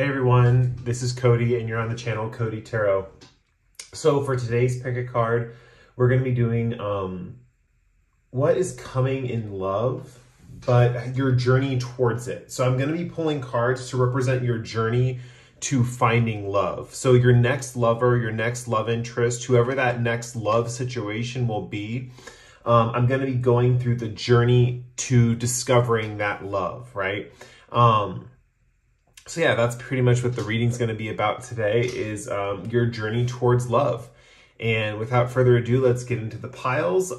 Hey everyone, this is Cody and you're on the channel Cody Tarot. So for today's pick a card, we're going to be doing what is coming in love, but your journey towards it. So I'm going to be pulling cards to represent your journey to finding love. So your next lover, your next love interest, whoever that next love situation will be, I'm going to be going through the journey to discovering that love, right? So yeah, that's pretty much what the reading's going to be about today is your journey towards love. And without further ado, let's get into the piles.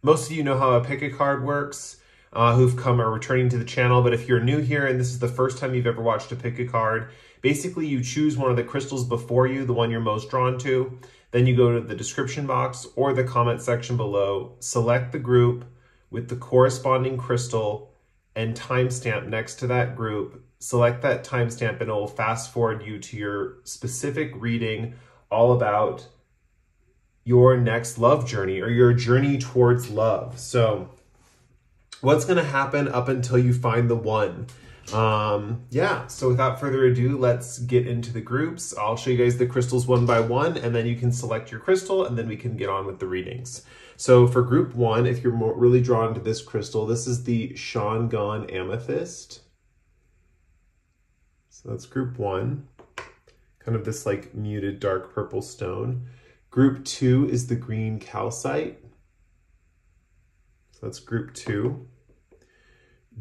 Most of you know how a pick a card works, who've come or returning to the channel. But if you're new here and this is the first time you've ever watched a pick a card, basically you choose one of the crystals before you, the one you're most drawn to. Then you go to the description box or the comment section below, select the group with the corresponding crystal and timestamp next to that group. Select that timestamp and it will fast forward you to your specific reading all about your next love journey or your journey towards love. So what's going to happen up until you find the one? Yeah, so without further ado, let's get into the groups. I'll show you guys the crystals one by one, and then you can select your crystal, and then we can get on with the readings. So for group one, if you're really drawn to this crystal, this is the Shangaan Amethyst. So that's group one, kind of this like muted dark purple stone. Group two is the green Calcite. So that's group two.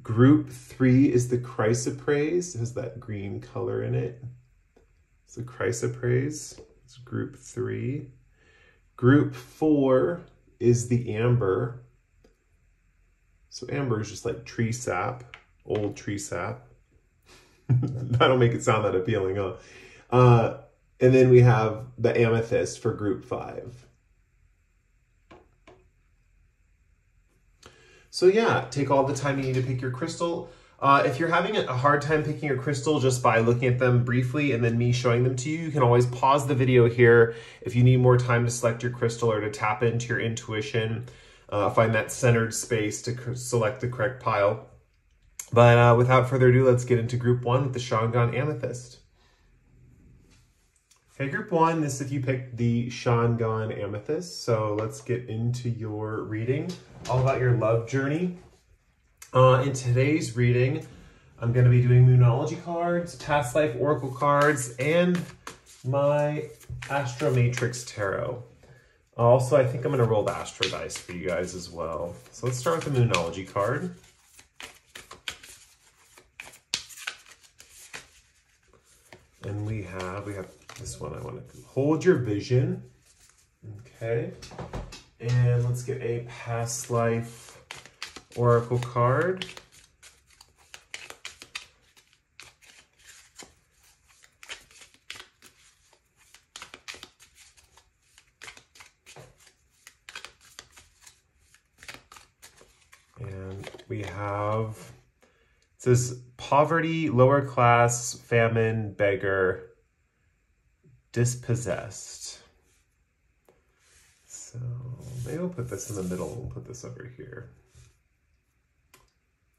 Group three is the Chrysoprase. It has that green color in it. It's the Chrysoprase. It's group three. Group four is the amber. So amber is just like tree sap, old tree sap. That'll make it sound that appealing, huh? And then we have the amethyst for group five. So yeah, take all the time you need to pick your crystal. If you're having a hard time picking your crystal just by looking at them briefly and then me showing them to you, you can always pause the video here if you need more time to select your crystal or to tap into your intuition, find that centered space to select the correct pile. But without further ado, let's get into group one with the Shangaan Amethyst. Okay, group one, this if you picked the Shangaan Amethyst. So let's get into your reading, all about your love journey. In today's reading, I'm going to be doing Moonology cards, past life oracle cards, and my Astro Matrix Tarot. Also, I think I'm going to roll the Astro dice for you guys as well. So let's start with the Moonology card. And we have this one. I want to hold your vision. Okay. And let's get a past life oracle card. And we have, it says poverty, lower class, famine, beggar, dispossessed. So maybe we'll put this in the middle. We'll put this over here.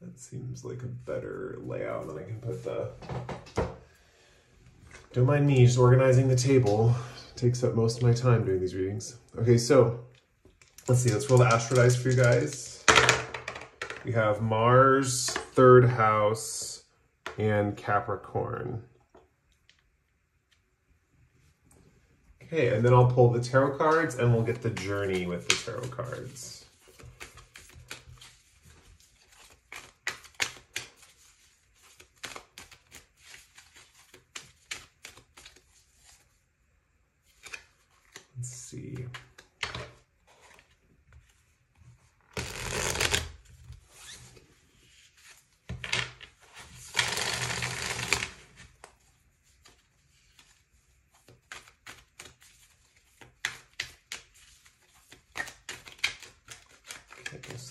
That seems like a better layout. Then I can put the, don't mind me just organizing the table. It takes up most of my time doing these readings. Okay, so let's see, let's roll the Astro dice for you guys. We have Mars, third house, and Capricorn. Okay, and then I'll pull the tarot cards and we'll get the journey with the tarot cards. Let's see.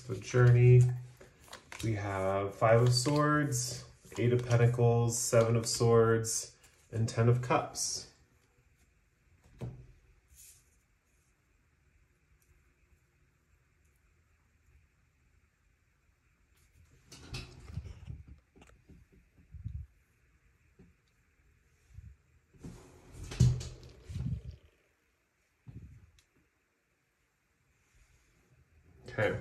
The journey, we have 5 of Swords, 8 of Pentacles, 7 of Swords, and 10 of Cups. Okay.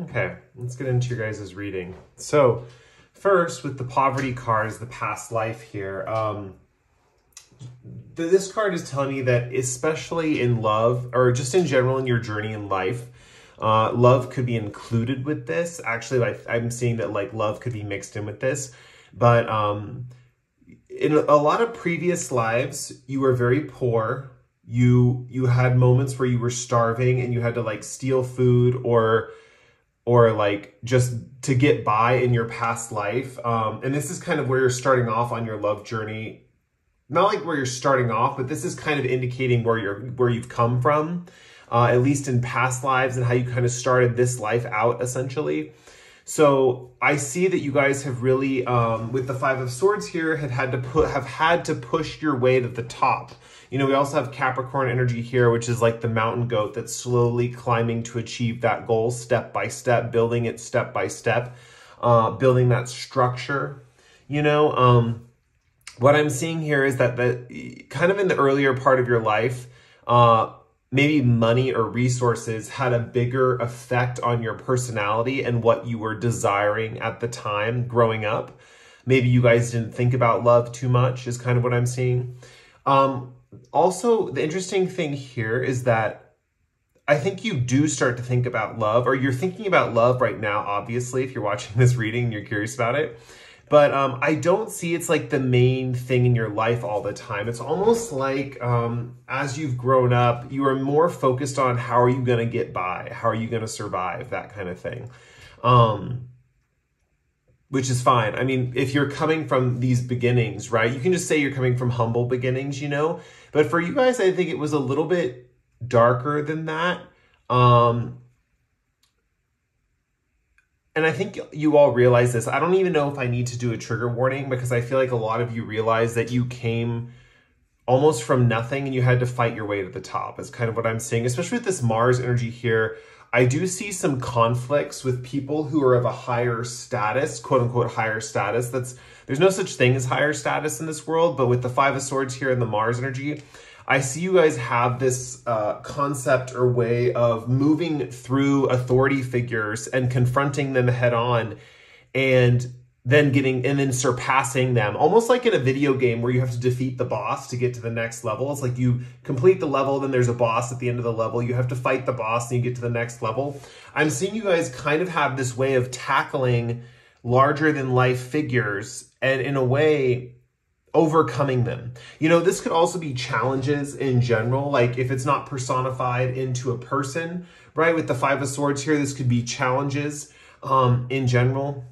Okay, let's get into your guys' reading. So, first, with the poverty card is the past life here. This card is telling me that especially in love, or just in general in your journey in life, love could be included with this. Actually, I'm seeing that like love could be mixed in with this. But in a lot of previous lives, you were very poor. You had moments where you were starving and you had to like steal food or like just to get by in your past life. And this is kind of where you're starting off on your love journey. Not like where you're starting off, but this is kind of indicating where you've come from, at least in past lives, and how you kind of started this life out essentially. So I see that you guys have really, with the Five of Swords here, have had to push your way to the top. You know, we also have Capricorn energy here, which is like the mountain goat that's slowly climbing to achieve that goal step by step, building it step by step, building that structure. You know, what I'm seeing here is that kind of in the earlier part of your life, maybe money or resources had a bigger effect on your personality and what you were desiring at the time growing up. Maybe you guys didn't think about love too much is kind of what I'm seeing. Also, the interesting thing here is that I think you do start to think about love, or you're thinking about love right now, obviously, if you're watching this reading and you're curious about it. But I don't see it's like the main thing in your life all the time. It's almost like as you've grown up, you are more focused on how are you going to get by? How are you going to survive? That kind of thing. Which is fine. I mean, if you're coming from these beginnings, right? You can just say you're coming from humble beginnings, you know? But for you guys, I think it was a little bit darker than that. And I think you all realize this. I don't even know if I need to do a trigger warning because I feel like a lot of you realize that you came almost from nothing and you had to fight your way to the top. Is kind of what I'm seeing, especially with this Mars energy here. I do see some conflicts with people who are of a higher status, quote unquote higher status. There's no such thing as higher status in this world, but with the Five of Swords here and the Mars energy, I see you guys have this concept or way of moving through authority figures and confronting them head on and then surpassing them. Almost like in a video game where you have to defeat the boss to get to the next level. It's like you complete the level, then there's a boss at the end of the level. You have to fight the boss and you get to the next level. I'm seeing you guys kind of have this way of tackling larger than life figures and in a way overcoming them. You know, this could also be challenges in general, like if it's not personified into a person, right? With the Five of Swords here, this could be challenges in general.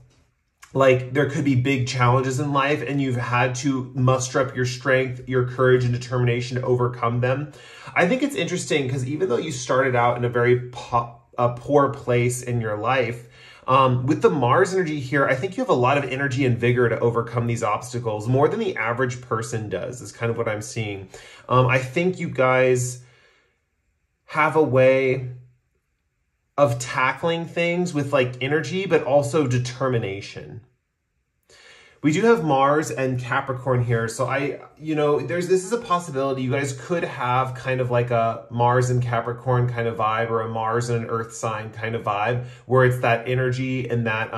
Like there could be big challenges in life and you've had to muster up your strength, your courage and determination to overcome them. I think it's interesting because even though you started out in a very poor place in your life, with the Mars energy here, I think you have a lot of energy and vigor to overcome these obstacles more than the average person does, is kind of what I'm seeing. I think you guys have a way of tackling things with like energy, but also determination. We do have Mars and Capricorn here. So this is a possibility. You guys could have kind of like a Mars and Capricorn kind of vibe or a Mars and an Earth sign kind of vibe where it's that energy and that,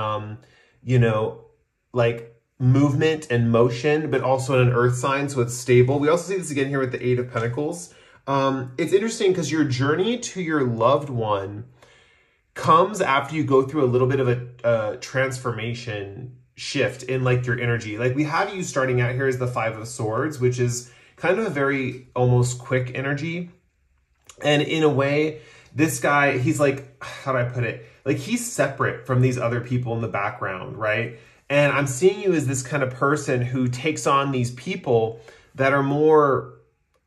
like movement and motion, but also in an Earth sign. So it's stable. We also see this again here with the Eight of Pentacles. It's interesting because your journey to your loved one comes after you go through a little bit of a transformation shift in like your energy. Like we have you starting out here as the Five of Swords, which is kind of a very almost quick energy. And in a way, this guy, he's like, how do I put it? Like he's separate from these other people in the background, right? And I'm seeing you as this kind of person who takes on these people that are more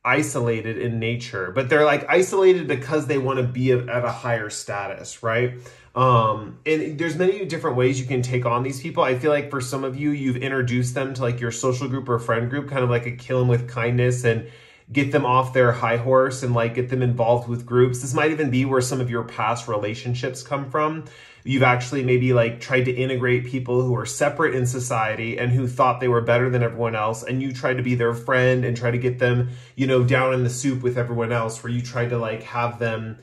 isolated in nature, but they're like isolated because they want to be at a higher status, right? And there's many different ways you can take on these people. I feel like for some of you, you've introduced them to like your social group or friend group, kind of like a kill them with kindness and get them off their high horse and like get them involved with groups. This might even be where some of your past relationships come from. You've actually maybe like tried to integrate people who are separate in society and who thought they were better than everyone else. And you tried to be their friend and try to get them, you know, down in the soup with everyone else, where you tried to like have them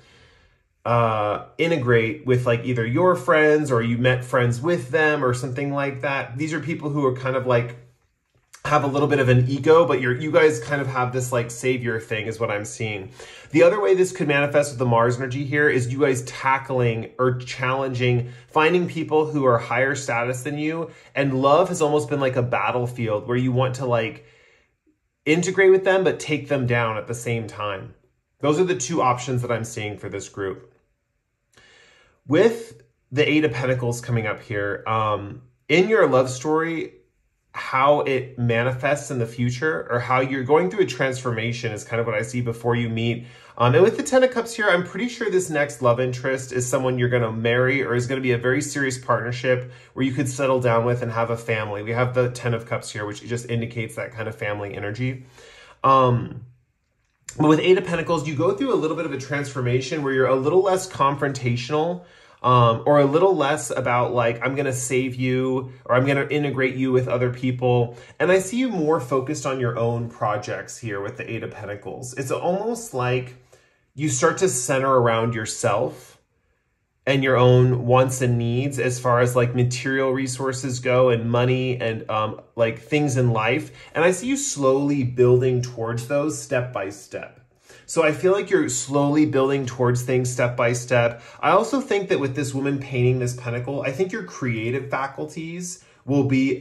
integrate with like either your friends, or you met friends with them or something like that. These are people who are kind of like have a little bit of an ego, but you guys kind of have this like savior thing is what I'm seeing. The other way this could manifest with the Mars energy here is you guys tackling or challenging, finding people who are higher status than you. And love has almost been like a battlefield where you want to like integrate with them, but take them down at the same time. Those are the two options that I'm seeing for this group. With the Eight of Pentacles coming up here, in your love story, how it manifests in the future, or how you're going through a transformation, is kind of what I see before you meet. And with the Ten of Cups here, I'm pretty sure this next love interest is someone you're going to marry, or is going to be a very serious partnership where you could settle down with and have a family. We have the Ten of Cups here, which just indicates that kind of family energy. But with Eight of Pentacles, you go through a little bit of a transformation where you're a little less confrontational, or a little less about like, I'm going to save you, or I'm going to integrate you with other people. And I see you more focused on your own projects here with the Eight of Pentacles. It's almost like you start to center around yourself and your own wants and needs as far as like material resources go, and money, and like things in life. And I see you slowly building towards those step by step. So I feel like you're slowly building towards things step by step. I also think that with this woman painting this pentacle, I think your creative faculties will be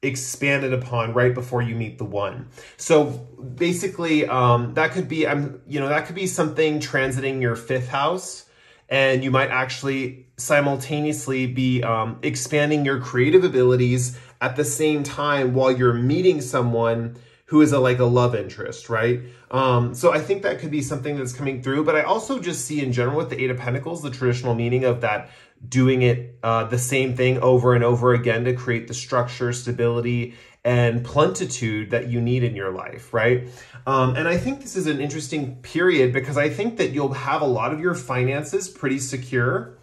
expanded upon right before you meet the one. So basically, that could be, that could be something transiting your 5th house. And you might actually simultaneously be expanding your creative abilities at the same time while you're meeting someone who is like a love interest, right? So I think that could be something that's coming through. But I also just see in general with the Eight of Pentacles, the traditional meaning of that, doing it the same thing over and over again to create the structure, stability, and plentitude that you need in your life, right? And I think this is an interesting period because I think that you'll have a lot of your finances pretty secure,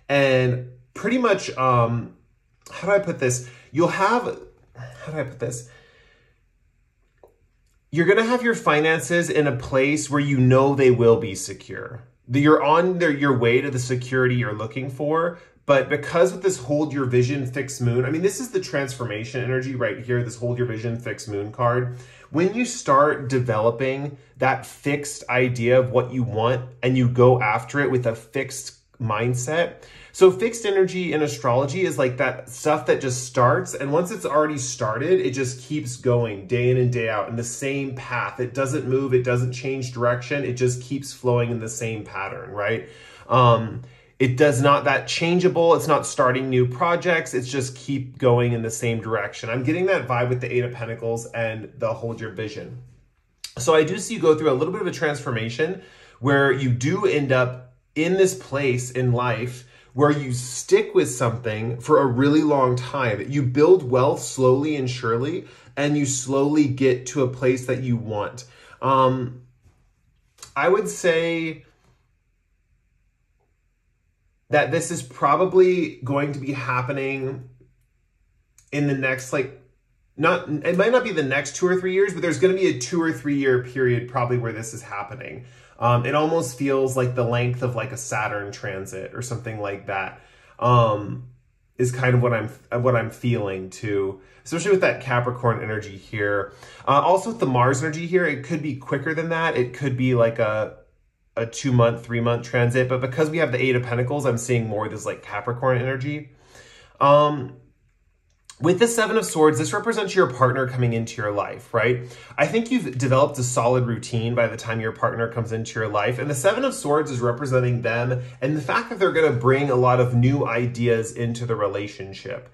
and pretty much, how do I put this? You'll have, how do I put this? You're going to have your finances in a place where you know they will be secure. You're on your way to the security you're looking for. But because with this hold your vision fixed moon, I mean, this is the transformation energy right here, this hold your vision fixed moon card. When you start developing that fixed idea of what you want and you go after it with a fixed mindset. So fixed energy in astrology is like that stuff that just starts. And once it's already started, it just keeps going day in and day out in the same path. It doesn't move. It doesn't change direction. It just keeps flowing in the same pattern, right? It does not that changeable. It's not starting new projects. It's just keep going in the same direction. I'm getting that vibe with the Eight of Pentacles and the hold your vision. So I do see you go through a little bit of a transformation where you do end up in this place in life where you stick with something for a really long time. You build wealth slowly and surely, and you slowly get to a place that you want. I would say that this is probably going to be happening in the next, it might not be the next 2 or 3 years, but there's going to be a 2 or 3 year period probably where this is happening. It almost feels like the length of like a Saturn transit or something like that, is kind of what I'm feeling too, especially with that Capricorn energy here. Also with the Mars energy here, it could be quicker than that. It could be like a 2-month, 3-month transit, but because we have the Eight of Pentacles, I'm seeing more of this like Capricorn energy. With the Seven of Swords, this represents your partner coming into your life, right? I think you've developed a solid routine by the time your partner comes into your life. And the Seven of Swords is representing them and the fact that they're going to bring a lot of new ideas into the relationship.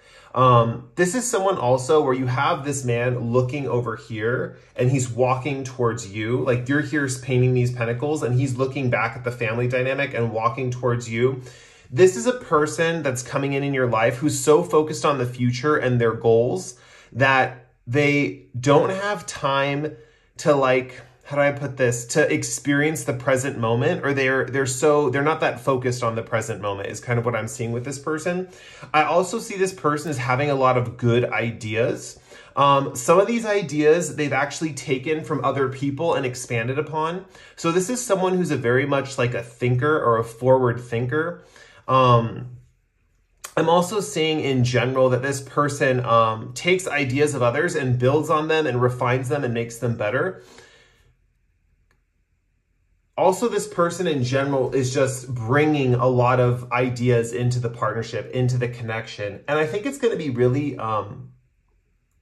This is someone also where you have this man looking over here and he's walking towards you. Like you're here painting these pentacles and he's looking back at the family dynamic and walking towards you. This is a person that's coming in your life who's so focused on the future and their goals that they don't have time to how do I put this, to experience the present moment, or they're not that focused on the present moment is kind of what I'm seeing with this person. I also see this person as having a lot of good ideas. Some of these ideas they've actually taken from other people and expanded upon. So this is someone who's a very much like a thinker or a forward thinker. I'm also seeing in general that this person takes ideas of others and builds on them and refines them and makes them better. Also, this person in general is just bringing a lot of ideas into the partnership, into the connection. And I think it's going to be really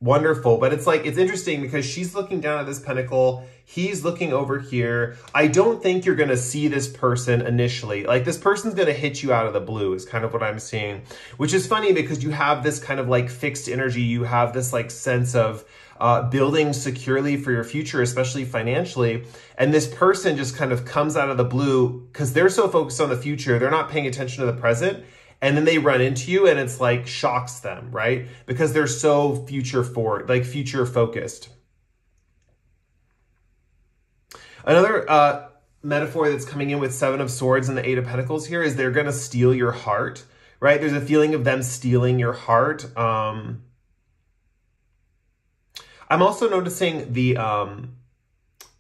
wonderful. But it's like, it's interesting because she's looking down at this pentacle. He's looking over here. I don't think you're going to see this person initially. Like, this person's going to hit you out of the blue is kind of what I'm seeing, which is funny because you have this kind of like fixed energy. You have this like sense of building securely for your future, especially financially. And this person just kind of comes out of the blue because they're so focused on the future. They're not paying attention to the present. And then they run into you and it's like shocks them, right? Because they're so future forward, like future focused. Another metaphor that's coming in with Seven of Swords and the Eight of Pentacles here is they're going to steal your heart, right? There's a feeling of them stealing your heart. I'm also noticing the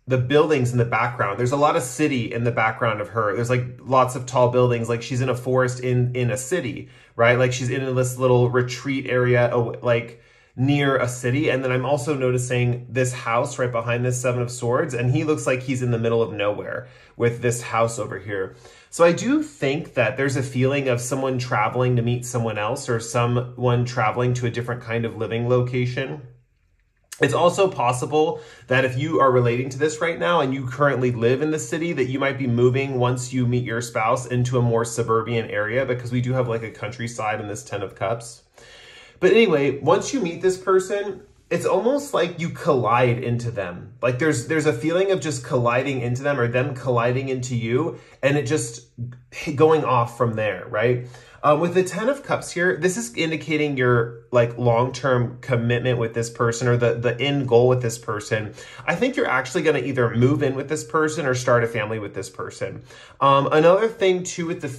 buildings in the background. There's a lot of city in the background of her. There's like lots of tall buildings, like she's in a forest in a city, right? Like she's in this little retreat area, like near a city. And then I'm also noticing this house right behind this Seven of Swords, and he looks like he's in the middle of nowhere with this house over here. So I do think that there's a feeling of someone traveling to meet someone else, or someone traveling to a different kind of living location. It's also possible that if you are relating to this right now and you currently live in the city, that you might be moving once you meet your spouse into a more suburban area, because we do have like a countryside in this 10 of Cups. But anyway, once you meet this person, it's almost like you collide into them. Like there's a feeling of just colliding into them, or them colliding into you, and it just going off from there, right? With the 10 of Cups here, this is indicating your like long-term commitment with this person, or the end goal with this person. I think you're actually going to either move in with this person or start a family with this person. Another thing too with the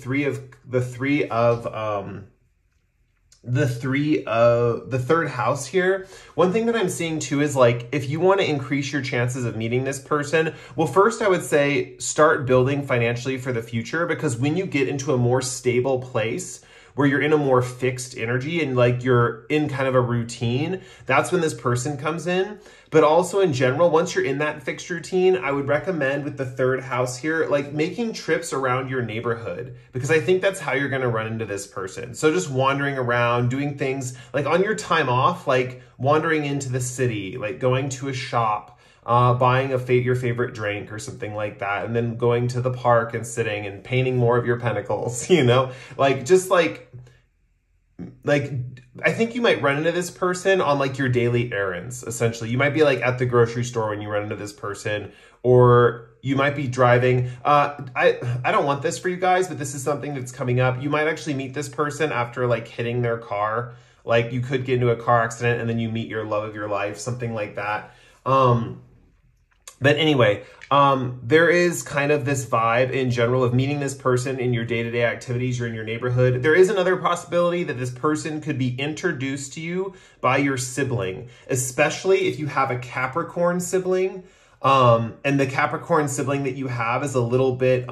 third house here, one thing that I'm seeing too is like, if you want to increase your chances of meeting this person, well, first I would say start building financially for the future, because when you get into a more stable place where you're in a more fixed energy and like you're in kind of a routine, that's when this person comes in. But also in general, once you're in that fixed routine, I would recommend with the third house here, like making trips around your neighborhood, because I think that's how you're going to run into this person. So just wandering around, doing things like on your time off, like wandering into the city, like going to a shop, buying your favorite drink or something like that, and then going to the park and sitting and painting more of your pentacles, you know, like just like I think you might run into this person on like your daily errands. Essentially, you might be like at the grocery store when you run into this person, or you might be driving. I don't want this for you guys, but this is something that's coming up. You might actually meet this person after like hitting their car. Like you could get into a car accident and then you meet your love of your life, something like that. But anyway, there is kind of this vibe in general of meeting this person in your day-to-day activities or in your neighborhood. There is another possibility that this person could be introduced to you by your sibling, especially if you have a Capricorn sibling. And the Capricorn sibling that you have is a little bit,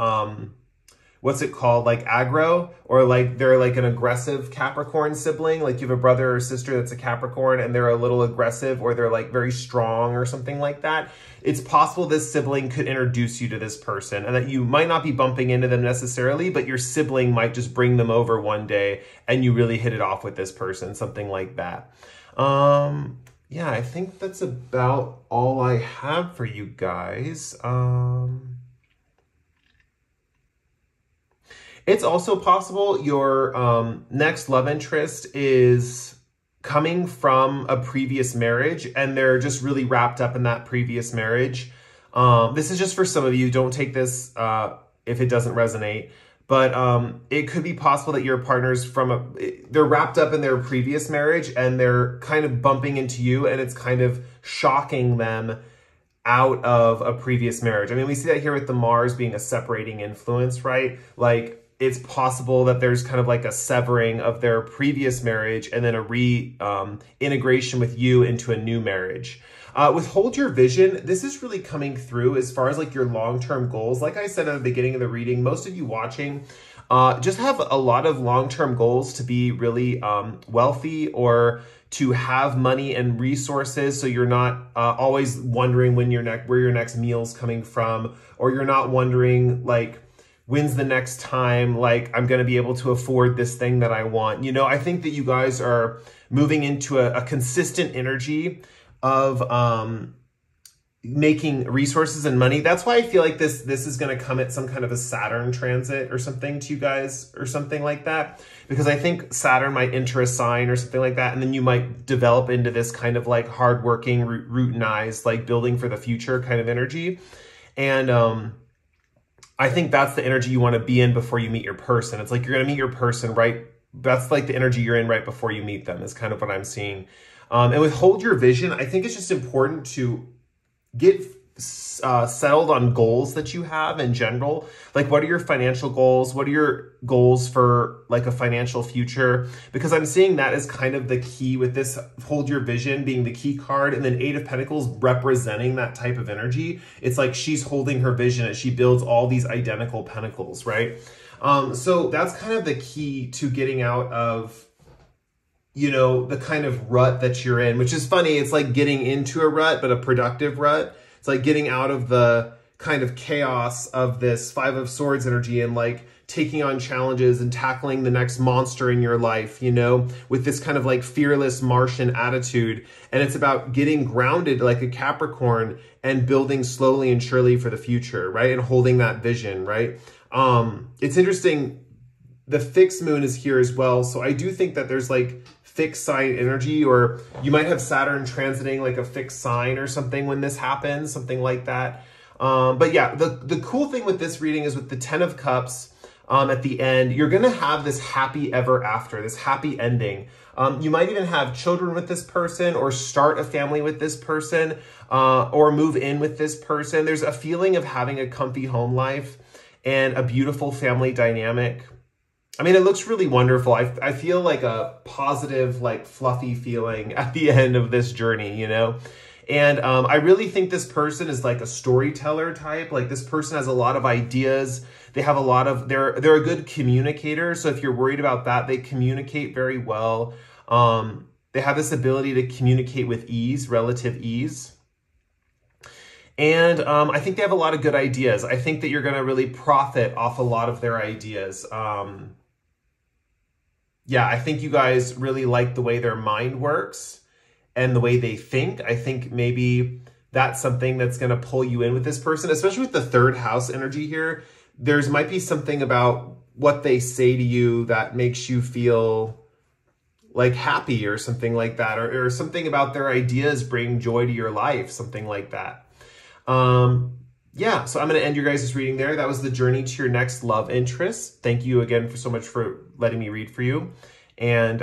what's it called? Like aggro, or like they're like an aggressive Capricorn sibling. Like you have a brother or sister that's a Capricorn and they're a little aggressive, or they're like very strong or something like that. It's possible this sibling could introduce you to this person, and that you might not be bumping into them necessarily, but your sibling might just bring them over one day and you really hit it off with this person, something like that. Yeah, I think that's about all I have for you guys. It's also possible your next love interest is coming from a previous marriage, and they're just really wrapped up in that previous marriage. This is just for some of you. Don't take this if it doesn't resonate. But it could be possible that your partner's they're wrapped up in their previous marriage and they're kind of bumping into you, and it's kind of shocking them out of a previous marriage. I mean, we see that here with the Mars being a separating influence, right? Like, it's possible that there's kind of like a severing of their previous marriage and then a integration with you into a new marriage. Withhold your vision. This is really coming through as far as like your long-term goals. Like I said at the beginning of the reading, most of you watching just have a lot of long-term goals to be really wealthy or to have money and resources, so you're not always wondering when where your next meal's coming from, or you're not wondering like, when's the next time like I'm gonna be able to afford this thing that I want. You know, I think that you guys are moving into a consistent energy of making resources and money. That's why I feel like this is going to come at some kind of a Saturn transit or something to you guys or something like that, because I think Saturn might enter a sign or something like that, and then you might develop into this kind of like hardworking, routinized, like building for the future kind of energy. And I think that's the energy you want to be in before you meet your person. It's like you're going to meet your person, right? That's like the energy you're in right before you meet them is kind of what I'm seeing. And withhold your vision. I think it's just important to get settled on goals that you have in general. Like, what are your financial goals? What are your goals for like a financial future? Because I'm seeing that as kind of the key with this hold your vision being the key card, and then 8 of Pentacles representing that type of energy. It's like she's holding her vision as she builds all these identical pentacles, right? So that's kind of the key to getting out of, you know, the kind of rut that you're in, which is funny. It's like getting into a rut, but a productive rut. It's like getting out of the kind of chaos of this 5 of Swords energy and like taking on challenges and tackling the next monster in your life, you know, with this kind of like fearless Martian attitude. And it's about getting grounded like a Capricorn and building slowly and surely for the future, right? And holding that vision, right? It's interesting. The fixed moon is here as well. So I do think that there's like fixed sign energy, or you might have Saturn transiting like a fixed sign or something when this happens, something like that. But yeah, the cool thing with this reading is with the 10 of Cups at the end, you're going to have this happy ever after, this happy ending. You might even have children with this person, or start a family with this person, or move in with this person. There's a feeling of having a comfy home life and a beautiful family dynamic. I mean, it looks really wonderful. I feel like a positive, like fluffy feeling at the end of this journey, you know? And I really think this person is like a storyteller type. Like, this person has a lot of ideas. They have a lot of, they're a good communicator. So if you're worried about that, they communicate very well. They have this ability to communicate with ease, relative ease. And I think they have a lot of good ideas. I think that you're going to really profit off a lot of their ideas. Yeah, I think you guys really like the way their mind works and the way they think. I think maybe that's something that's going to pull you in with this person, especially with the 3rd house energy here. There's might be something about what they say to you that makes you feel like happy or something like that, or something about their ideas bring joy to your life, something like that. Yeah, so I'm going to end your guys' reading there. That was the journey to your next love interest. Thank you again so much for letting me read for you. And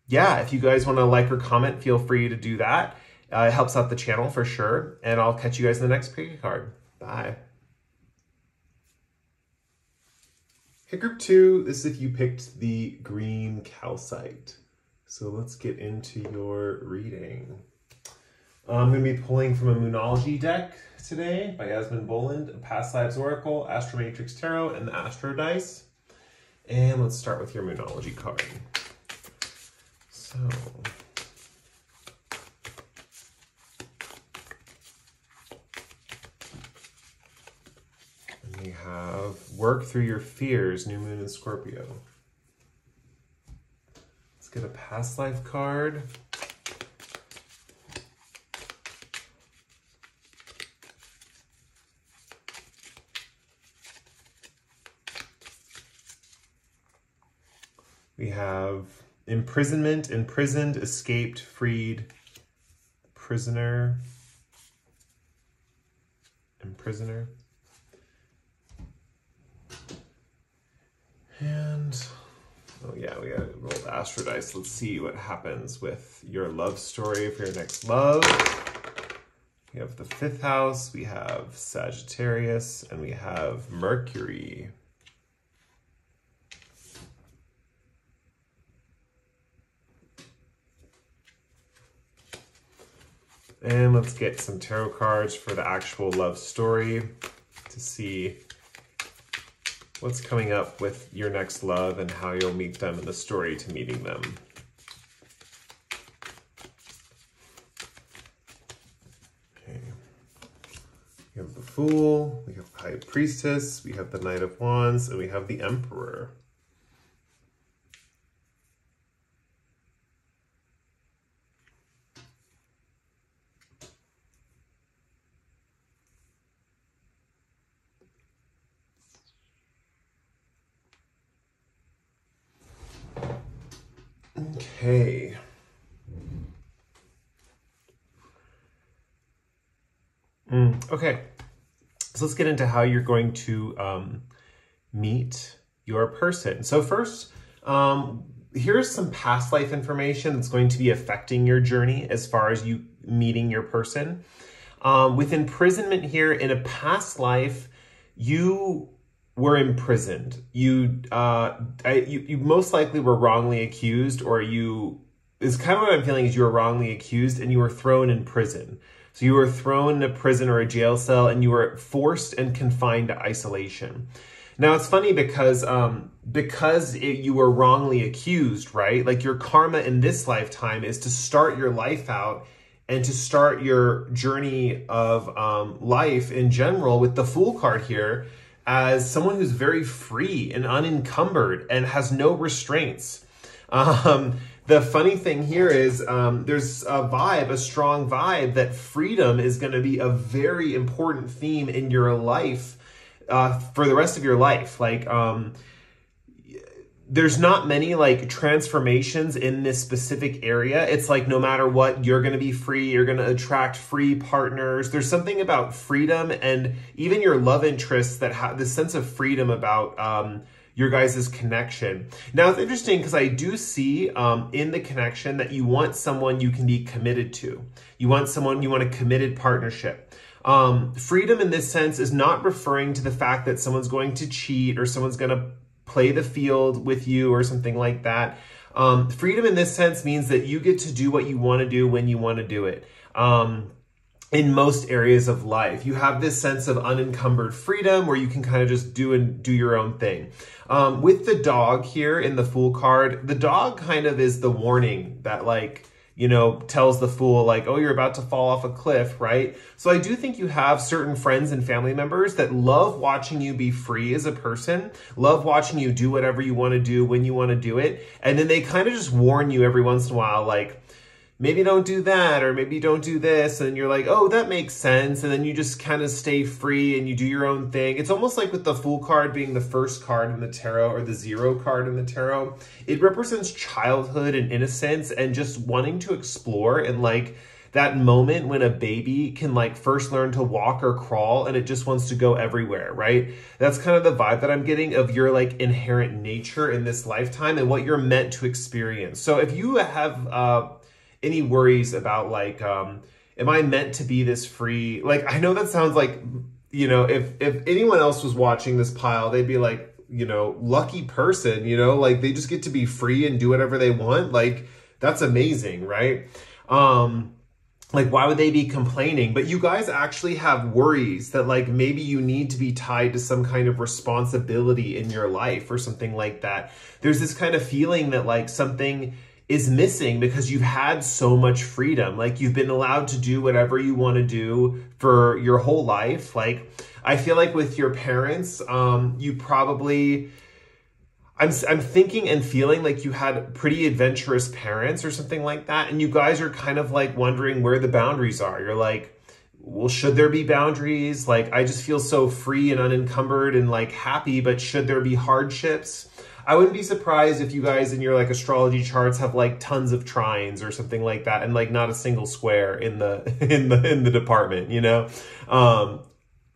yeah, if you guys want to like or comment, feel free to do that. It helps out the channel for sure. And I'll catch you guys in the next pick card. Bye. Hit group 2, this is if you picked the green calcite. So let's get into your reading. I'm going to be pulling from a Moonology deck today by Yasmin Boland, a Past Lives Oracle, Astromatrix Tarot, and the Astro Dice. And let's start with your Moonology card. So, and we have Work Through Your Fears, New Moon in Scorpio. Let's get a past life card. We have imprisonment, imprisoned, escaped, freed, prisoner, imprisoner. And, oh yeah, we got to roll the Astro Dice. Let's see what happens with your love story for your next love. We have the 5th house, we have Sagittarius, and we have Mercury. And let's get some tarot cards for the actual love story to see what's coming up with your next love and how you'll meet them in the story to meeting them. Okay. We have the Fool, we have the High Priestess, we have the Knight of Wands, and we have the Emperor. Okay. Okay. So let's get into how you're going to meet your person. So first, here's some past life information that's going to be affecting your journey as far as you meeting your person. With imprisonment here, in a past life, you were imprisoned. You most likely were wrongly accused, or is kind of what I'm feeling is you were wrongly accused and you were thrown in prison. So you were thrown in a prison or a jail cell and you were forced and confined to isolation. Now it's funny because you were wrongly accused, right? Like your karma in this lifetime is to start your life out and to start your journey of life in general with the Fool card here as someone who's very free and unencumbered and has no restraints. The funny thing here is there's a strong vibe that freedom is going to be a very important theme in your life for the rest of your life. Like, there's not many like transformations in this specific area. It's like no matter what, you're going to be free. You're going to attract free partners. There's something about freedom and even your love interests that have this sense of freedom about your guys' connection. Now, it's interesting because I do see in the connection that you want someone you can be committed to. You want a committed partnership. Freedom in this sense is not referring to the fact that someone's going to cheat or someone's going to play the field with you or something like that. Freedom in this sense means that you get to do what you want to do when you want to do it. In most areas of life, you have this sense of unencumbered freedom where you can kind of just do your own thing. With the dog here in the Fool card, the dog kind of is the warning that like, you know, tells the Fool like, oh, you're about to fall off a cliff, right? So I do think you have certain friends and family members that love watching you be free as a person, love watching you do whatever you want to do when you want to do it. And then they kind of just warn you every once in a while, like, maybe don't do that, or maybe don't do this. And you're like, oh, that makes sense. And then you just kind of stay free and you do your own thing. It's almost like with the Fool card being the first card in the tarot or the 0 card in the tarot, it represents childhood and innocence and just wanting to explore and like that moment when a baby can like first learn to walk or crawl and it just wants to go everywhere, right? That's kind of the vibe that I'm getting of your like inherent nature in this lifetime and what you're meant to experience. So if you have, any worries about like, am I meant to be this free? Like, I know that sounds like, you know, if anyone else was watching this pile, they'd be like, you know, lucky person, you know, like they just get to be free and do whatever they want. Like, that's amazing, right? Like, why would they be complaining? But you guys actually have worries that like maybe you need to be tied to some kind of responsibility in your life or something like that. There's this kind of feeling that like something is missing because you've had so much freedom. Like you've been allowed to do whatever you want to do for your whole life. Like I feel like with your parents, you probably, I'm thinking and feeling like you had pretty adventurous parents or something like that. And you guys are kind of like wondering where the boundaries are. You're like, well, should there be boundaries? Like, I just feel so free and unencumbered and like happy, but should there be hardships? I wouldn't be surprised if you guys in your like astrology charts have like tons of trines or something like that and like not a single square in the in the department, you know?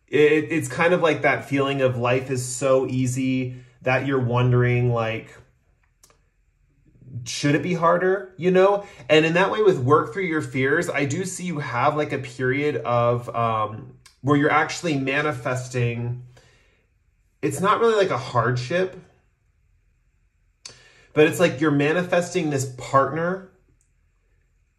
It's kind of like that feeling of life is so easy that you're wondering like, should it be harder, you know? And in that way, with work through your fears, I do see you have like a period of where you're actually manifesting. It's not really like a hardship, but it's like you're manifesting this partner,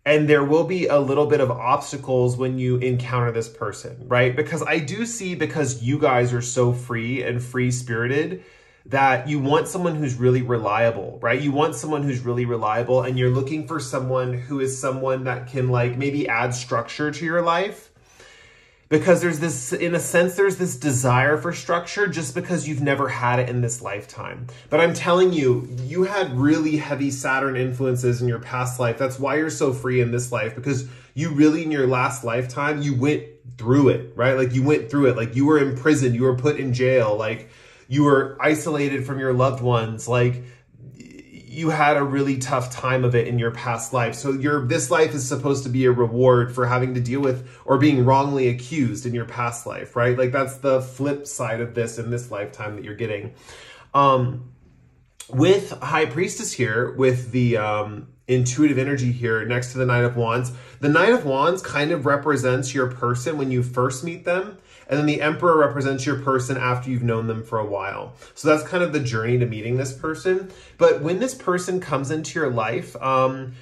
and there will be a little bit of obstacles when you encounter this person, right? Because I do see, because you guys are so free and free-spirited, that you want someone who's really reliable, right? You want someone who's really reliable, and you're looking for someone who is someone that can like maybe add structure to your life. Because there's this, in a sense, there's this desire for structure just because you've never had it in this lifetime. But I'm telling you, you had really heavy Saturn influences in your past life. That's why you're so free in this life, because you really, in your last lifetime, you went through it, right? Like you went through it, like you were in prison, you were put in jail, like you were isolated from your loved ones, like you had a really tough time of it in your past life. So this life is supposed to be a reward for having to deal with or being wrongly accused in your past life, right? Like that's the flip side of this in this lifetime that you're getting. With High Priestess here, with the intuitive energy here next to the Knight of Wands, the Knight of Wands kind of represents your person when you first meet them. And then the Emperor represents your person after you've known them for a while. So that's kind of the journey to meeting this person. But when this person comes into your life, I'm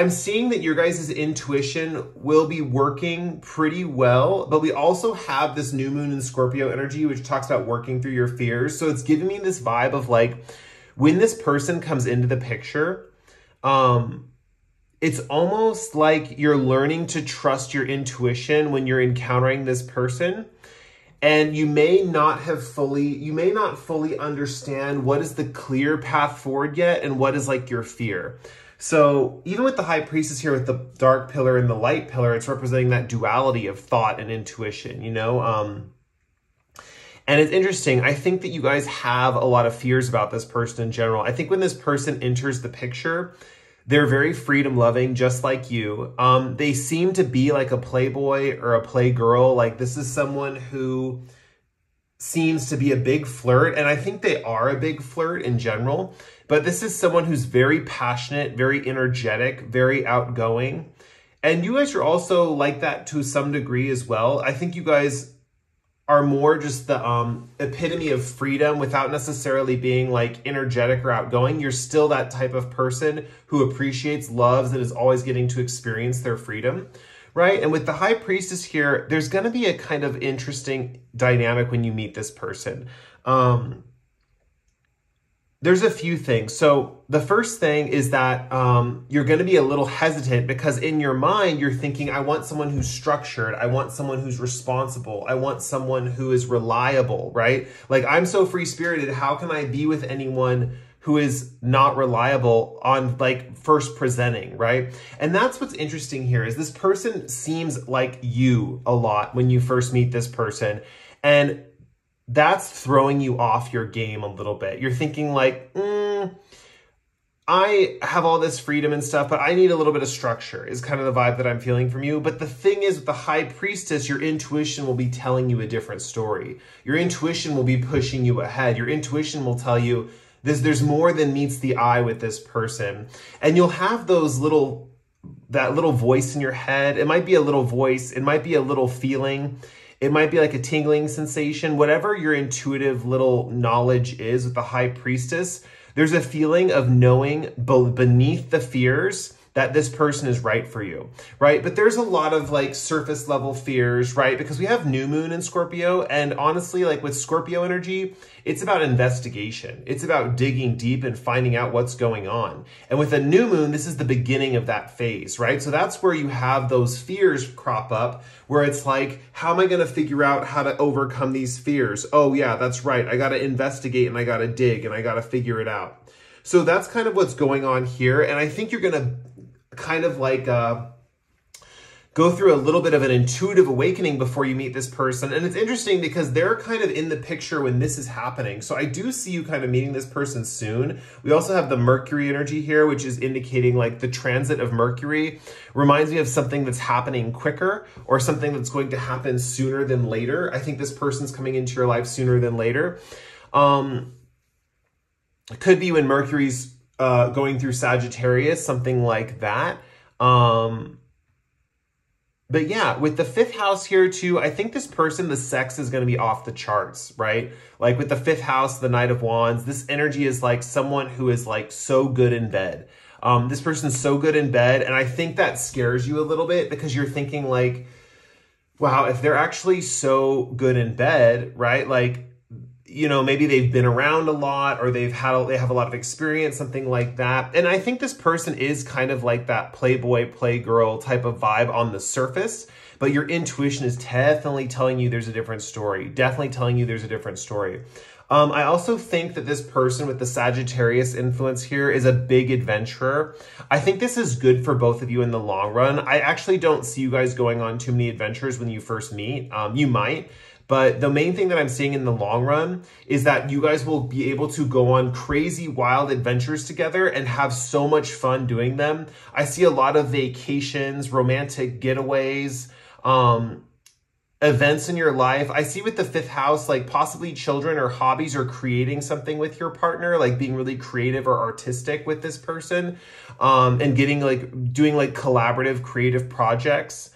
seeing that your guys' intuition will be working pretty well. But we also have this new moon in Scorpio energy, which talks about working through your fears. So it's giving me this vibe of like, when this person comes into the picture, it's almost like you're learning to trust your intuition when you're encountering this person. And you may not fully understand what is the clear path forward yet and what is like your fear. So even with the High Priestess here with the dark pillar and the light pillar, it's representing that duality of thought and intuition, you know? And it's interesting. I think that you guys have a lot of fears about this person in general. I think when this person enters the picture, they're very freedom-loving, just like you. They seem to be like a playboy or a playgirl. Like this is someone who seems to be a big flirt, and I think they are a big flirt in general. But this is someone who's very passionate, very energetic, very outgoing. And you guys are also like that to some degree as well. I think you guys are more just the epitome of freedom without necessarily being like energetic or outgoing. You're still that type of person who appreciates, loves, and is always getting to experience their freedom, right? And with the High Priestess here, there's going to be a kind of interesting dynamic when you meet this person. There's a few things. So the first thing is that you're going to be a little hesitant because in your mind, you're thinking, I want someone who's structured. I want someone who's responsible. I want someone who is reliable, right? Like I'm so free-spirited. How can I be with anyone who is not reliable on like first presenting, right? And that's what's interesting here is this person seems like you a lot when you first meet this person. And that's throwing you off your game a little bit. You're thinking like, I have all this freedom and stuff, but I need a little bit of structure is kind of the vibe that I'm feeling from you. But the thing is with the High Priestess, your intuition will be telling you a different story. Your intuition will be pushing you ahead. Your intuition will tell you there's more than meets the eye with this person. And you'll have that little voice in your head. It might be a little voice. It might be a little feeling. It might be like a tingling sensation, whatever your intuitive little knowledge is with the High Priestess, there's a feeling of knowing beneath the fears that this person is right for you, right? But there's a lot of like surface level fears, right? Because we have new moon in Scorpio, and honestly, like with Scorpio energy, it's about investigation. It's about digging deep and finding out what's going on. And with a new moon, this is the beginning of that phase, right? So that's where you have those fears crop up, where it's like, how am I going to figure out how to overcome these fears? Oh yeah, that's right. I got to investigate and I got to dig and I got to figure it out. So that's kind of what's going on here. And I think you're going to kind of like go through a little bit of an intuitive awakening before you meet this person. And it's interesting because they're kind of in the picture when this is happening. So I do see you kind of meeting this person soon. We also have the Mercury energy here, which is indicating like the transit of Mercury reminds me of something that's happening quicker or something that's going to happen sooner than later. I think this person's coming into your life sooner than later. It could be when Mercury's going through Sagittarius, something like that. But yeah, with the 5th house here too, I think this person, the sex is going to be off the charts, right? Like with the 5th house, the Knight of Wands, this energy is like someone who is like so good in bed. This person's so good in bed. And I think that scares you a little bit because you're thinking like, wow, if they're actually so good in bed, right? Like, you know, maybe they've been around a lot or they have a lot of experience, something like that. And I think this person is kind of like that playboy, playgirl type of vibe on the surface, but your intuition is definitely telling you there's a different story, definitely telling you there's a different story. I also think that this person with the Sagittarius influence here is a big adventurer. I think this is good for both of you in the long run. I actually don't see you guys going on too many adventures when you first meet. You might. But the main thing that I'm seeing in the long run is that you guys will be able to go on crazy, wild adventures together and have so much fun doing them. I see a lot of vacations, romantic getaways, events in your life. I see with the 5th house, like possibly children or hobbies or creating something with your partner, like being really creative or artistic with this person, and doing like collaborative, creative projects.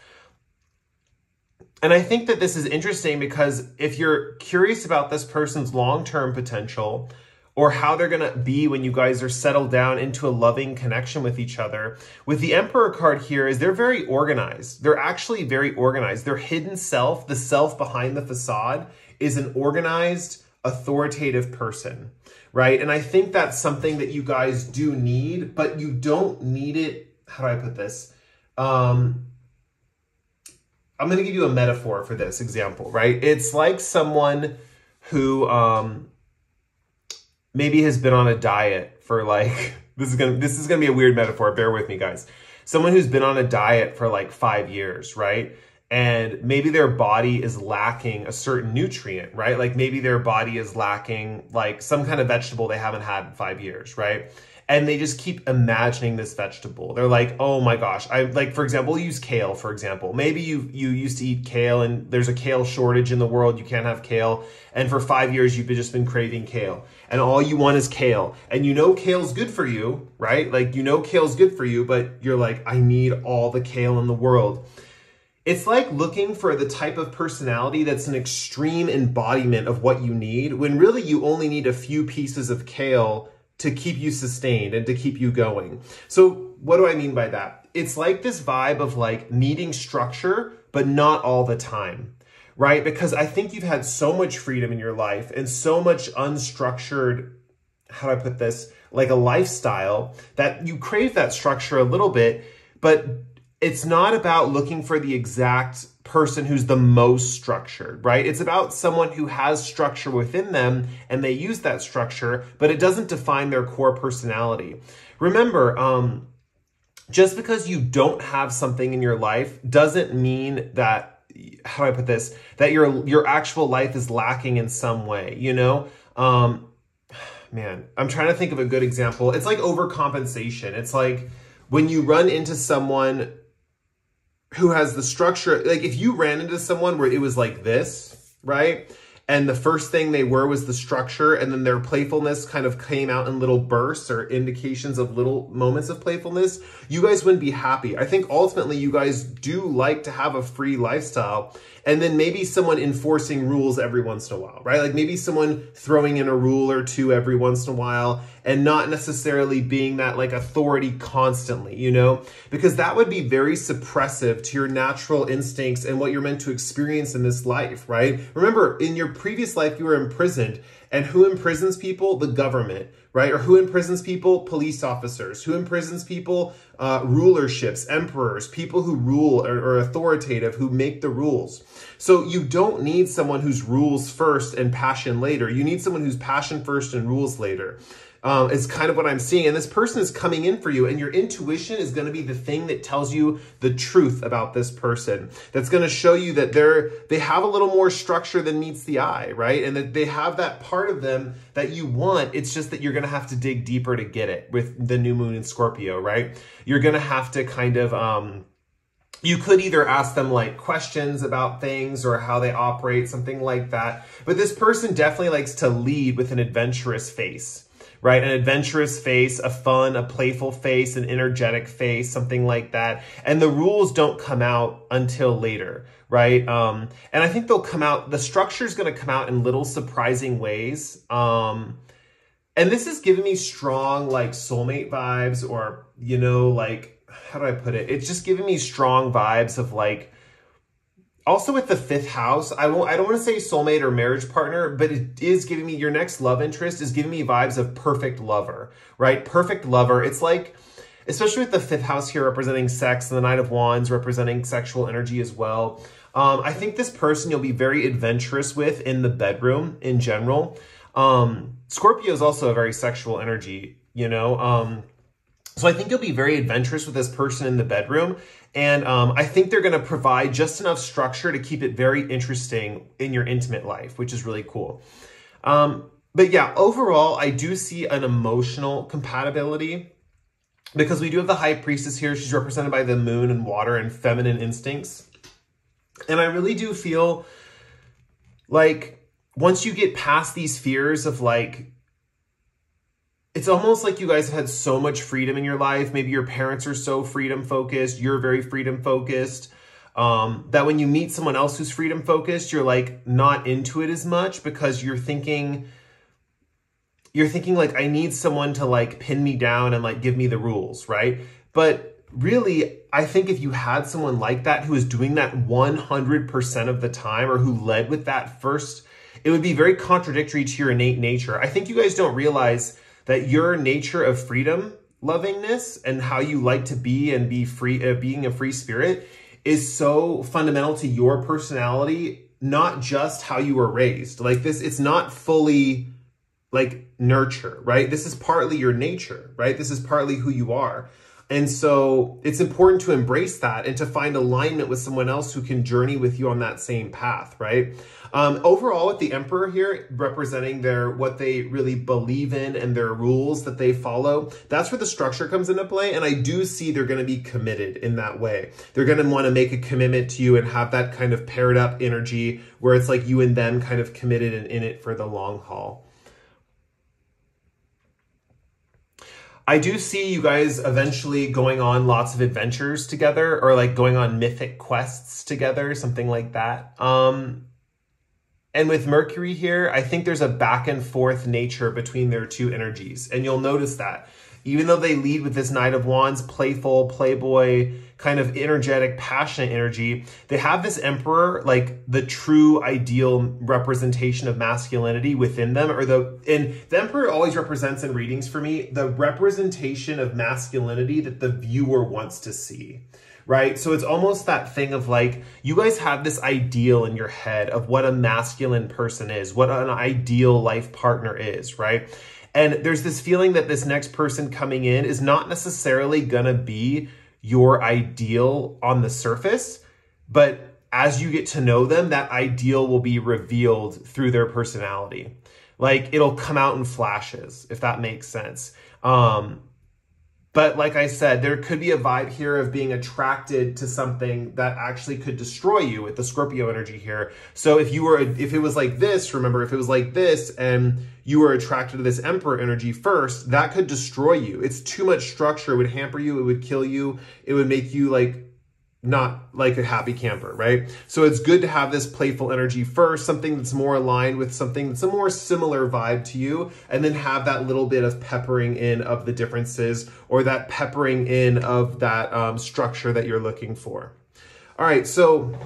And I think that this is interesting because if you're curious about this person's long-term potential or how they're going to be when you guys are settled down into a loving connection with each other, with the Emperor card here is they're very organized. They're actually very organized. Their hidden self, the self behind the facade, is an organized, authoritative person, right? And I think that's something that you guys do need, but you don't need it. How do I put this? I'm going to give you a metaphor for this example, right? It's like someone who maybe has been on a diet for like, this is going to be a weird metaphor. Bear with me, guys. Someone who's been on a diet for like 5 years, right? And maybe their body is lacking a certain nutrient, right? Like maybe their body is lacking like some kind of vegetable they haven't had in 5 years, right? And they just keep imagining this vegetable. They're like, oh my gosh. For example, we'll use kale, for example. Maybe you used to eat kale and there's a kale shortage in the world. You can't have kale. And for 5 years, you've just been craving kale. And all you want is kale. And you know kale's good for you, right? Like, you know kale's good for you, but you're like, I need all the kale in the world. It's like looking for the type of personality that's an extreme embodiment of what you need, when really you only need a few pieces of kale to keep you sustained and to keep you going. So what do I mean by that? It's like this vibe of like needing structure, but not all the time, right? Because I think you've had so much freedom in your life and so much unstructured, how do I put this? Like a lifestyle that you crave that structure a little bit, but it's not about looking for the exact person who's the most structured, right? It's about someone who has structure within them and they use that structure, but it doesn't define their core personality. Remember, just because you don't have something in your life doesn't mean that, how do I put this, that your actual life is lacking in some way, you know? Man, I'm trying to think of a good example. It's like overcompensation. It's like when you run into someone who has the structure, like if you ran into someone where it was like this, right? And the first thing they were was the structure, and then their playfulness kind of came out in little bursts or indications of little moments of playfulness, you guys wouldn't be happy. I think ultimately you guys do like to have a free lifestyle, and then maybe someone enforcing rules every once in a while, right? Like maybe someone throwing in a rule or two every once in a while and not necessarily being that like authority constantly, you know? Because that would be very suppressive to your natural instincts and what you're meant to experience in this life, right? Remember, in your previous life, you were imprisoned. And who imprisons people? The government, right? Or who imprisons people? Police officers. Who imprisons people? Rulerships, emperors, people who rule or authoritative, who make the rules. So you don't need someone who's rules first and passion later. You need someone who's passion first and rules later. Is kind of what I'm seeing. And this person is coming in for you, and your intuition is going to be the thing that tells you the truth about this person. That's going to show you that they have a little more structure than meets the eye, right? And that they have that part of them that you want. It's just that you're going to have to dig deeper to get it with the new moon in Scorpio, right? You're going to have to kind of, you could either ask them like questions about things or how they operate, something like that. But this person definitely likes to lead with an adventurous face, right? An adventurous face, a fun, a playful face, an energetic face, something like that. And the rules don't come out until later, right? And I think they'll come out, the structure is going to come out in little surprising ways. And this is giving me strong, like, soulmate vibes, or, you know, like, how do I put it? It's just giving me strong vibes of, like, also with the 5th house, I don't want to say soulmate or marriage partner, but it is giving me, your next love interest is giving me vibes of perfect lover, right? Perfect lover. It's like, especially with the 5th house here representing sex and the Knight of Wands representing sexual energy as well. I think this person you'll be very adventurous with in the bedroom in general. Scorpio is also a very sexual energy, you know? So I think you'll be very adventurous with this person in the bedroom. And I think they're going to provide just enough structure to keep it very interesting in your intimate life, which is really cool. But yeah, overall, I do see an emotional compatibility because we do have the High Priestess here. She's represented by the moon and water and feminine instincts. And I really do feel like once you get past these fears of, like, it's almost like you guys have had so much freedom in your life. Maybe your parents are so freedom focused. You're very freedom focused. That when you meet someone else who's freedom focused, you're, like, not into it as much because you're thinking like, I need someone to, like, pin me down and, like, give me the rules, right? But really, I think if you had someone like that who is doing that 100% of the time, or who led with that first, it would be very contradictory to your innate nature. I think you guys don't realize that your nature of freedom lovingness and how you like to be and be free, being a free spirit, is so fundamental to your personality, not just how you were raised. Like this, it's not fully like nurture, right? This is partly your nature, right? This is partly who you are. And so it's important to embrace that and to find alignment with someone else who can journey with you on that same path, right? Overall, with the Emperor here representing what they really believe in and their rules that they follow, that's where the structure comes into play. And I do see they're going to be committed in that way. They're going to want to make a commitment to you and have that kind of paired up energy where it's like you and them kind of committed and in it for the long haul. I do see you guys eventually going on lots of adventures together, or like going on mythic quests together, something like that. And with Mercury here, I think there's a back and forth nature between their two energies. And you'll notice that even though they lead with this Knight of Wands, playful, playboy, kind of energetic, passionate energy, they have this Emperor, like the true ideal representation of masculinity within them, and the Emperor always represents in readings for me the representation of masculinity that the viewer wants to see, right? So it's almost that thing of like, you guys have this ideal in your head of what a masculine person is, what an ideal life partner is, right? And there's this feeling that this next person coming in is not necessarily gonna be your ideal on the surface, but as you get to know them, that ideal will be revealed through their personality. Like it'll come out in flashes, if that makes sense. But like I said, there could be a vibe here of being attracted to something that actually could destroy you with the Scorpio energy here. So if it was like this, remember, if it was like this and you were attracted to this Emperor energy first, that could destroy you. It's too much structure. It would hamper you. It would kill you. It would make you like not like a happy camper, right? So it's good to have this playful energy first, something that's more aligned with something that's a more similar vibe to you, and then have that little bit of peppering in of the differences, or that peppering in of that structure that you're looking for. All right, so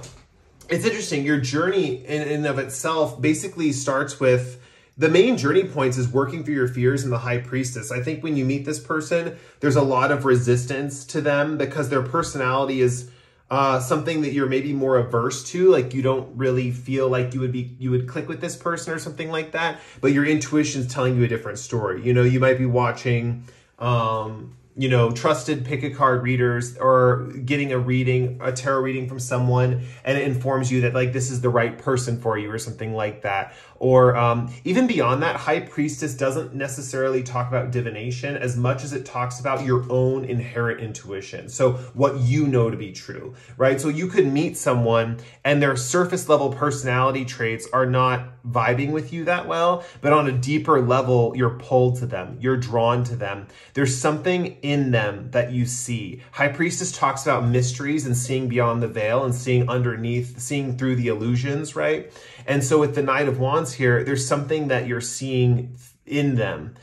it's interesting. Your journey in and of itself basically starts with the main journey points is working through your fears in the High Priestess. I think when you meet this person, there's a lot of resistance to them because their personality is something that you're maybe more averse to, like you don't really feel like you would click with this person or something like that, but your intuition is telling you a different story. You know, you might be watching, you know, trusted pick a card readers, or getting a tarot reading from someone, and it informs you that like this is the right person for you or something like that. Or even beyond that, High Priestess doesn't necessarily talk about divination as much as it talks about your own inherent intuition. So what you know to be true, right? So you could meet someone and their surface level personality traits are not vibing with you that well, but on a deeper level, you're pulled to them. You're drawn to them. There's something in them that you see. High Priestess talks about mysteries and seeing beyond the veil and seeing underneath, seeing through the illusions, right? And so with the Knight of Wands here, there's something that you're seeing in them.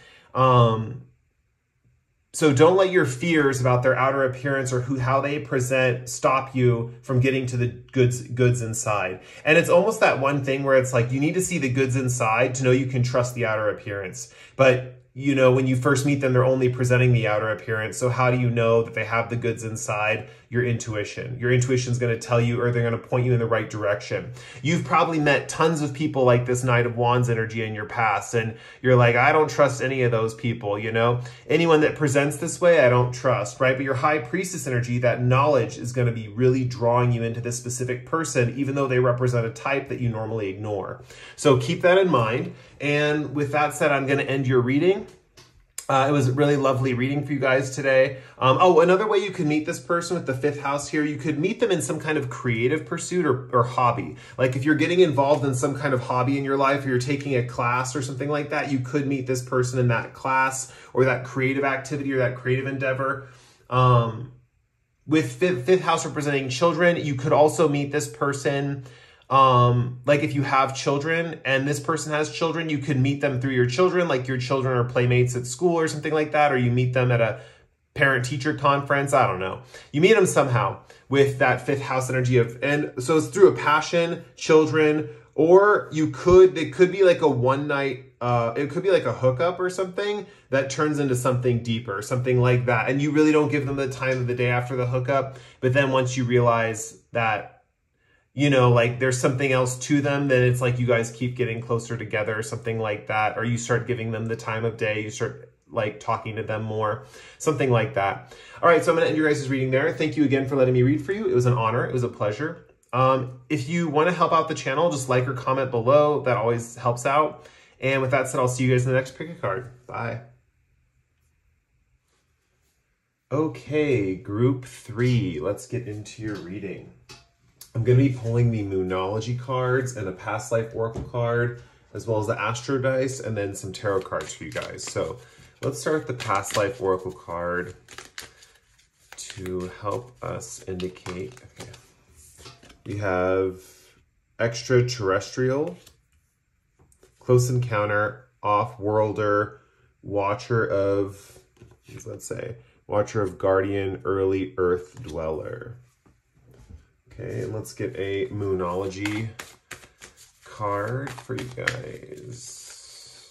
So don't let your fears about their outer appearance or how they present stop you from getting to the goods inside. And it's almost that one thing where it's like you need to see the goods inside to know you can trust the outer appearance. But you know, when you first meet them, they're only presenting the outer appearance. So how do you know that they have the goods inside? Your intuition. Your intuition is going to tell you, or they're going to point you in the right direction. You've probably met tons of people like this Knight of Wands energy in your past, and you're like, I don't trust any of those people, you know? Anyone that presents this way, I don't trust, right? But your High Priestess energy, that knowledge is going to be really drawing you into this specific person, even though they represent a type that you normally ignore. So keep that in mind. And with that said, I'm going to end your reading. It was really lovely reading for you guys today. Oh, another way you could meet this person with the 5th house here, you could meet them in some kind of creative pursuit or hobby. Like if you're getting involved in some kind of hobby in your life, or you're taking a class or something like that, you could meet this person in that class or that creative activity or that creative endeavor. With 5th house representing children, you could also meet this person like if you have children and this person has children, you could meet them through your children, like your children are playmates at school or something like that, or you meet them at a parent-teacher conference. I don't know. You meet them somehow with that 5th house energy and so it's through a passion, children, or it could be like a one night, it could be like a hookup or something that turns into something deeper, something like that. And you really don't give them the time of the day after the hookup. But then once you realize that, you know, like there's something else to them, then it's like you guys keep getting closer together or something like that. Or you start giving them the time of day. You start like talking to them more, something like that. All right, so I'm going to end your guys' reading there. Thank you again for letting me read for you. It was an honor. It was a pleasure. If you want to help out the channel, just like or comment below. That always helps out. And with that said, I'll see you guys in the next pick a card. Bye. Okay, group 3. Let's get into your reading. I'm going to be pulling the Moonology cards and a Past Life Oracle card, as well as the Astro Dice, and then some tarot cards for you guys. So let's start with the Past Life Oracle card to help us indicate. Okay. We have Extraterrestrial, Close Encounter, Off-Worlder, Watcher of, let's say, Watcher of Guardian, Early Earth Dweller. Okay, and let's get a Moonology card for you guys.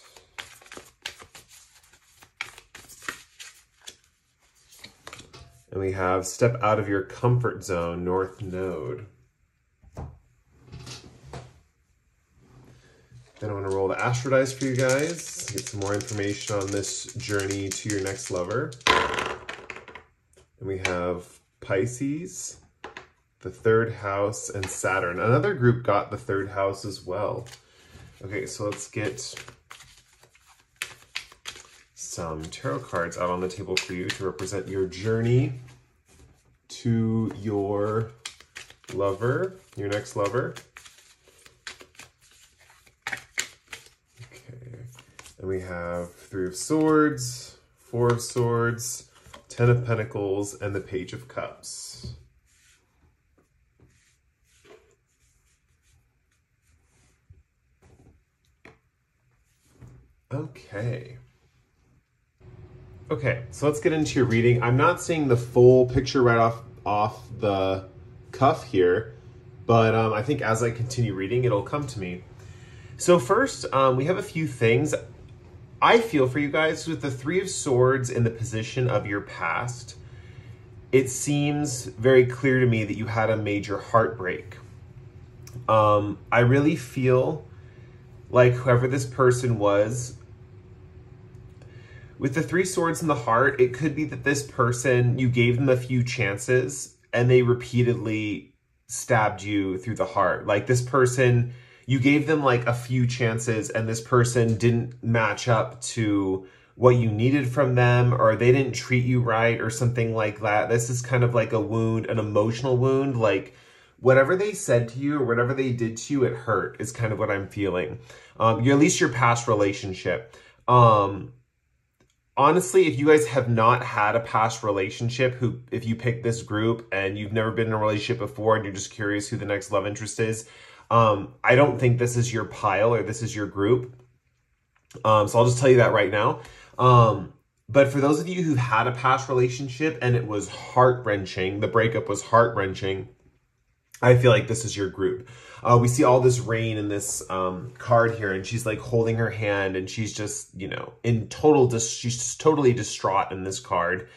And we have Step Out of Your Comfort Zone, North Node. Then I'm going to roll the Astro Dice for you guys, get some more information on this journey to your next lover. And we have Pisces, the 3rd house, and Saturn. Another group got the 3rd house as well. Okay, so let's get some tarot cards out on the table for you to represent your journey to your lover, your next lover. Okay, and we have 3 of Swords, 4 of Swords, 10 of Pentacles, and the Page of Cups. Okay, so let's get into your reading. I'm not seeing the full picture right off the cuff here, but I think as I continue reading, it'll come to me. So first, we have a few things I feel for you guys. With the 3 of Swords in the position of your past, it seems very clear to me that you had a major heartbreak. I really feel like whoever this person was, with the 3 swords in the heart, it could be that this person, you gave them a few chances and they repeatedly stabbed you through the heart. Like this person, you gave them like a few chances and this person didn't match up to what you needed from them, or they didn't treat you right or something like that. This is kind of like a wound, an emotional wound, like whatever they said to you or whatever they did to you, it hurt is kind of what I'm feeling. At least your past relationship. Honestly, if you guys have not had a past relationship, if you pick this group and you've never been in a relationship before and you're just curious who the next love interest is, I don't think this is your pile or this is your group. So I'll just tell you that right now. But for those of you who've had a past relationship and it was heart-wrenching, the breakup was heart-wrenching, I feel like this is your group. We see all this rain in this card here, and she's like holding her hand, and she's just, you know, she's just totally distraught in this card.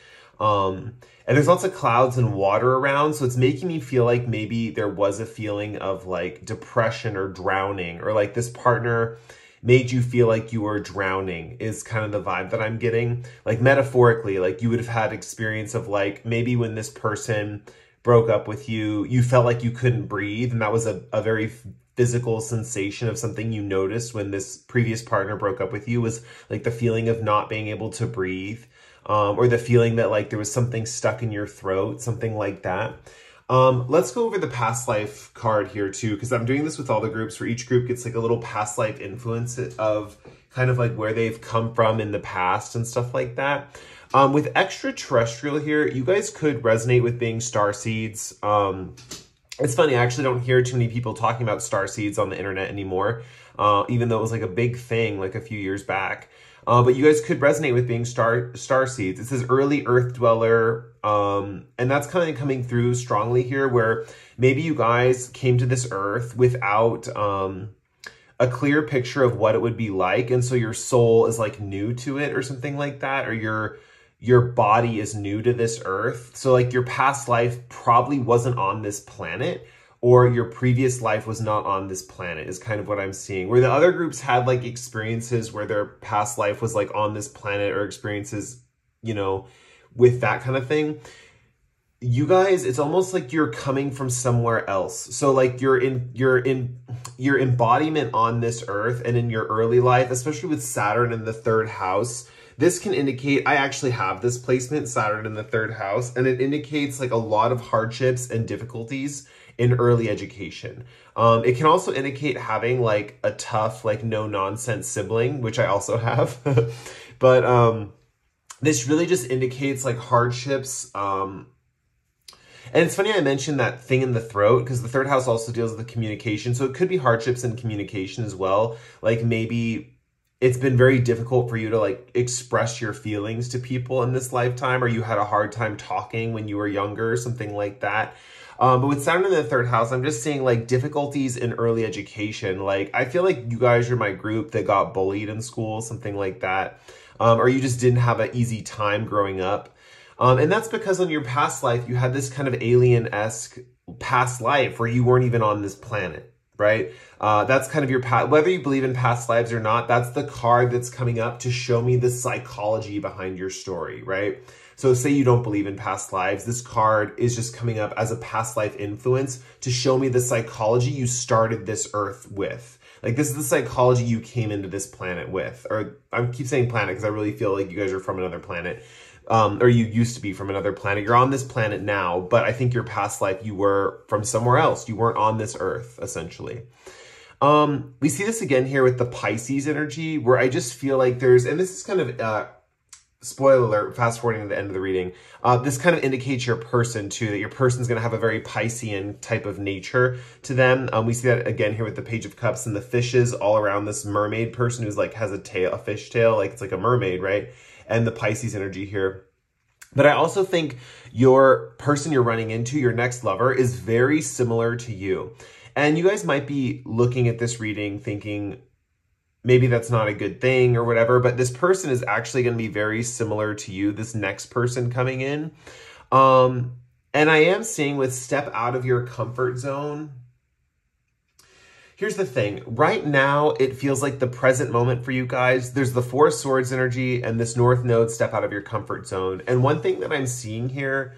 And there's lots of clouds and water around, so it's making me feel like maybe there was a feeling of like depression or drowning, or like this partner made you feel like you were drowning is kind of the vibe that I'm getting. Like metaphorically, like you would have had experience of like maybe when this person broke up with you, you felt like you couldn't breathe, and that was a very physical sensation of something you noticed when this previous partner broke up with you, was like the feeling of not being able to breathe, or the feeling that like there was something stuck in your throat, something like that. Let's go over the past life card here too, because I'm doing this with all the groups, where each group gets like a little past life influence of kind of like where they've come from in the past and stuff like that. With extraterrestrial here, you guys could resonate with being starseeds. It's funny, I actually don't hear too many people talking about starseeds on the internet anymore, even though it was like a big thing like a few years back. But you guys could resonate with being starseeds. It says early earth dweller, and that's kind of coming through strongly here, where maybe you guys came to this earth without a clear picture of what it would be like, and so your soul is like new to it or something like that, or your body is new to this earth. So like your past life probably wasn't on this planet, or your previous life was not on this planet is kind of what I'm seeing. Where the other groups had like experiences where their past life was like on this planet, or experiences, you know, with that kind of thing. You guys, it's almost like you're coming from somewhere else. So like your embodiment on this earth and in your early life, especially with Saturn in the 3rd house, this can indicate, I actually have this placement, Saturn in the 3rd house, and it indicates like a lot of hardships and difficulties in early education. It can also indicate having like a tough, like no nonsense sibling, which I also have. But this really just indicates like hardships. And it's funny I mentioned that thing in the throat, because the 3rd house also deals with the communication. So it could be hardships in communication as well. Like maybe it's been very difficult for you to like express your feelings to people in this lifetime, or you had a hard time talking when you were younger, something like that. But with Saturn in the 3rd house, I'm just seeing like difficulties in early education. Like I feel like you guys are my group that got bullied in school, something like that. Or you just didn't have an easy time growing up. And that's because in your past life, you had this kind of alien-esque past life where you weren't even on this planet, right? That's kind of your past, whether you believe in past lives or not, that's the card that's coming up to show me the psychology behind your story, right? So say you don't believe in past lives, this card is just coming up as a past life influence to show me the psychology you started this earth with. Like this is the psychology you came into this planet with. Or I keep saying planet because I really feel like you guys are from another planet. Or you used to be from another planet. You're on this planet now, but I think your past life you were from somewhere else. You weren't on this earth, essentially. We see this again here with the Pisces energy, where I just feel like there's, and this is kind of, spoiler alert, fast forwarding to the end of the reading, this kind of indicates your person too, that your person's going to have a very Piscean type of nature to them. We see that again here with the Page of Cups and the fishes all around this mermaid person who's like has a tail, a fish tail, like it's like a mermaid, right? And the Pisces energy here. But I also think your person you're running into, your next lover, is very similar to you. And you guys might be looking at this reading thinking, maybe that's not a good thing or whatever, but this person is actually going to be very similar to you, this next person coming in. And I am seeing with step out of your comfort zone. Here's the thing. Right now, it feels like the present moment for you guys. There's the 4 of Swords energy and this North Node, step out of your comfort zone. And one thing that I'm seeing here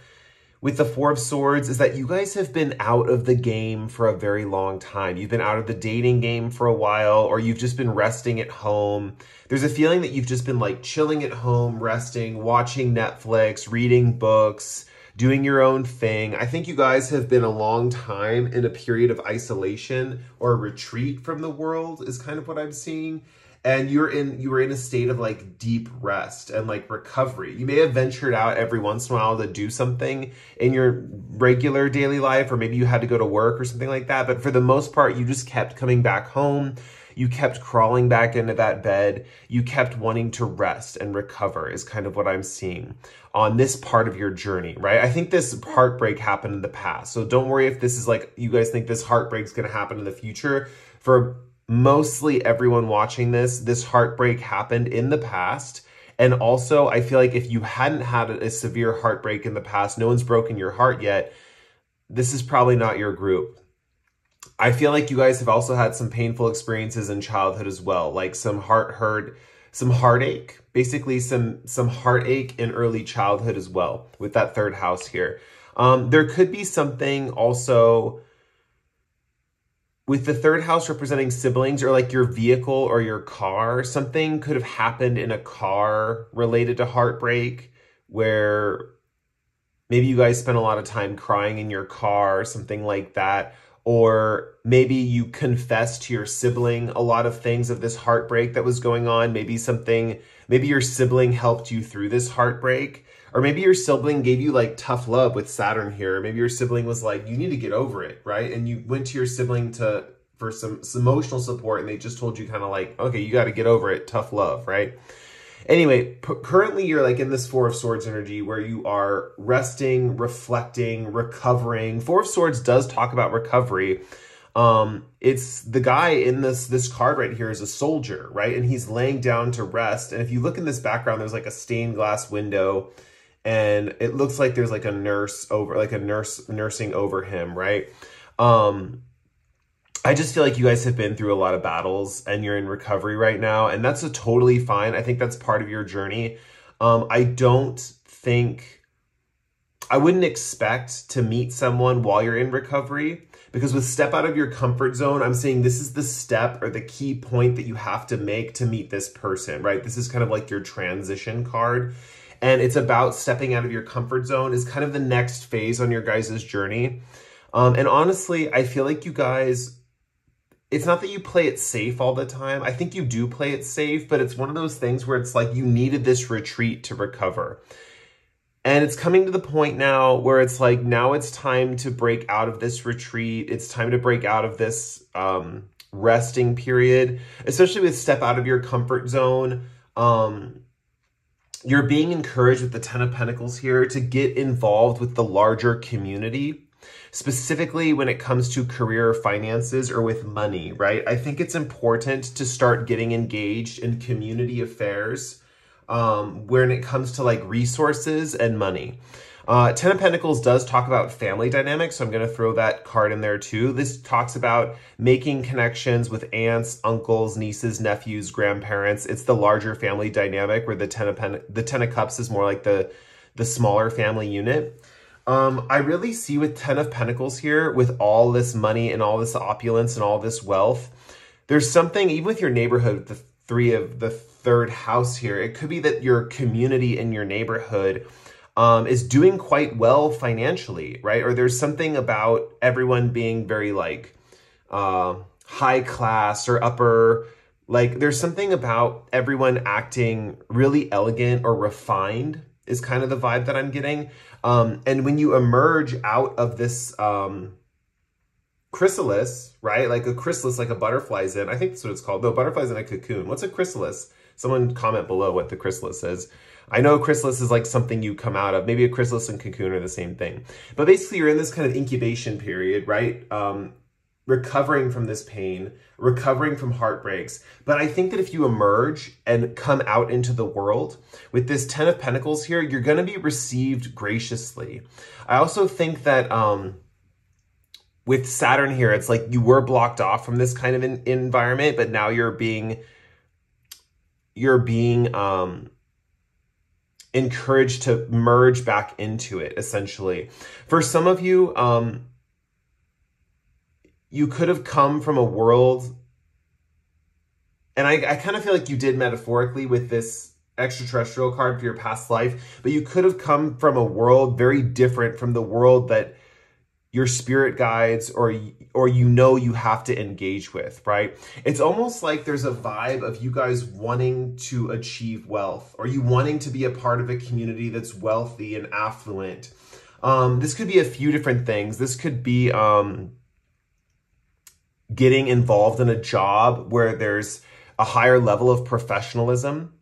with the Four of Swords is that you guys have been out of the game for a very long time. You've been out of the dating game for a while, or you've just been resting at home. There's a feeling that you've just been like chilling at home, resting, watching Netflix, reading books, doing your own thing. I think you guys have been a long time in a period of isolation or retreat from the world is kind of what I'm seeing. And you were in a state of like deep rest and like recovery. You may have ventured out every once in a while to do something in your regular daily life, or maybe you had to go to work or something like that. But for the most part, you just kept coming back home. You kept crawling back into that bed. You kept wanting to rest and recover is kind of what I'm seeing on this part of your journey, right? I think this heartbreak happened in the past. So don't worry if this is like, you guys think this heartbreak's going to happen in the future. For mostly everyone watching this heartbreak happened in the past. And also, I feel like if you hadn't had a severe heartbreak in the past, no one's broken your heart yet, this is probably not your group. I feel like you guys have also had some painful experiences in childhood as well, like some heartache, basically some heartache in early childhood as well with that third house here. There could be something also with the third house representing siblings or like your vehicle or your car. Something could have happened in a car related to heartbreak where maybe you guys spent a lot of time crying in your car or something like that. Or maybe you confessed to your sibling a lot of things of this heartbreak that was going on. Maybe your sibling helped you through this heartbreak. Or maybe your sibling gave you like tough love with Saturn here. Maybe your sibling was like, you need to get over it, right? And you went to your sibling for some emotional support, and they just told you kind of like, okay, you got to get over it, tough love, right? Anyway, currently you're like in this Four of Swords energy where you are resting, reflecting, recovering. Four of Swords does talk about recovery. It's the guy in this card right here is a soldier, right? And he's laying down to rest. And if you look in this background, there's like a stained glass window, and it looks like there's like a nurse nursing over him, right? I just feel like you guys have been through a lot of battles and you're in recovery right now, and that's totally fine. I think that's part of your journey. I wouldn't expect to meet someone while you're in recovery, because with step out of your comfort zone, I'm saying this is the step or the key point that you have to make to meet this person, right? This is kind of like your transition card. And it's about stepping out of your comfort zone is kind of the next phase on your guys' journey. And honestly, I feel like you guys, it's not that you play it safe all the time. I think you do play it safe, but it's one of those things where it's like you needed this retreat to recover. And it's coming to the point now where it's like, now it's time to break out of this retreat. It's time to break out of this resting period, especially with step out of your comfort zone. You're being encouraged with the Ten of Pentacles here to get involved with the larger community, specifically when it comes to career, finances, or with money, right? I think it's important to start getting engaged in community affairs when it comes to like resources and money. Ten of Pentacles does talk about family dynamics, so I'm going to throw that card in there too. This talks about making connections with aunts, uncles, nieces, nephews, grandparents. It's the larger family dynamic where the Ten of Cups is more like the smaller family unit. I really see with Ten of Pentacles here, with all this money and all this opulence and all this wealth, there's something, even with your neighborhood, the three of the third house here, it could be that your community in your neighborhood is doing quite well financially, right? Or there's something about everyone being very like high class or upper, like there's something about everyone acting really elegant or refined is kind of the vibe that I'm getting. And when you emerge out of this chrysalis, right? Like a chrysalis, like a butterfly's in, I think that's what it's called. No, butterfly's in a cocoon. What's a chrysalis? Someone comment below what the chrysalis is. I know a chrysalis is like something you come out of. Maybe a chrysalis and cocoon are the same thing. But basically you're in this kind of incubation period, right? Recovering from this pain, recovering from heartbreaks. But I think that if you emerge and come out into the world with this Ten of Pentacles here, you're going to be received graciously. I also think that with Saturn here, it's like you were blocked off from this kind of environment, but now you're being encouraged to merge back into it, essentially. For some of you, you could have come from a world, and I kind of feel like you did metaphorically with this extraterrestrial card for your past life, but you could have come from a world very different from the world that your spirit guides or you have to engage with, right? It's almost like there's a vibe of you guys wanting to achieve wealth, or you wanting to be a part of a community that's wealthy and affluent. This could be a few different things. This could be getting involved in a job where there's a higher level of professionalism,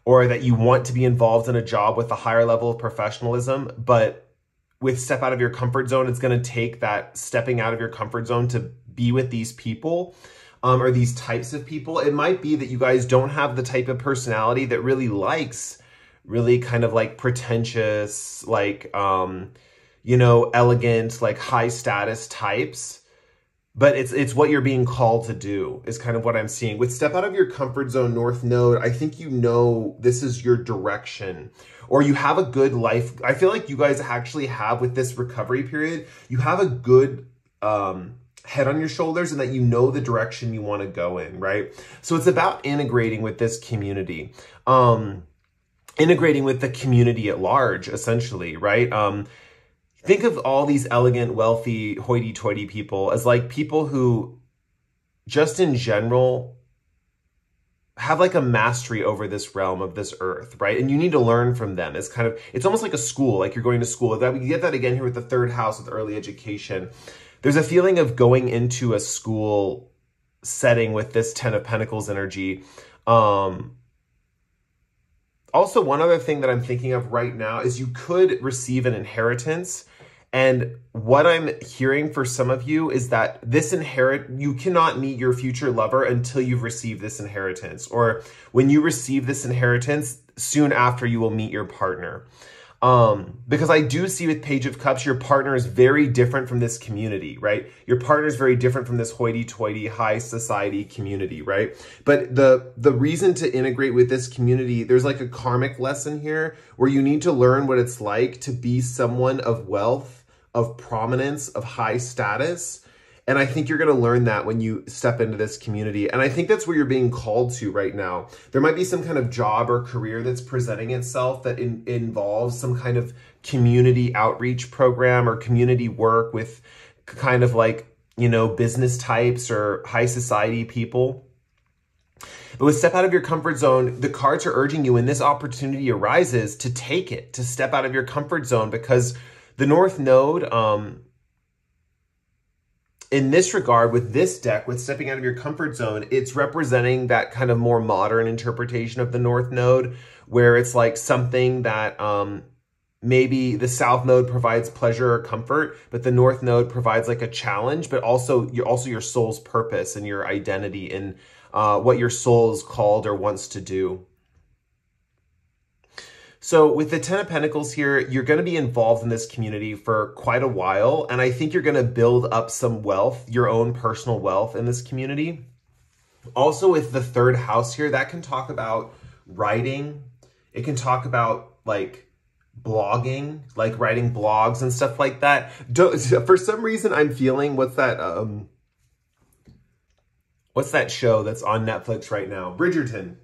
or that you want to be involved in a job with a higher level of professionalism, but with step out of your comfort zone, it's going to take that stepping out of your comfort zone to be with these people, or these types of people. It might be that you guys don't have the type of personality that really likes really kind of like pretentious, like, you know, elegant, like high status types. But it's what you're being called to do is kind of what I'm seeing. With step out of your comfort zone, North Node, I think you know this is your direction, or you have a good life. I feel like you guys actually have, with this recovery period, you have a good head on your shoulders, and that you know the direction you want to go in, right? So it's about integrating with this community, integrating with the community at large, essentially, right? Think of all these elegant, wealthy, hoity-toity people as like people who just in general have like a mastery over this realm of this earth, right? And you need to learn from them. It's kind of, it's almost like a school, like you're going to school. That we get that again here with the third house with early education. There's a feeling of going into a school setting with this Ten of Pentacles energy. Also, one other thing that I'm thinking of right now is you could receive an inheritance. And what I'm hearing for some of you is that you cannot meet your future lover until you've received this inheritance. Or when you receive this inheritance, soon after you will meet your partner. Because I do see with Page of Cups, your partner is very different from this community, right? Your partner is very different from this hoity-toity, high society community, right? But the reason to integrate with this community, there's like a karmic lesson here where you need to learn what it's like to be someone of wealth, of prominence, of high status. And I think you're going to learn that when you step into this community. And I think that's where you're being called to right now. There might be some kind of job or career that's presenting itself that involves some kind of community outreach program or community work with kind of like, you know, business types or high society people. But with step out of your comfort zone, the cards are urging you when this opportunity arises to take it, to step out of your comfort zone, because the North Node, in this regard, with this deck, with stepping out of your comfort zone, it's representing that kind of more modern interpretation of the North Node, where it's like something that maybe the South Node provides pleasure or comfort, but the North Node provides like a challenge, but also your soul's purpose and your identity and what your soul is called or wants to do. So with the Ten of Pentacles here, you're going to be involved in this community for quite a while. And I think you're going to build up some wealth, your own personal wealth in this community. Also with the third house here, that can talk about writing. It can talk about like blogging, like writing blogs and stuff like that. For some reason, I'm feeling, what's that show that's on Netflix right now? Bridgerton.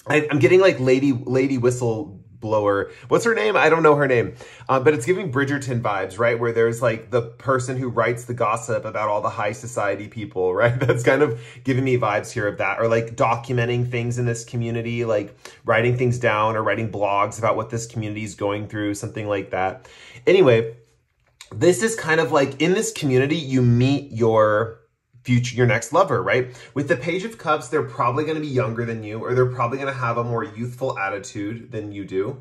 I'm getting like lady whistleblower. What's her name? I don't know her name. But it's giving Bridgerton vibes, right? Where there's like the person who writes the gossip about all the high society people, right? That's kind of giving me vibes here of that. Or like documenting things in this community, like writing things down or writing blogs about what this community is going through, something like that. Anyway, this is kind of like in this community, you meet your next lover, right? With the Page of Cups, they're probably going to be younger than you, or they're probably going to have a more youthful attitude than you do.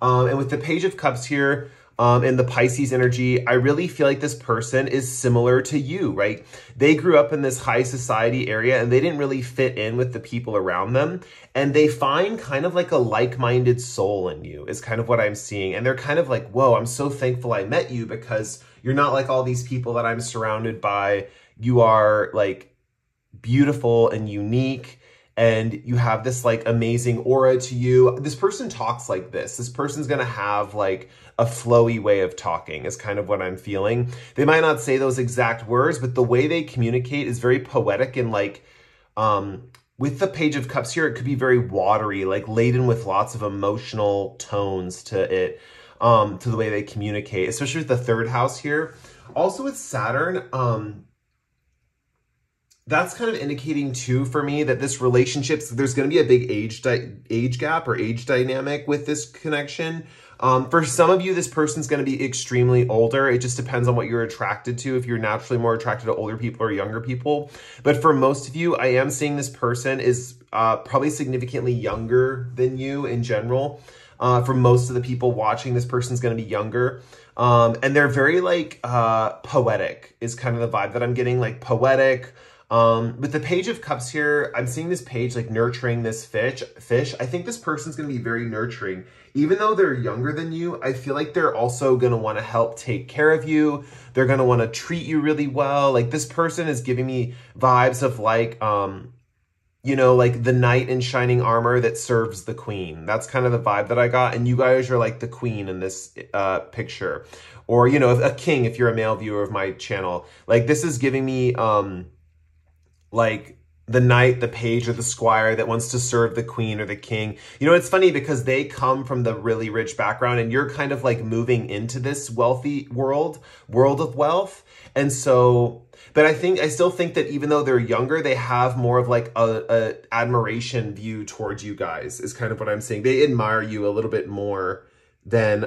And with the Page of Cups here, in the Pisces energy, I really feel like this person is similar to you, right? They grew up in this high society area and they didn't really fit in with the people around them. And they find kind of like a like-minded soul in you is kind of what I'm seeing. And they're kind of like, whoa, I'm so thankful I met you because you're not like all these people that I'm surrounded by. You are like beautiful and unique, and you have this like amazing aura to you. This person talks like this. This person's going to have like a flowy way of talking is kind of what I'm feeling. They might not say those exact words, but the way they communicate is very poetic and like, with the Page of Cups here, it could be very watery, like laden with lots of emotional tones to it, to the way they communicate, especially with the third house here. Also with Saturn, that's kind of indicating too for me that this relationship, there's going to be a big age gap or age dynamic with this connection. For some of you, this person's going to be extremely older. It just depends on what you're attracted to, if you're naturally more attracted to older people or younger people. But for most of you, I am seeing this person is probably significantly younger than you in general. For most of the people watching, this person's going to be younger. And they're very like poetic is kind of the vibe that I'm getting, like poetic. With the Page of Cups here, I'm seeing this page like nurturing this fish. I think this person's going to be very nurturing. Even though they're younger than you, I feel like they're also going to want to help take care of you. They're going to want to treat you really well. Like this person is giving me vibes of like, you know, like the knight in shining armor that serves the queen. That's kind of the vibe that I got. And you guys are like the queen in this picture. Or, you know, a king if you're a male viewer of my channel. Like this is giving me like the knight, the page, or the squire that wants to serve the queen or the king. You know, it's funny because they come from the really rich background and you're kind of like moving into this wealthy world of wealth. And so, but I still think that even though they're younger, they have more of like a admiration view towards you guys is kind of what I'm saying. They admire you a little bit more than,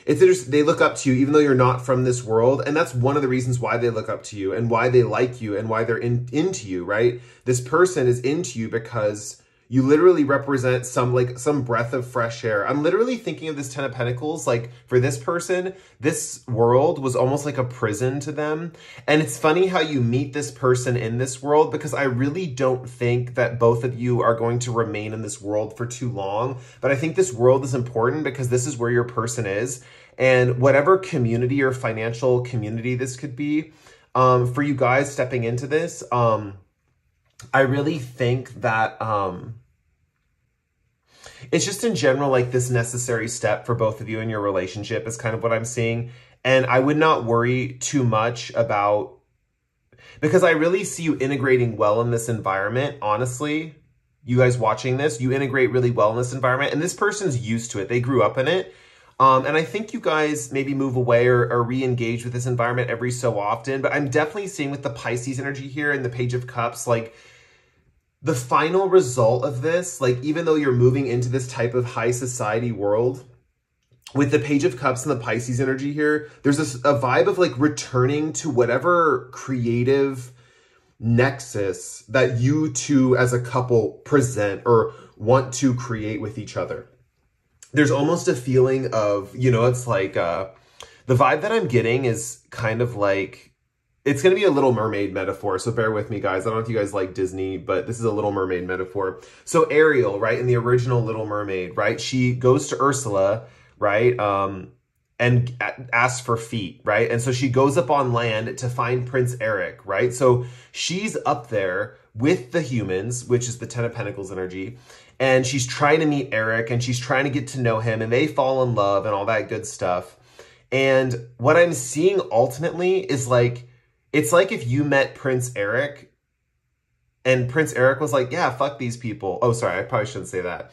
it's interesting. They look up to you even though you're not from this world. And that's one of the reasons why they look up to you and why they like you and why they're into you, right? This person is into you because you literally represent some breath of fresh air. I'm literally thinking of this Ten of Pentacles. Like for this person, this world was almost like a prison to them. And it's funny how you meet this person in this world because I really don't think that both of you are going to remain in this world for too long. But I think this world is important because this is where your person is. And whatever community or financial community this could be, for you guys stepping into this, I really think that it's just in general like this necessary step for both of you in your relationship is kind of what I'm seeing. And I would not worry too much about, because I really see you integrating well in this environment. Honestly, you guys watching this, you integrate really well in this environment and this person's used to it. They grew up in it. And I think you guys maybe move away or re-engage with this environment every so often. But I'm definitely seeing with the Pisces energy here and the Page of Cups, like the final result of this, like even though you're moving into this type of high society world, with the Page of Cups and the Pisces energy here, there's a vibe of like returning to whatever creative nexus that you two as a couple present or want to create with each other. There's almost a feeling of, you know, it's like the vibe that I'm getting is kind of like, it's going to be a Little Mermaid metaphor. So bear with me, guys. I don't know if you guys like Disney, but this is a Little Mermaid metaphor. So Ariel, right, in the original Little Mermaid, right, she goes to Ursula, right, and asks for feet, right? And so she goes up on land to find Prince Eric, right? So she's up there with the humans, which is the Ten of Pentacles energy. And she's trying to meet Eric and she's trying to get to know him and they fall in love and all that good stuff. And what I'm seeing ultimately is like, it's like if you met Prince Eric and Prince Eric was like, yeah, fuck these people. Oh, sorry, I probably shouldn't say that.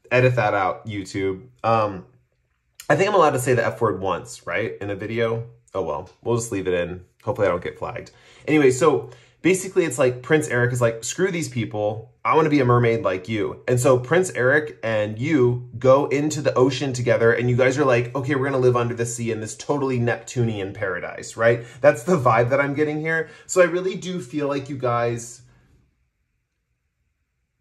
Edit that out, YouTube. I think I'm allowed to say the F word once, right? In a video. Oh, well, we'll just leave it in. Hopefully I don't get flagged. Anyway, so basically it's like Prince Eric is like, screw these people. I want to be a mermaid like you. And so Prince Eric and you go into the ocean together and you guys are like, okay, we're going to live under the sea in this totally Neptunian paradise, right? That's the vibe that I'm getting here. So I really do feel like you guys,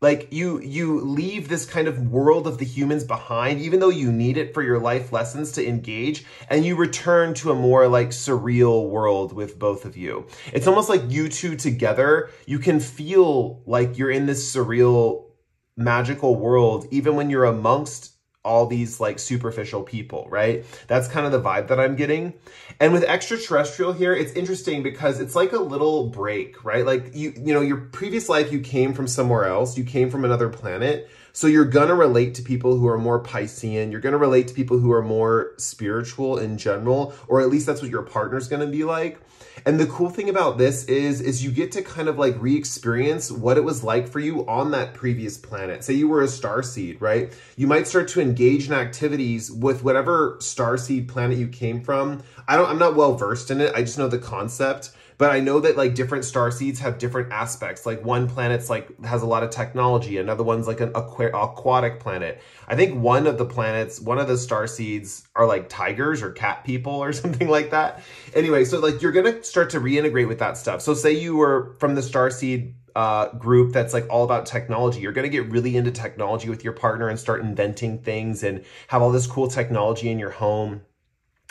like you leave this kind of world of the humans behind, even though you need it for your life lessons to engage, and you return to a more like surreal world with both of you. It's almost like you two together, you can feel like you're in this surreal, magical world, even when you're amongst all these like superficial people, right? That's kind of the vibe that I'm getting. And with extraterrestrial here, it's interesting because it's like a little break, right? Like you know, your previous life, you came from somewhere else, you came from another planet. So you're going to relate to people who are more Piscean. You're going to relate to people who are more spiritual in general, or at least that's what your partner's going to be like. And the cool thing about this is you get to kind of like re-experience what it was like for you on that previous planet. Say you were a starseed, right? You might start to engage in activities with whatever starseed planet you came from. I'm not well versed in it. I just know the concept. But I know that like different starseeds have different aspects. Like one planet's like has a lot of technology. Another one's like an aquatic planet. I think one of the starseeds are like tigers or cat people or something like that. Anyway, so like you're going to start to reintegrate with that stuff. So say you were from the starseed group that's like all about technology. You're going to get really into technology with your partner and start inventing things and have all this cool technology in your home.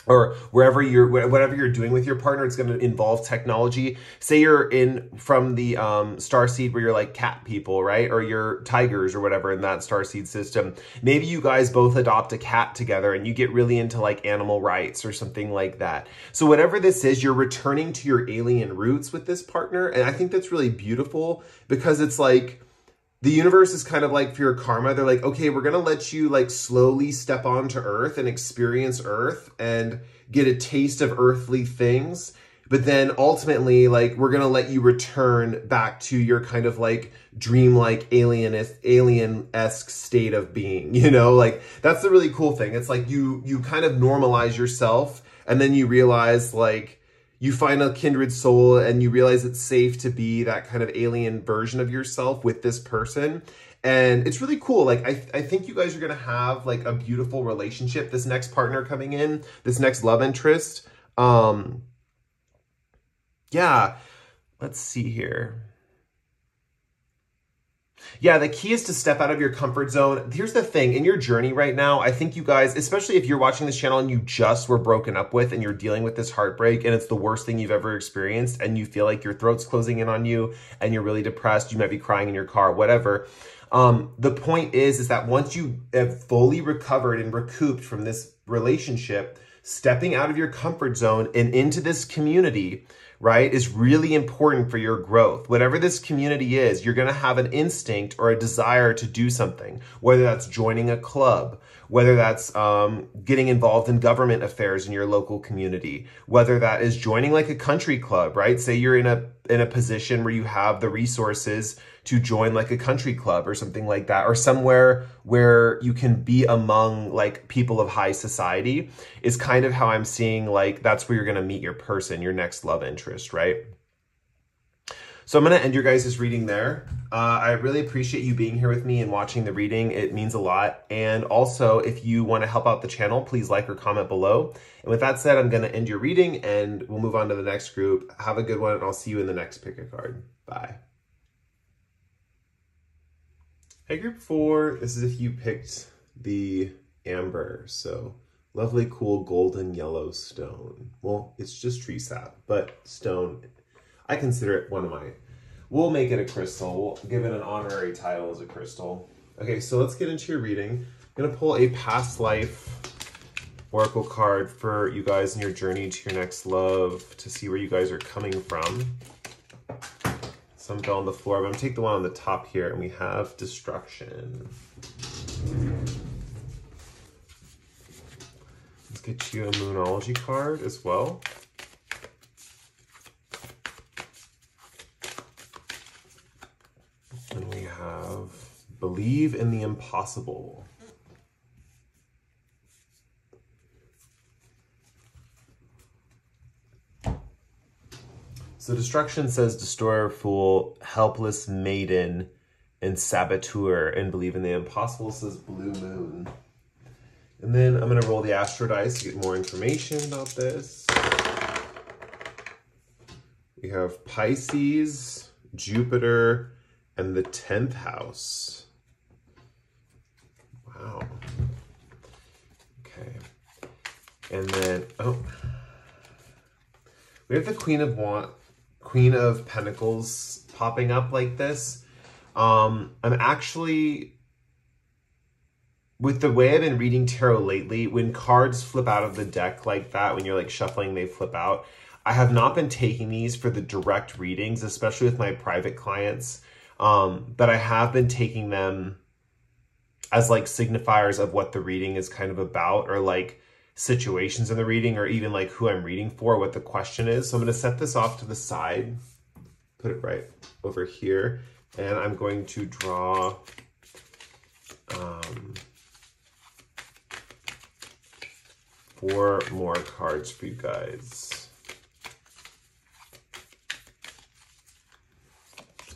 Or whatever you're doing with your partner, it's going to involve technology. Say you're from the starseed where you're like cat people, right? Or you're tigers or whatever in that starseed system. Maybe you guys both adopt a cat together and you get really into like animal rights or something like that. So whatever this is, you're returning to your alien roots with this partner. And I think that's really beautiful because it's like, the universe is kind of like for your karma. They're like, okay, we're going to let you like slowly step onto Earth and experience Earth and get a taste of earthly things. But then ultimately, like, we're going to let you return back to your kind of like dreamlike alien-esque state of being, you know, like that's the really cool thing. It's like you kind of normalize yourself and then you realize like, you find a kindred soul and you realize it's safe to be that kind of alien version of yourself with this person. And it's really cool. Like, I think you guys are going to have like a beautiful relationship. This next partner coming in, this next love interest. Yeah, let's see here. Yeah, the key is to step out of your comfort zone. Here's the thing, in your journey right now, I think you guys, especially if you're watching this channel and you just were broken up with and you're dealing with this heartbreak and it's the worst thing you've ever experienced and you feel like your throat's closing in on you and you're really depressed, you might be crying in your car, whatever. The point is that once you have fully recovered and recouped from this relationship, stepping out of your comfort zone and into this community, right, is really important for your growth. Whatever this community is, you're going to have an instinct or a desire to do something, whether that's joining a club, whether that's getting involved in government affairs in your local community, whether that is joining like a country club, right? Say you're in a position where you have the resources to join like a country club or something like that, or somewhere where you can be among like people of high society is kind of how I'm seeing like that's where you're going to meet your person, your next love interest, right? So I'm going to end your guys' reading there. I really appreciate you being here with me and watching the reading. It means a lot. And also, if you want to help out the channel, please like or comment below. And with that said, I'm going to end your reading and we'll move on to the next group. Have a good one, and I'll see you in the next pick a card. Bye. Hey, group 4, this is if you picked the amber. So lovely, cool, golden yellow stone. Well, it's just tree sap, but stone. I consider it one of my, we'll make it a crystal. We'll give it an honorary title as a crystal. Okay, so let's get into your reading. I'm gonna pull a past life oracle card for you guys in your journey to your next love to see where you guys are coming from. Some fell on the floor, but I'm gonna take the one on the top here, and we have destruction. Let's get you a moonology card as well. And we have believe in the impossible. So destruction says destroyer, fool, helpless maiden, and saboteur, and believe in the impossible says blue moon. And then I'm going to roll the astro dice to get more information about this. We have Pisces, Jupiter, and the 10th house. Wow. Okay. And then, oh, we have the Queen of Pentacles popping up like this. I'm actually with the way I've been reading tarot lately, when cards flip out of the deck like that, when you're like shuffling, they flip out. I have not been taking these for the direct readings, especially with my private clients. But I have been taking them as like signifiers of what the reading is kind of about, or like situations in the reading, or even like who I'm reading for, what the question is. So I'm going to set this off to the side, put it right over here, and I'm going to draw 4 more cards for you guys.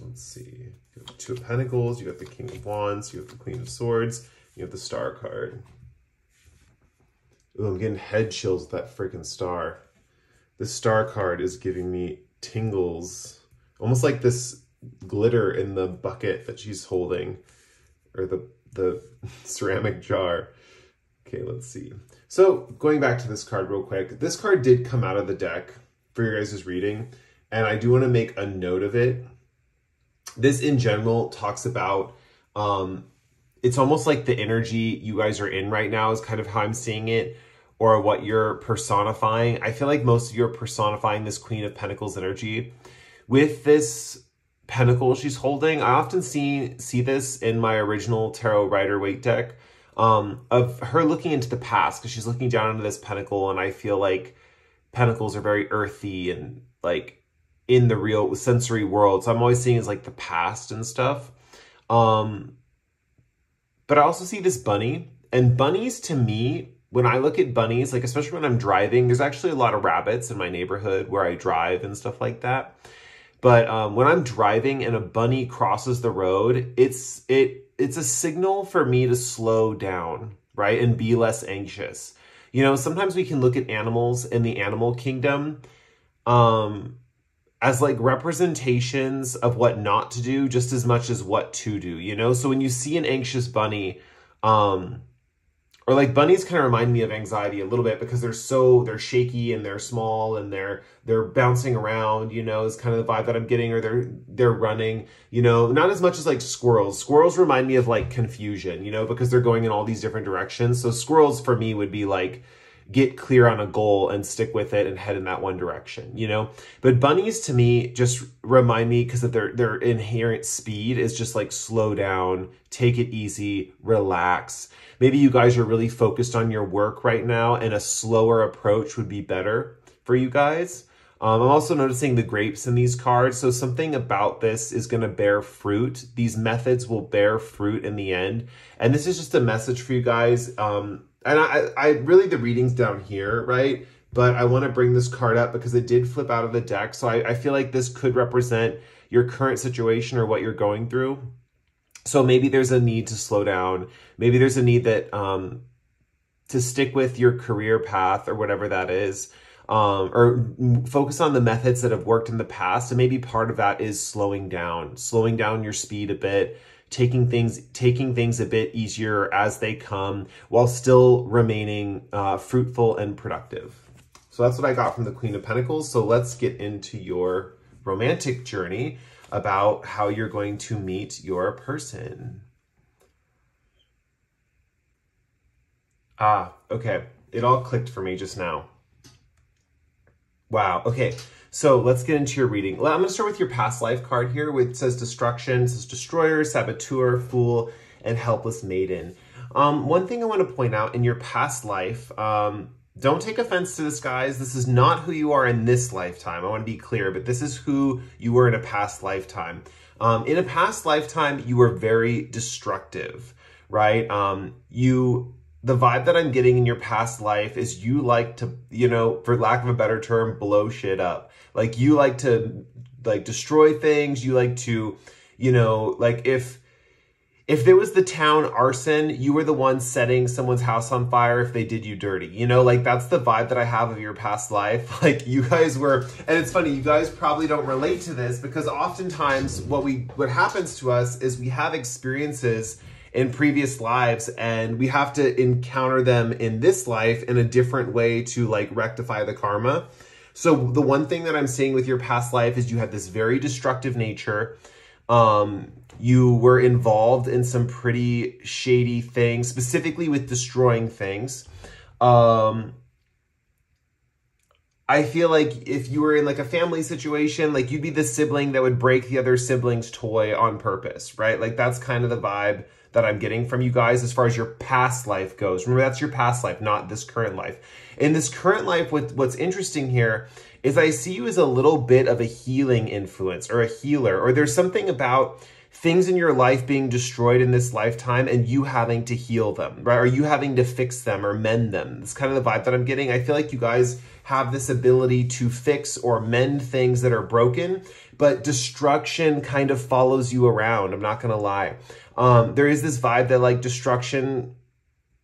Let's see. You have the 2 of Pentacles, you got the King of Wands, you have the Queen of Swords, you have the Star card. Ooh, I'm getting head chills with that freaking star. The Star card is giving me tingles, almost like this glitter in the bucket that she's holding, or the ceramic jar. Okay, let's see. So going back to this card real quick, this card did come out of the deck for your guys' reading, and I do want to make a note of it. This in general talks about, it's almost like the energy you guys are in right now is kind of how I'm seeing it, or what you're personifying. I feel like most of you are personifying this Queen of Pentacles energy. With this pentacle she's holding, I often see this in my original Tarot Rider-Waite deck, of her looking into the past, because she's looking down into this pentacle, and I feel like pentacles are very earthy and like in the real sensory world. So I'm always seeing as like the past and stuff. But I also see this bunny, and bunnies to me, when I look at bunnies, like especially when I'm driving, there's actually a lot of rabbits in my neighborhood where I drive and stuff like that. But when I'm driving and a bunny crosses the road, it's a signal for me to slow down, right? And be less anxious. You know, sometimes we can look at animals in the animal kingdom as like representations of what not to do just as much as what to do, you know? So when you see an anxious bunny, or like bunnies kind of remind me of anxiety a little bit, because they're shaky and they're small and they're bouncing around, you know, is kind of the vibe that I'm getting, or they're running, you know, not as much as like squirrels. Squirrels remind me of like confusion, you know, because they're going in all these different directions. So squirrels for me would be like, get clear on a goal and stick with it and head in that one direction, you know? But bunnies to me just remind me, because of their inherent speed is just like slow down, take it easy, relax. Maybe you guys are really focused on your work right now, and a slower approach would be better for you guys. I'm also noticing the grapes in these cards. So something about this is going to bear fruit. These methods will bear fruit in the end. And this is just a message for you guys. And I really, the reading's down here, right? But I want to bring this card up because it did flip out of the deck. So I feel like this could represent your current situation or what you're going through. So maybe there's a need to slow down. Maybe there's a need that to stick with your career path or whatever that is, or focus on the methods that have worked in the past. And maybe part of that is slowing down your speed a bit, taking things a bit easier as they come, while still remaining fruitful and productive. So that's what I got from the Queen of Pentacles. So let's get into your romantic journey about how you're going to meet your person. Okay. It all clicked for me just now. Wow. Okay. So let's get into your reading. Well, I'm going to start with your past life card here, which says destruction. It says destroyer, saboteur, fool, and helpless maiden. One thing I want to point out in your past life, don't take offense to this, guys. This is not who you are in this lifetime. I want to be clear, but this is who you were in a past lifetime. In a past lifetime, you were very destructive, right? The vibe that I'm getting in your past life is you like to, you know, for lack of a better term, blow shit up. Like you like to like destroy things. You like to, you know, like if there was the town arson, you were the one setting someone's house on fire if they did you dirty. You know, like that's the vibe that I have of your past life. Like you guys were, and it's funny, you guys probably don't relate to this, because oftentimes what happens to us is we have experiences in previous lives and we have to encounter them in this life in a different way to like rectify the karma. So the one thing that I'm seeing with your past life is you have this very destructive nature. You were involved in some pretty shady things, specifically with destroying things. I feel like if you were in like a family situation, like you'd be the sibling that would break the other sibling's toy on purpose, right? Like that's kind of the vibe that I'm getting from you guys as far as your past life goes. Remember, that's your past life, not this current life. In this current life, what's interesting here is I see you as a little bit of a healing influence or a healer, or there's something about things in your life being destroyed in this lifetime and you having to heal them, right? Or you having to fix them or mend them. It's kind of the vibe that I'm getting. I feel like you guys have this ability to fix or mend things that are broken, but destruction kind of follows you around. I'm not going to lie. There is this vibe that like destruction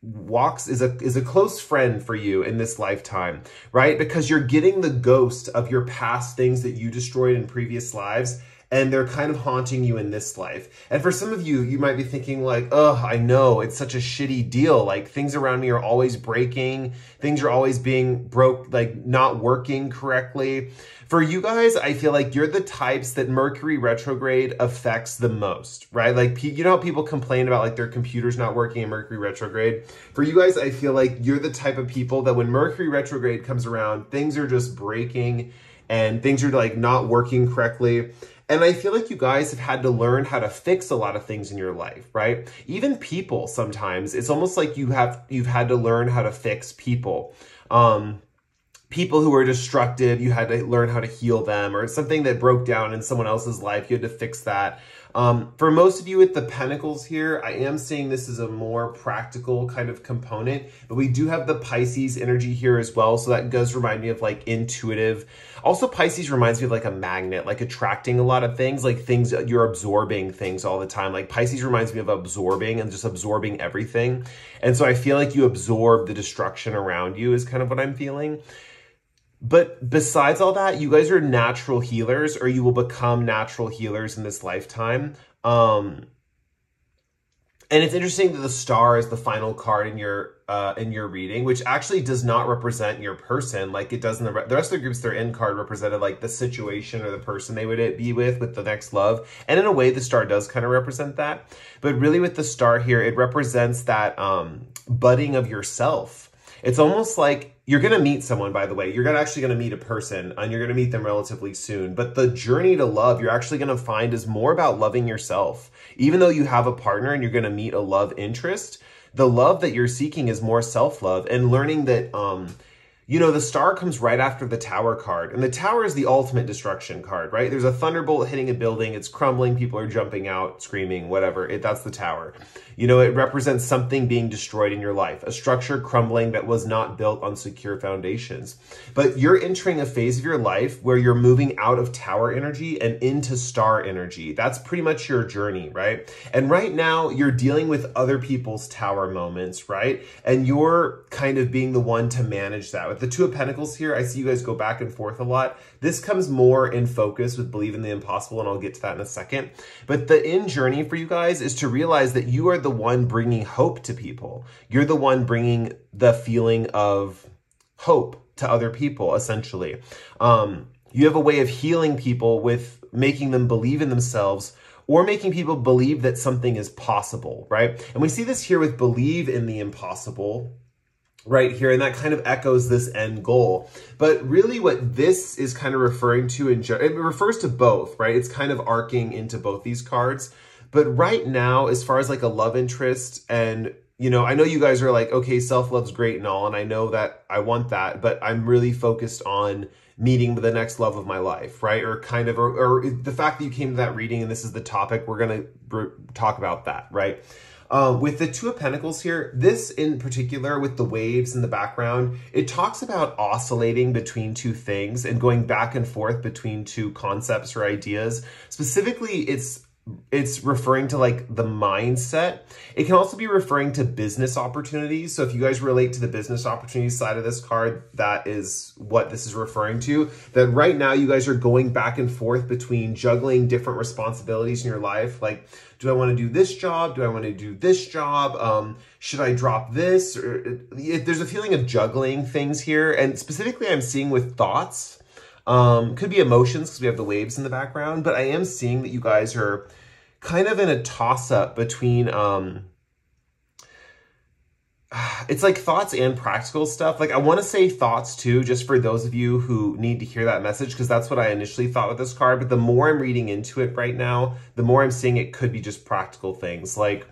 is a close friend for you in this lifetime, right? Because you're getting the ghost of your past things that you destroyed in previous lives, and they're kind of haunting you in this life. And for some of you, you might be thinking like, oh, I know, it's such a shitty deal. Like things around me are always breaking. Things are always being broke, like not working correctly. For you guys, I feel like you're the types that Mercury retrograde affects the most, right? Like, you know how people complain about like their computers not working in Mercury retrograde? For you guys, I feel like you're the type of people that when Mercury retrograde comes around, things are just breaking and things are like not working correctly. And I feel like you guys have had to learn how to fix a lot of things in your life, right? Even people sometimes, it's almost like you've had to learn how to fix people. People who are destructive, you had to learn how to heal them, or something that broke down in someone else's life, you had to fix that. For most of you with the Pentacles here, I am seeing this as a more practical kind of component, but we do have the Pisces energy here as well. So that does remind me of like intuitive. Also, Pisces reminds me of like a magnet, like attracting a lot of things, like things, you're absorbing things all the time. Like Pisces reminds me of absorbing and just absorbing everything. And so I feel like you absorb the destruction around you is kind of what I'm feeling. But besides all that, you guys are natural healers, or you will become natural healers in this lifetime. And it's interesting that the star is the final card in your reading, which actually does not represent your person like it does in the rest of the groups. Their end card represented like the situation or the person they would be with the next love. And in a way, the star does kind of represent that. But really with the star here, it represents that budding of yourself. It's almost like you're going to meet someone, by the way. You're actually going to meet a person, and you're going to meet them relatively soon. But the journey to love, you're actually going to find is more about loving yourself. Even though you have a partner and you're going to meet a love interest, the love that you're seeking is more self-love, and learning that, you know, the star comes right after the Tower card. And the Tower is the ultimate destruction card, right? There's a thunderbolt hitting a building. It's crumbling. People are jumping out, screaming, whatever. That's the Tower. You know, it represents something being destroyed in your life, a structure crumbling that was not built on secure foundations. But you're entering a phase of your life where you're moving out of Tower energy and into star energy. That's pretty much your journey, right? And right now you're dealing with other people's Tower moments, right? And you're kind of being the one to manage that. With the Two of Pentacles here, I see you guys go back and forth a lot. This comes more in focus with Believe in the Impossible, and I'll get to that in a second. But the end journey for you guys is to realize that you are the one bringing hope to people. You're the one bringing the feeling of hope to other people, essentially. You have a way of healing people with making them believe in themselves, or making people believe that something is possible, right? And we see this here with Believe in the Impossible right here, and that kind of echoes this end goal. But really what this is kind of referring to, it refers to both, right? It's kind of arcing into both these cards. But right now, as far as like a love interest, and, you know, I know you guys are like, okay, self-love's great and all, and I know that I want that, but I'm really focused on meeting the next love of my life, right? Or kind of, or the fact that you came to that reading and this is the topic, we're going to talk about that, right? With the Two of Pentacles here, this in particular with the waves in the background, it talks about oscillating between two things and going back and forth between two concepts or ideas. Specifically, it's referring to like the mindset. It can also be referring to business opportunities. So if you guys relate to the business opportunities side of this card, that is what this is referring to. That right now you guys are going back and forth between juggling different responsibilities in your life. Like, do I want to do this job? Do I want to do this job? Should I drop this? There's a feeling of juggling things here. And specifically I'm seeing with thoughts. Could be emotions because we have the waves in the background, but I am seeing that you guys are kind of in a toss-up between, it's like thoughts and practical stuff. Like I want to say thoughts too, just for those of you who need to hear that message, because that's what I initially thought with this card. But the more I'm reading into it right now, the more I'm seeing it could be just practical things. Like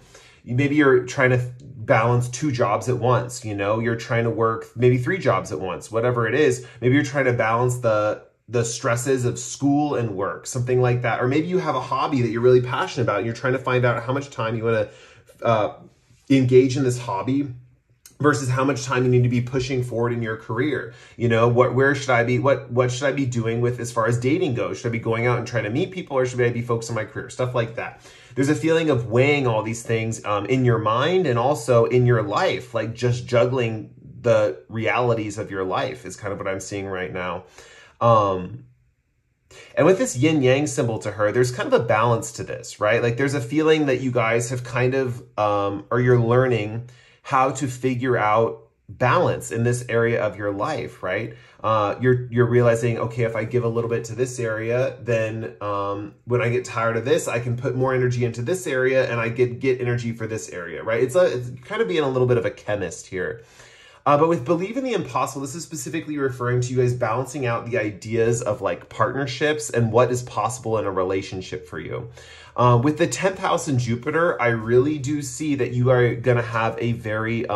maybe you're trying to balance 2 jobs at once, you know, you're trying to work maybe 3 jobs at once, whatever it is. Maybe you're trying to balance the stresses of school and work, something like that. Or maybe you have a hobby that you're really passionate about and you're trying to find out how much time you want to engage in this hobby versus how much time you need to be pushing forward in your career. You know, where should I be? What should I be doing with as far as dating goes? Should I be going out and trying to meet people, or should I be focused on my career? Stuff like that. There's a feeling of weighing all these things in your mind and also in your life, like just juggling the realities of your life is kind of what I'm seeing right now. And with this yin yang symbol to her, there's kind of a balance to this, right? Like there's a feeling that you guys have kind of, or you're learning how to figure out balance in this area of your life, right? You're realizing, okay, if I give a little bit to this area, then when I get tired of this, I can put more energy into this area and I get energy for this area, right? It's kind of being a little bit of a chemist here. But with believe in the impossible, this is specifically referring to you guys balancing out the ideas of like partnerships and what is possible in a relationship for you. With the 10th house in Jupiter, I really do see that you are going to have a very,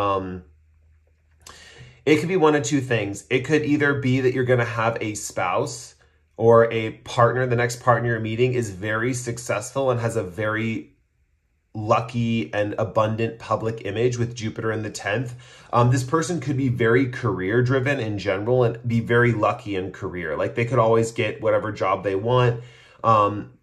it could be one of 2 things. It could either be that you're going to have a spouse or a partner. The next partner you're meeting is very successful and has a very lucky and abundant public image with Jupiter in the 10th. This person could be very career driven in general and be very lucky in career. Like they could always get whatever job they want.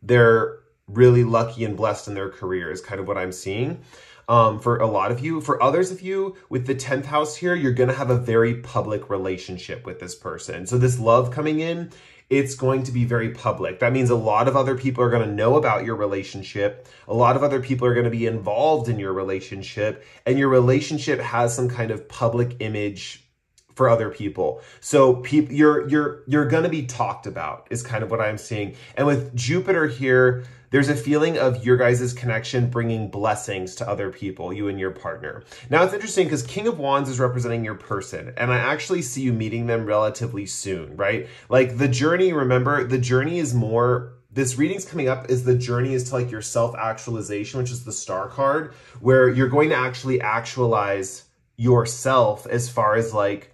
They're really lucky and blessed in their career is kind of what I'm seeing. For a lot of you. For others of you, with the 10th house here, you're going to have a very public relationship with this person. So this love coming in, it's going to be very public. That means a lot of other people are going to know about your relationship. A lot of other people are going to be involved in your relationship, and your relationship has some kind of public image for other people. So you're going to be talked about is kind of what I'm seeing. And with Jupiter here, there's a feeling of your guys' connection bringing blessings to other people, you and your partner. Now, it's interesting because King of Wands is representing your person, and I actually see you meeting them relatively soon, right? Like the journey, remember, the journey is more, this reading's coming up is the journey is to like your self-actualization, which is the Star card, where you're going to actually actualize yourself as far as like,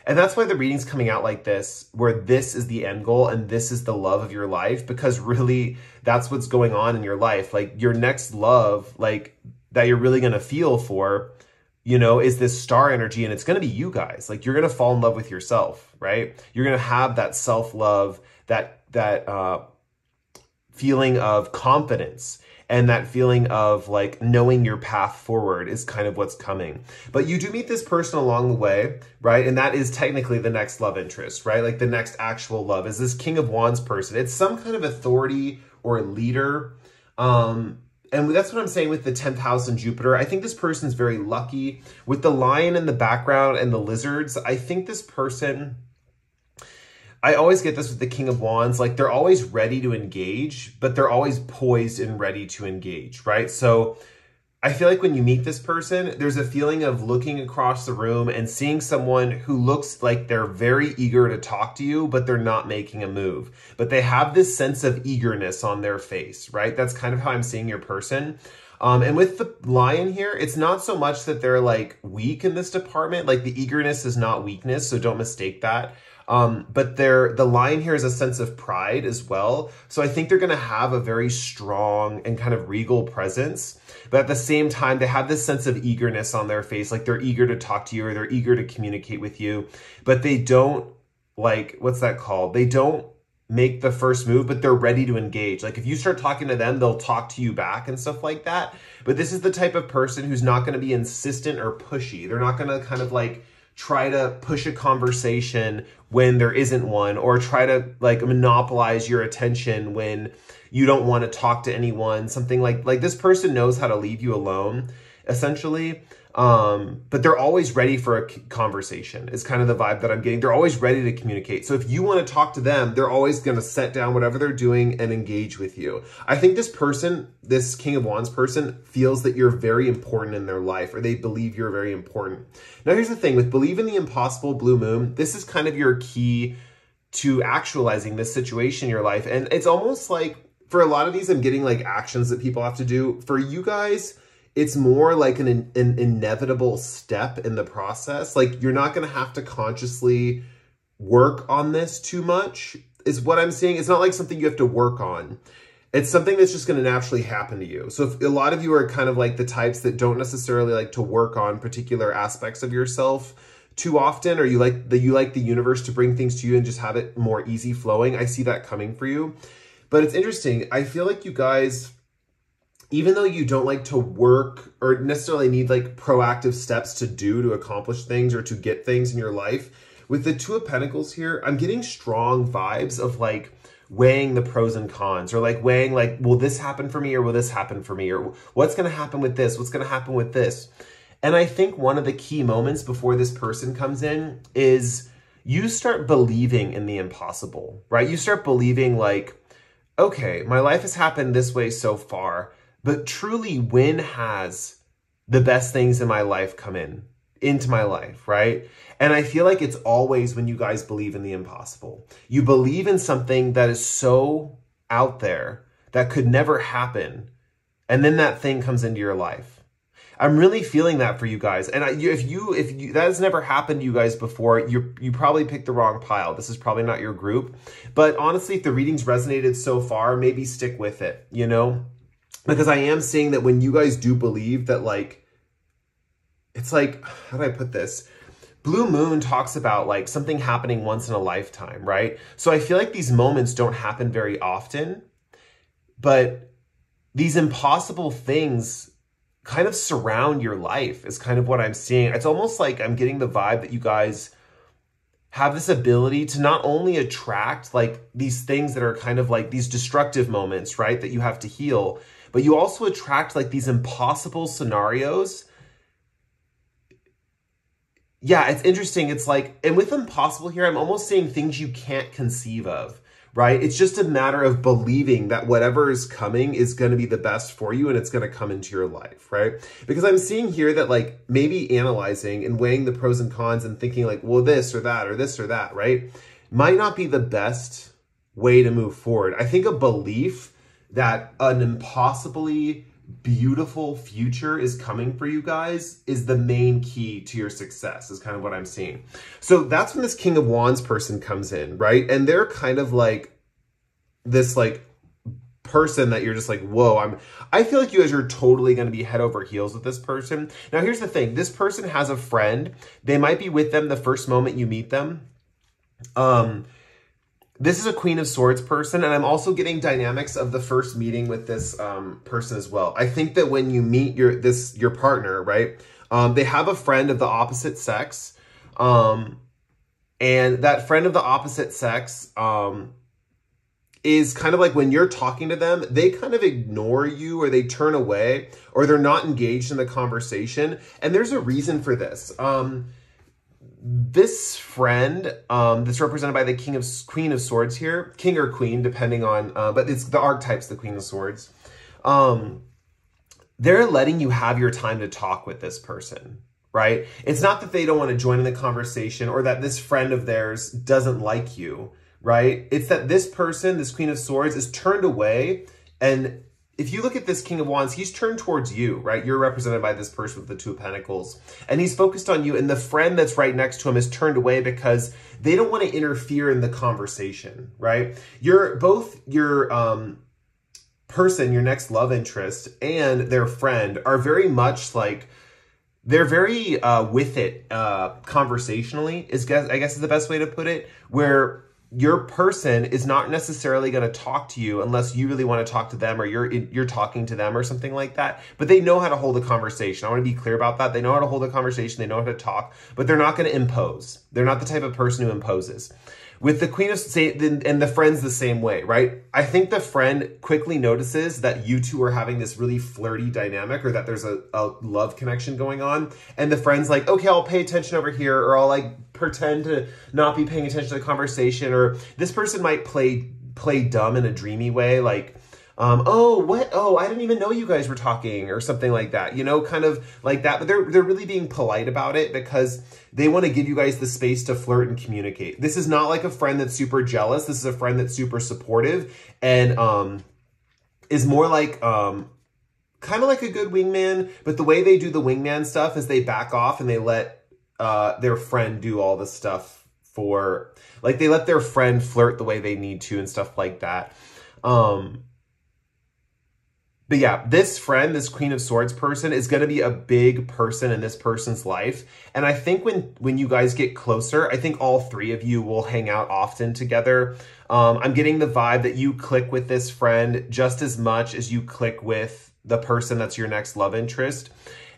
and that's why the reading's coming out like this, where this is the end goal and this is the love of your life, because really that's what's going on in your life. Like your next love, like that you're really going to feel for, you know, is this star energy, and it's going to be you guys. Like you're going to fall in love with yourself, right? You're going to have that self-love, that feeling of confidence. And that feeling of like knowing your path forward is kind of what's coming. But you do meet this person along the way, right? And that is technically the next love interest, right? Like the next actual love is this King of Wands person. It's some kind of authority or leader. And that's what I'm saying with the 10th house in Jupiter. I think this person's very lucky. With the lion in the background and the lizards, I think this person, I always get this with the King of Wands, like they're always ready to engage, but they're always poised and ready to engage, right? So I feel like when you meet this person, there's a feeling of looking across the room and seeing someone who looks like they're very eager to talk to you, but they're not making a move. But they have this sense of eagerness on their face, right? That's kind of how I'm seeing your person. And with the lion here, it's not so much that they're like weak in this department. Like the eagerness is not weakness, so don't mistake that. But the lion here is a sense of pride as well. So I think they're going to have a very strong and kind of regal presence. But at the same time, they have this sense of eagerness on their face. Like they're eager to talk to you or they're eager to communicate with you. But they don't like, what's that called? They don't make the first move, but they're ready to engage. Like if you start talking to them, they'll talk to you back and stuff like that. But this is the type of person who's not going to be insistent or pushy. They're not going to kind of like try to push a conversation when there isn't one, or try to like monopolize your attention when you don't want to talk to anyone. Something like this person knows how to leave you alone, essentially. But they're always ready for a conversation. It's kind of the vibe that I'm getting. They're always ready to communicate. So if you want to talk to them, they're always going to set down whatever they're doing and engage with you. I think this person, this King of Wands person, feels that you're very important in their life, or they believe you're very important. Now, here's the thing. With Believe in the Impossible, Blue Moon, this is kind of your key to actualizing this situation in your life. And it's almost like, for a lot of these, I'm getting like actions that people have to do. For you guys, it's more like an inevitable step in the process. Like, you're not going to have to consciously work on this too much, is what I'm saying. It's not like something you have to work on. It's something that's just going to naturally happen to you. So if a lot of you are kind of like the types that don't necessarily like to work on particular aspects of yourself too often, or you like the universe to bring things to you and just have it more easy flowing, I see that coming for you. But it's interesting. I feel like you guys, even though you don't like to work or necessarily need like proactive steps to do to accomplish things or to get things in your life, with the Two of Pentacles here, I'm getting strong vibes of like weighing the pros and cons, or like weighing like, will this happen for me, or will this happen for me, or what's going to happen with this? What's going to happen with this? And I think one of the key moments before this person comes in is you start believing in the impossible, right? You start believing like, okay, my life has happened this way so far, but truly, when has the best things in my life come into my life, right? And I feel like it's always when you guys believe in the impossible. You believe in something that is so out there that could never happen, and then that thing comes into your life. I'm really feeling that for you guys. And if that has never happened to you guys before, you probably picked the wrong pile. This is probably not your group. But honestly, if the readings resonated so far, maybe stick with it, you know? Because I am seeing that when you guys do believe that, like, it's like, how do I put this? Blue Moon talks about like something happening once in a lifetime, right? So I feel like these moments don't happen very often, but these impossible things kind of surround your life is kind of what I'm seeing. It's almost like I'm getting the vibe that you guys have this ability to not only attract like these things that are kind of like these destructive moments, right, that you have to heal, but you also attract like these impossible scenarios. Yeah, it's interesting. It's like, and with impossible here, I'm almost saying things you can't conceive of, right? It's just a matter of believing that whatever is coming is going to be the best for you and it's going to come into your life, right? Because I'm seeing here that like maybe analyzing and weighing the pros and cons and thinking like, well, this or that or this or that, right, might not be the best way to move forward. I think a belief that an impossibly beautiful future is coming for you guys is the main key to your success, is kind of what I'm seeing. So that's when this King of Wands person comes in, right? And they're kind of like this like person that you're just like, whoa, I feel like you guys are totally going to be head over heels with this person. Now, here's the thing. This person has a friend. They might be with them the first moment you meet them. This is a Queen of Swords person, and I'm also getting dynamics of the first meeting with this person as well. I think that when you meet your partner, right, they have a friend of the opposite sex, and that friend of the opposite sex is kind of like when you're talking to them, they kind of ignore you, or they turn away, or they're not engaged in the conversation, and there's a reason for this. This friend, that's represented by the Queen of Swords here, King or Queen, depending on, but it's the archetype's the Queen of Swords. They're letting you have your time to talk with this person, right? It's not that they don't want to join in the conversation or that this friend of theirs doesn't like you, right? It's that this person, this Queen of Swords, is turned away, and if you look at this King of Wands, he's turned towards you, right? You're represented by this person with the Two of Pentacles. And he's focused on you. And the friend that's right next to him is turned away because they don't want to interfere in the conversation, right? Both your person, your next love interest, and their friend are very much like, they're very with it conversationally, I guess is the best way to put it, where your person is not necessarily going to talk to you unless you really want to talk to them, or you're talking to them or something like that. But they know how to hold a conversation. I want to be clear about that. They know how to hold a conversation. They know how to talk, but they're not going to impose. They're not the type of person who imposes. With the Queen of and the friend's the same way, right? I think the friend quickly notices that you two are having this really flirty dynamic, or that there's a love connection going on. And the friend's like, okay, I'll pay attention over here, or I'll like pretend to not be paying attention to the conversation. Or this person might play dumb in a dreamy way, like, oh, what? Oh, I didn't even know you guys were talking, or something like that, you know, kind of like that. But they're really being polite about it because they want to give you guys the space to flirt and communicate. This is not like a friend that's super jealous. This is a friend that's super supportive and is more like kind of like a good wingman. But the way they do the wingman stuff is they back off and they let their friend do all the stuff for, like, they let their friend flirt the way they need to and stuff like that. But yeah, this friend, this Queen of Swords person, is going to be a big person in this person's life. And I think when you guys get closer, I think all three of you will hang out often together. I'm getting the vibe that you click with this friend just as much as you click with the person that's your next love interest.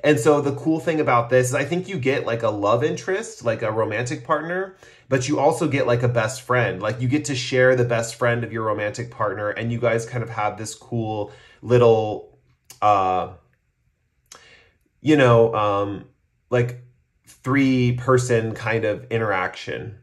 And so the cool thing about this is I think you get like a love interest, like a romantic partner, but you also get like a best friend. Like you get to share the best friend of your romantic partner, and you guys kind of have this cool little, you know, like 3-person kind of interaction.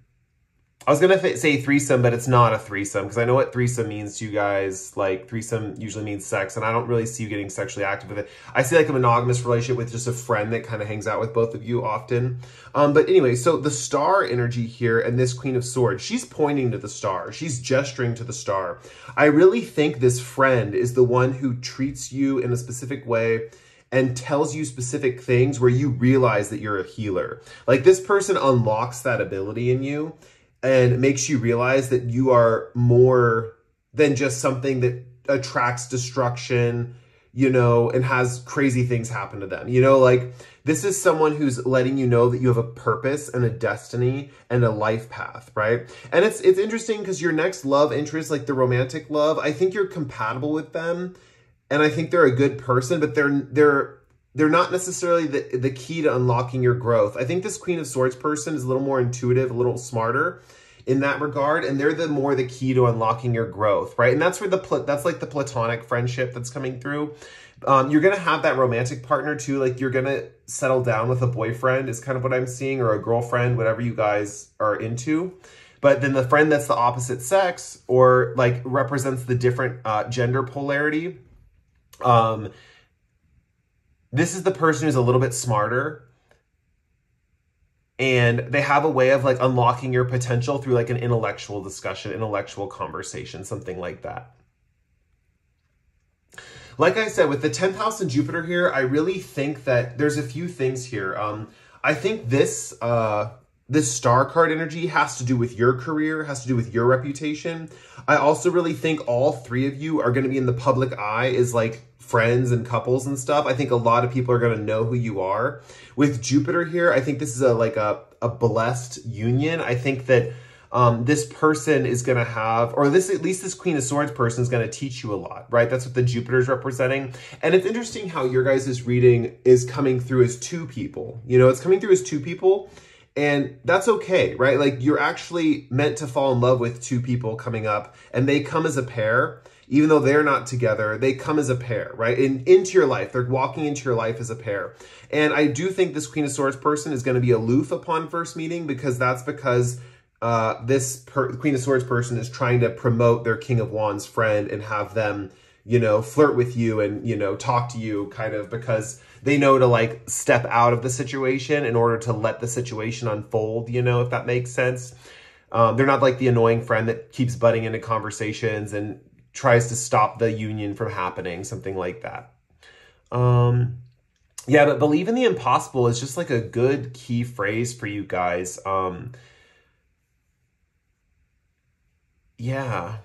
I was going to say threesome, but it's not a threesome because I know what threesome means to you guys. Like threesome usually means sex, and I don't really see you getting sexually active with it. I see like a monogamous relationship with just a friend that kind of hangs out with both of you often. But anyway, so the star energy here and this Queen of Swords, she's pointing to the star. She's gesturing to the star. I really think this friend is the one who treats you in a specific way and tells you specific things where you realize that you're a healer. Like this person unlocks that ability in you and makes you realize that you are more than just something that attracts destruction, you know, and has crazy things happen to them. You know, like this is someone who's letting you know that you have a purpose and a destiny and a life path, right? And it's interesting because your next love interest, like the romantic love, I think you're compatible with them. And I think they're a good person, but they're not necessarily the key to unlocking your growth. I think this Queen of Swords person is a little more intuitive, a little smarter in that regard, and they're the key to unlocking your growth, right? And that's where that's like the platonic friendship that's coming through. You're gonna have that romantic partner too, like you're gonna settle down with a boyfriend is kind of what I'm seeing, or a girlfriend, whatever you guys are into. But then the friend that's the opposite sex, or like represents the different gender polarity, this is the person who's a little bit smarter, and they have a way of like unlocking your potential through like an intellectual discussion, intellectual conversation, something like that. Like I said, with the 10th house and Jupiter here, I really think that there's a few things here. I think this star card energy has to do with your career, has to do with your reputation. I also really think all three of you are going to be in the public eye as like friends and couples and stuff. I think a lot of people are going to know who you are. With Jupiter here, I think this is a blessed union. I think that this person is going to have, or at least this Queen of Swords person is going to teach you a lot, right? That's what the Jupiter is representing. And it's interesting how your guys' reading is coming through as two people. You know, it's coming through as two people. And that's okay, right? Like you're actually meant to fall in love with two people coming up, and they come as a pair. Even though they're not together, they come as a pair, right? Into your life. They're walking into your life as a pair. And I do think this Queen of Swords person is going to be aloof upon first meeting, because this Queen of Swords person is trying to promote their King of Wands friend and have them, you know, flirt with you and, you know, talk to you kind of because they know to like step out of the situation in order to let the situation unfold, you know, if that makes sense. They're not like the annoying friend that keeps butting into conversations and tries to stop the union from happening, something like that. Yeah, but believe in the impossible is just like a good key phrase for you guys. Yeah.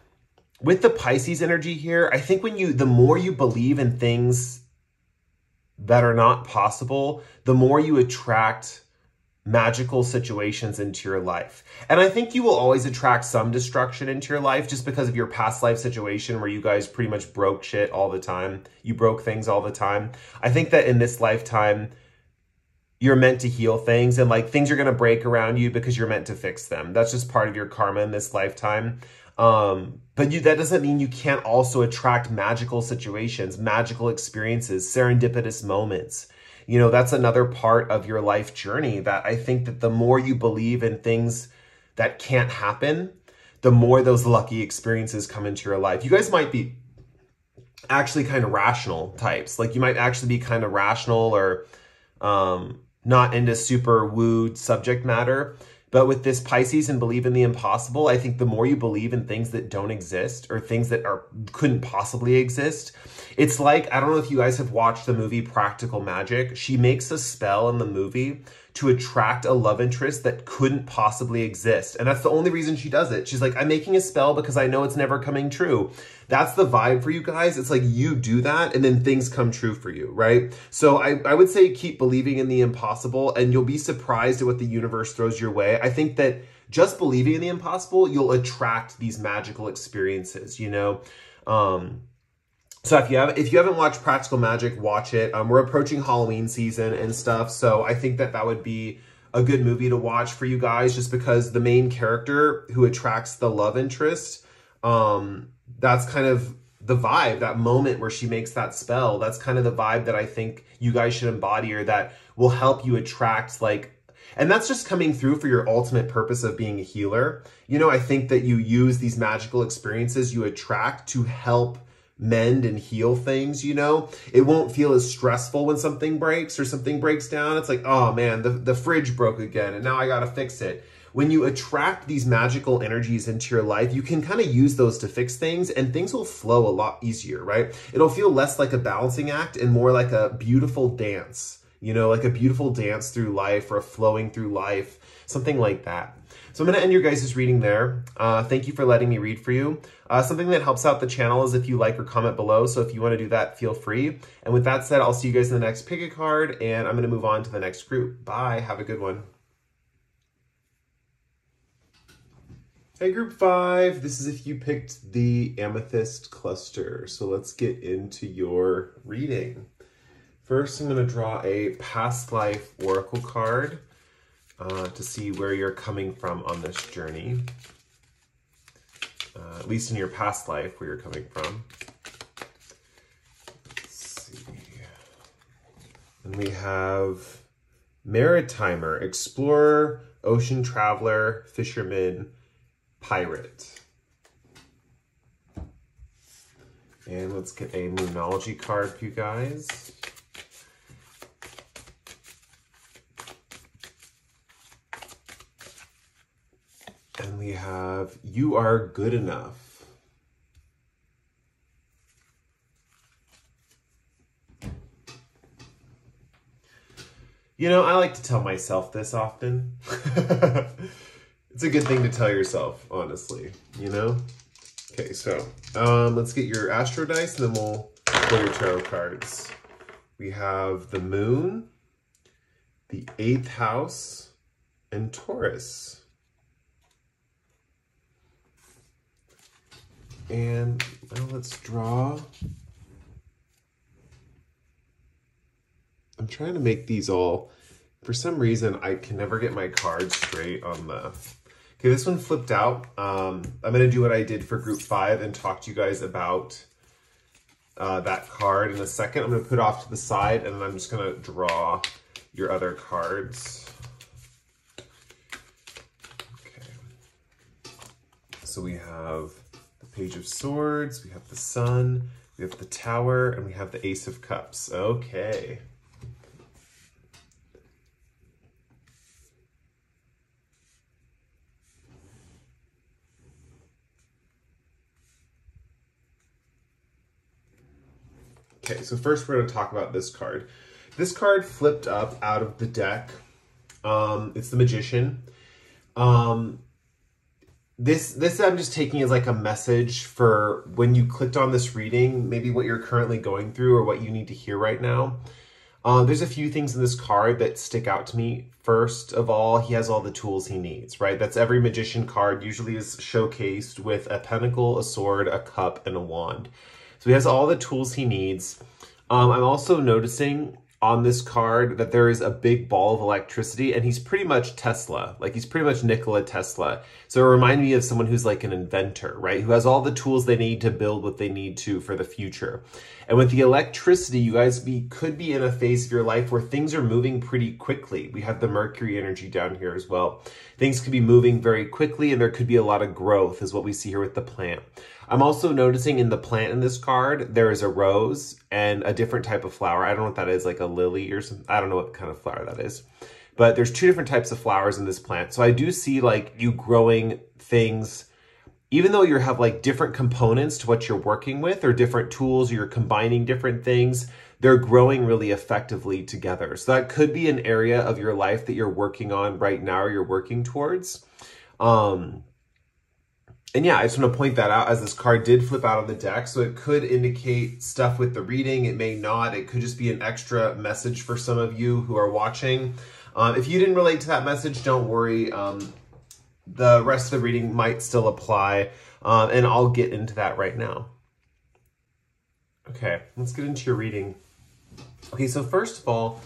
With the Pisces energy here, I think the more you believe in things that are not possible, the more you attract magical situations into your life. And I think you will always attract some destruction into your life just because of your past life situation where you guys pretty much broke shit all the time. You broke things all the time. I think that in this lifetime, you're meant to heal things, and like things are going to break around you because you're meant to fix them. That's just part of your karma in this lifetime. But that doesn't mean you can't also attract magical situations, magical experiences, serendipitous moments. You know, that's another part of your life journey that I think that the more you believe in things that can't happen, the more those lucky experiences come into your life. You guys might be actually kind of rational types. Like you might actually be kind of rational or not into super wooed subject matter. But with this Pisces and believe in the impossible, I think the more you believe in things that don't exist or things that couldn't possibly exist, it's like, I don't know if you guys have watched the movie Practical Magic. She makes a spell in the movie to attract a love interest that couldn't possibly exist. And that's the only reason she does it. She's like, I'm making a spell because I know it's never coming true. That's the vibe for you guys. It's like you do that and then things come true for you, right? So I would say keep believing in the impossible and you'll be surprised at what the universe throws your way. I think that just believing in the impossible, you'll attract these magical experiences, you know? So if you haven't watched Practical Magic, watch it. We're approaching Halloween season and stuff, so I think that would be a good movie to watch for you guys, just because the main character who attracts the love interest, that's kind of the vibe, that moment where she makes that spell. That's kind of the vibe that I think you guys should embody, or that will help you attract, like, and that's just coming through for your ultimate purpose of being a healer. You know, I think that you use these magical experiences you attract to help mend and heal things, you know? It won't feel as stressful when something breaks or something breaks down. It's like, oh man, the fridge broke again and now I gotta fix it. When you attract these magical energies into your life, you can kind of use those to fix things and things will flow a lot easier, right? It'll feel less like a balancing act and more like a beautiful dance, you know, like a beautiful dance through life or a flowing through life, something like that. So I'm going to end your guys' reading there. Thank you for letting me read for you. Something that helps out the channel is if you like or comment below. So if you want to do that, feel free. And with that said, I'll see you guys in the next pick a card, and I'm going to move on to the next group. Bye. Have a good one. Hey, group 5. This is if you picked the Amethyst cluster. So let's get into your reading. First, I'm going to draw a past life oracle card to see where you're coming from on this journey. At least in your past life, where you're coming from. Let's see. And we have Maritimer, Explorer, Ocean Traveler, Fisherman, Pirate. And let's get a Moonology card for you guys. And we have, You Are Good Enough. You know, I like to tell myself this often. It's a good thing to tell yourself, honestly, you know? Okay, so let's get your Astro Dice and then we'll pull your tarot cards. We have the Moon, the 8th house, and Taurus. And now let's draw. I'm trying to make these all, for some reason, I can never get my cards straight on the... Okay, this one flipped out. I'm going to do what I did for group 5 and talk to you guys about that card in a second. I'm going to put it off to the side and then I'm just going to draw your other cards. Okay. So we have the Page of Swords, we have the Sun, we have the Tower, and we have the Ace of Cups. Okay. Okay, so first we're going to talk about this card. This card flipped up out of the deck. It's the Magician. This I'm just taking as like a message for when you clicked on this reading, maybe what you're currently going through or what you need to hear right now. There's a few things in this card that stick out to me. First of all, he has all the tools he needs, right? That's every Magician card usually is showcased with a pentacle, a sword, a cup, and a wand. So he has all the tools he needs. I'm also noticing on this card that there is a big ball of electricity, and he's pretty much Tesla. Like, he's pretty much Nikola Tesla. So it reminded me of someone who's like an inventor, right? Who has all the tools they need to build what they need to for the future. And with the electricity, you guys could be in a phase of your life where things are moving pretty quickly. We have the Mercury energy down here as well. Things could be moving very quickly, and there could be a lot of growth, is what we see here with the plant. I'm also noticing in the plant in this card, there is a rose and a different type of flower. I don't know what that is, like a lily or something. I don't know what kind of flower that is. But there's two different types of flowers in this plant. So I do see like you growing things, even though you have like different components to what you're working with or different tools, you're combining different things, they're growing really effectively together. So that could be an area of your life that you're working on right now or you're working towards. And yeah, I just want to point that out as this card did flip out of the deck. So it could indicate stuff with the reading. It may not. It could just be an extra message for some of you who are watching. If you didn't relate to that message, don't worry. The rest of the reading might still apply. And I'll get into that right now. Okay, let's get into your reading. Okay, so first of all,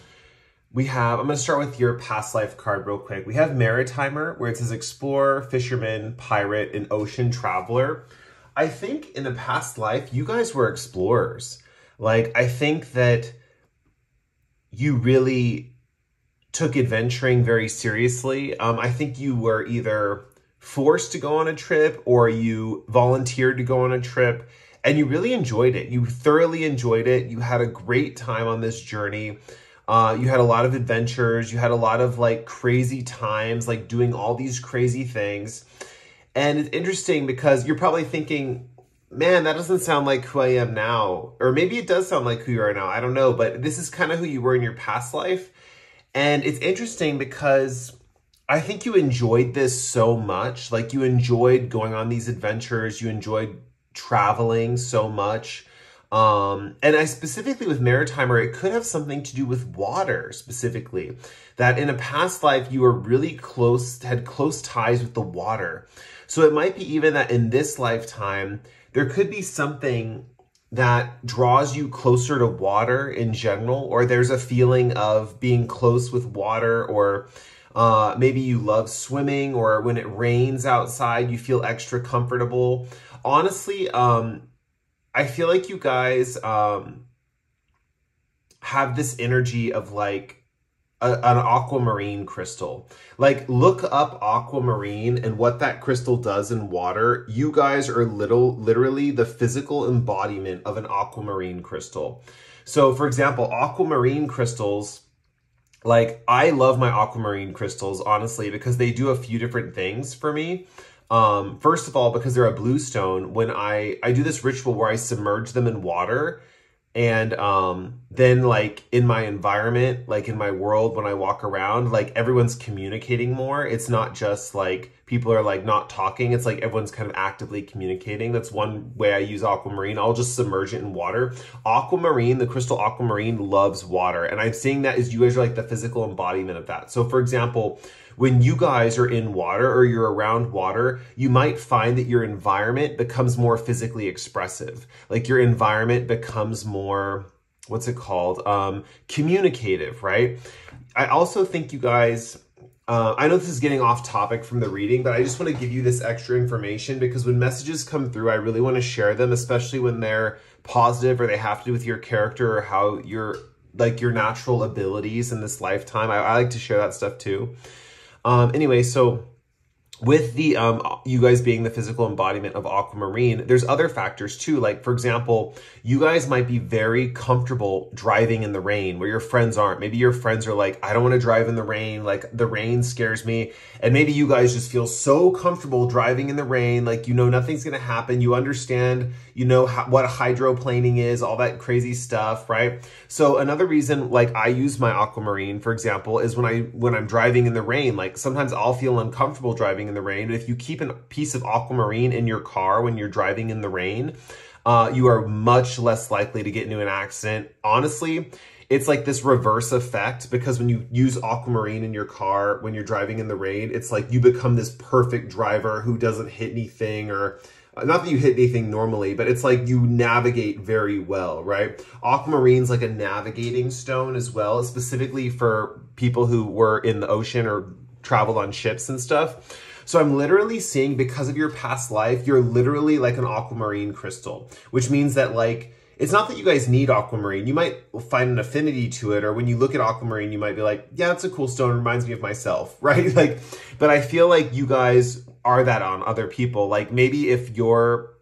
I'm going to start with your past life card real quick. We have Maritimer, where it says explorer, fisherman, pirate, and ocean traveler. I think in a past life, you guys were explorers. Like, I think that you really took adventuring very seriously. I think you were either forced to go on a trip or you volunteered to go on a trip, and you really enjoyed it. You thoroughly enjoyed it. You had a great time on this journey. You had a lot of adventures. You had a lot of like crazy times, like doing all these crazy things. And it's interesting because you're probably thinking, man, that doesn't sound like who I am now. Or maybe it does sound like who you are now. I don't know. But this is kind of who you were in your past life. And it's interesting because I think you enjoyed this so much. Like, you enjoyed going on these adventures. You enjoyed traveling so much. And I specifically with Maritimer, it could have something to do with water specifically, that in a past life, you were really close, had close ties with the water. So it might be even that in this lifetime, there could be something that draws you closer to water in general, or there's a feeling of being close with water, or maybe you love swimming, or when it rains outside, you feel extra comfortable. Honestly, I feel like you guys have this energy of like an aquamarine crystal. Like, look up aquamarine and what that crystal does in water. You guys are literally the physical embodiment of an aquamarine crystal. So for example, aquamarine crystals, like, I love my aquamarine crystals, honestly, because they do a few different things for me. First of all, because they're a blue stone, when I do this ritual where I submerge them in water, and then like in my environment, like in my world, when I walk around, like everyone's communicating more. It's not just like people are like not talking. It's like everyone's kind of actively communicating. That's one way I use aquamarine. I'll just submerge it in water. Aquamarine, the crystal aquamarine, loves water. And I'm seeing that as you guys are like the physical embodiment of that. So for example, when you guys are in water or you're around water, you might find that your environment becomes more physically expressive. Like, your environment becomes more, what's it called? Communicative, right? I also think you guys, I know this is getting off topic from the reading, but I just want to give you this extra information because when messages come through, I really want to share them, especially when they're positive or they have to do with your character or how your natural abilities in this lifetime. I like to share that stuff too. Anyway, so with the you guys being the physical embodiment of aquamarine, there's other factors too. Like, for example, you guys might be very comfortable driving in the rain where your friends aren't. Maybe your friends are like, I don't want to drive in the rain. Like, the rain scares me. And maybe you guys just feel so comfortable driving in the rain. Like, you know, nothing's going to happen. You understand, you know, what hydroplaning is, all that crazy stuff, right? So another reason, like, I use my aquamarine, for example, is when I'm driving in the rain. Like, sometimes I'll feel uncomfortable driving in the rain. But if you keep a piece of aquamarine in your car when you're driving in the rain, you are much less likely to get into an accident. Honestly, it's like this reverse effect, because when you use aquamarine in your car when you're driving in the rain, it's like you become this perfect driver who doesn't hit anything or not that you hit anything normally, but it's like you navigate very well, right? Aquamarine's like a navigating stone as well, specifically for people who were in the ocean or traveled on ships and stuff. So I'm literally seeing, because of your past life, you're literally like an aquamarine crystal, which means that like, it's not that you guys need aquamarine. You might find an affinity to it, or when you look at aquamarine, you might be like, yeah, it's a cool stone. It reminds me of myself, right? Like, but I feel like you guys are that on other people. Like maybe if you're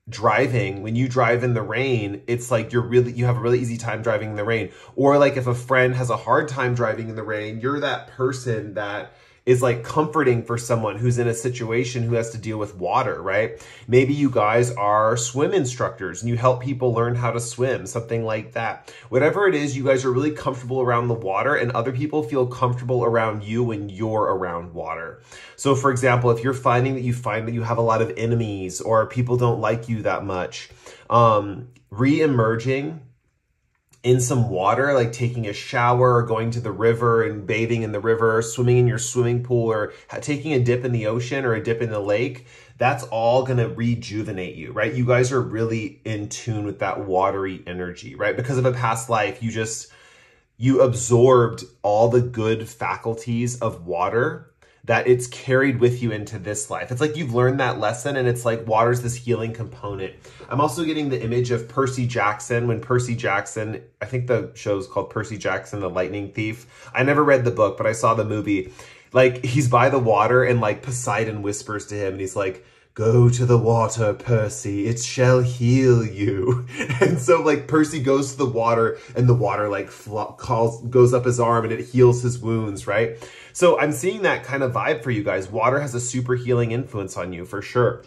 driving, when you drive in the rain, it's like you have a really easy time driving in the rain. Or like if a friend has a hard time driving in the rain, you're that person that is like comforting for someone who's in a situation who has to deal with water, right? Maybe you guys are swim instructors and you help people learn how to swim, something like that. Whatever it is, you guys are really comfortable around the water, and other people feel comfortable around you when you're around water. So for example, if you're finding that you have a lot of enemies or people don't like you that much, re-emerging in some water, like taking a shower or going to the river and bathing in the river, or swimming in your swimming pool, or taking a dip in the ocean or a dip in the lake, that's all gonna rejuvenate you, right? You guys are really in tune with that watery energy, right? Because of a past life, you absorbed all the good faculties of water, that it's carried with you into this life. It's like you've learned that lesson, and it's like water's this healing component. I'm also getting the image of Percy Jackson. When Percy Jackson, I think the show's called Percy Jackson, the Lightning Thief. I never read the book, but I saw the movie. Like he's by the water and like Poseidon whispers to him and he's like, "Go to the water, Percy, it shall heal you." And so like Percy goes to the water, and the water like goes up his arm and it heals his wounds, right? So I'm seeing that kind of vibe for you guys. Water has a super healing influence on you for sure.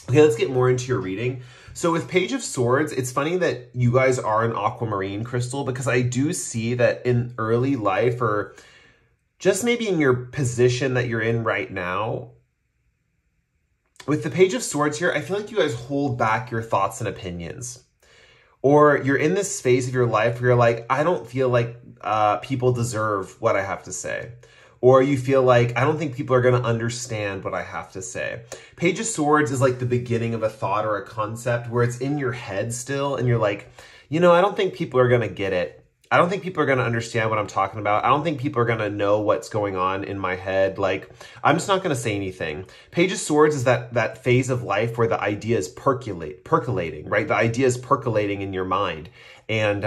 Okay, let's get more into your reading. So with Page of Swords, it's funny that you guys are an aquamarine crystal, because I do see that in early life, or just maybe in your position that you're in right now, with the Page of Swords here, I feel like you guys hold back your thoughts and opinions. Or you're in this phase of your life where you're like, I don't feel like people deserve what I have to say. Or you feel like, I don't think people are going to understand what I have to say. Page of Swords is like the beginning of a thought or a concept where it's in your head still, and you're like, you know, I don't think people are going to get it. I don't think people are going to understand what I'm talking about. I don't think people are going to know what's going on in my head. Like, I'm just not going to say anything. Page of Swords is that phase of life where the idea is percolating, right? The idea is percolating in your mind. And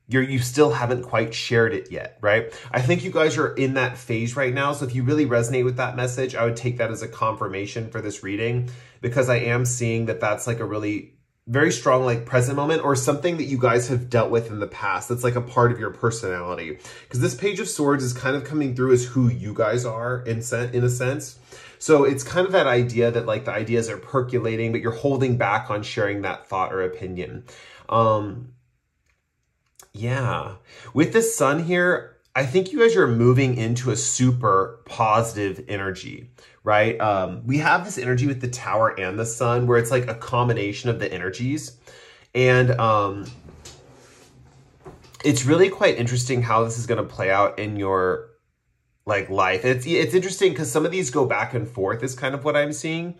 you still haven't quite shared it yet, right? I think you guys are in that phase right now. So if you really resonate with that message, I would take that as a confirmation for this reading, because I am seeing that that's like a really very strong like present moment, or something that you guys have dealt with in the past that's like a part of your personality. Because this Page of Swords is kind of coming through as who you guys are in a sense. So it's kind of that idea that like the ideas are percolating, but you're holding back on sharing that thought or opinion. Yeah. With the sun here, I think you guys are moving into a super positive energy, right? We have this energy with the Tower and the sun where it's like a combination of the energies. And it's really quite interesting how this is going to play out in your like life. It's interesting because some of these go back and forth is kind of what I'm seeing.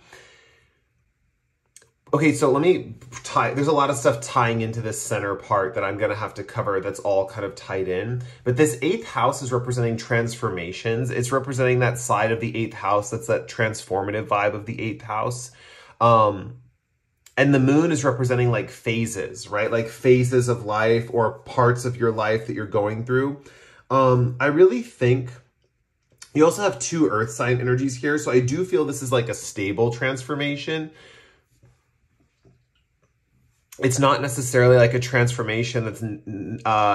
Okay, so let me there's a lot of stuff tying into this center part that I'm going to have to cover that's all kind of tied in. But this 8th house is representing transformations. It's representing that side of the 8th house that's that transformative vibe of the 8th house. And the moon is representing like phases, right? Like phases of life or parts of your life that you're going through. I really think you also have 2 earth sign energies here. So I do feel this is like a stable transformation. It's not necessarily like a transformation that's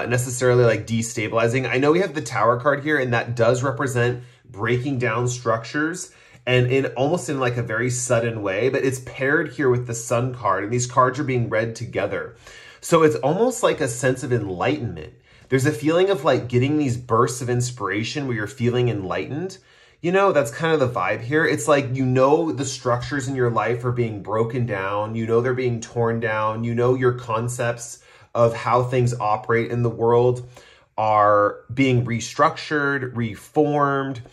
necessarily like destabilizing. I know we have the Tower card here, and that does represent breaking down structures, and almost in like a very sudden way, but it's paired here with the Sun card, and these cards are being read together. So it's almost like a sense of enlightenment. There's a feeling of like getting these bursts of inspiration where you're feeling enlightened. You know, that's kind of the vibe here. It's like, you know, the structures in your life are being broken down. You know, they're being torn down. You know, your concepts of how things operate in the world are being restructured, reformed.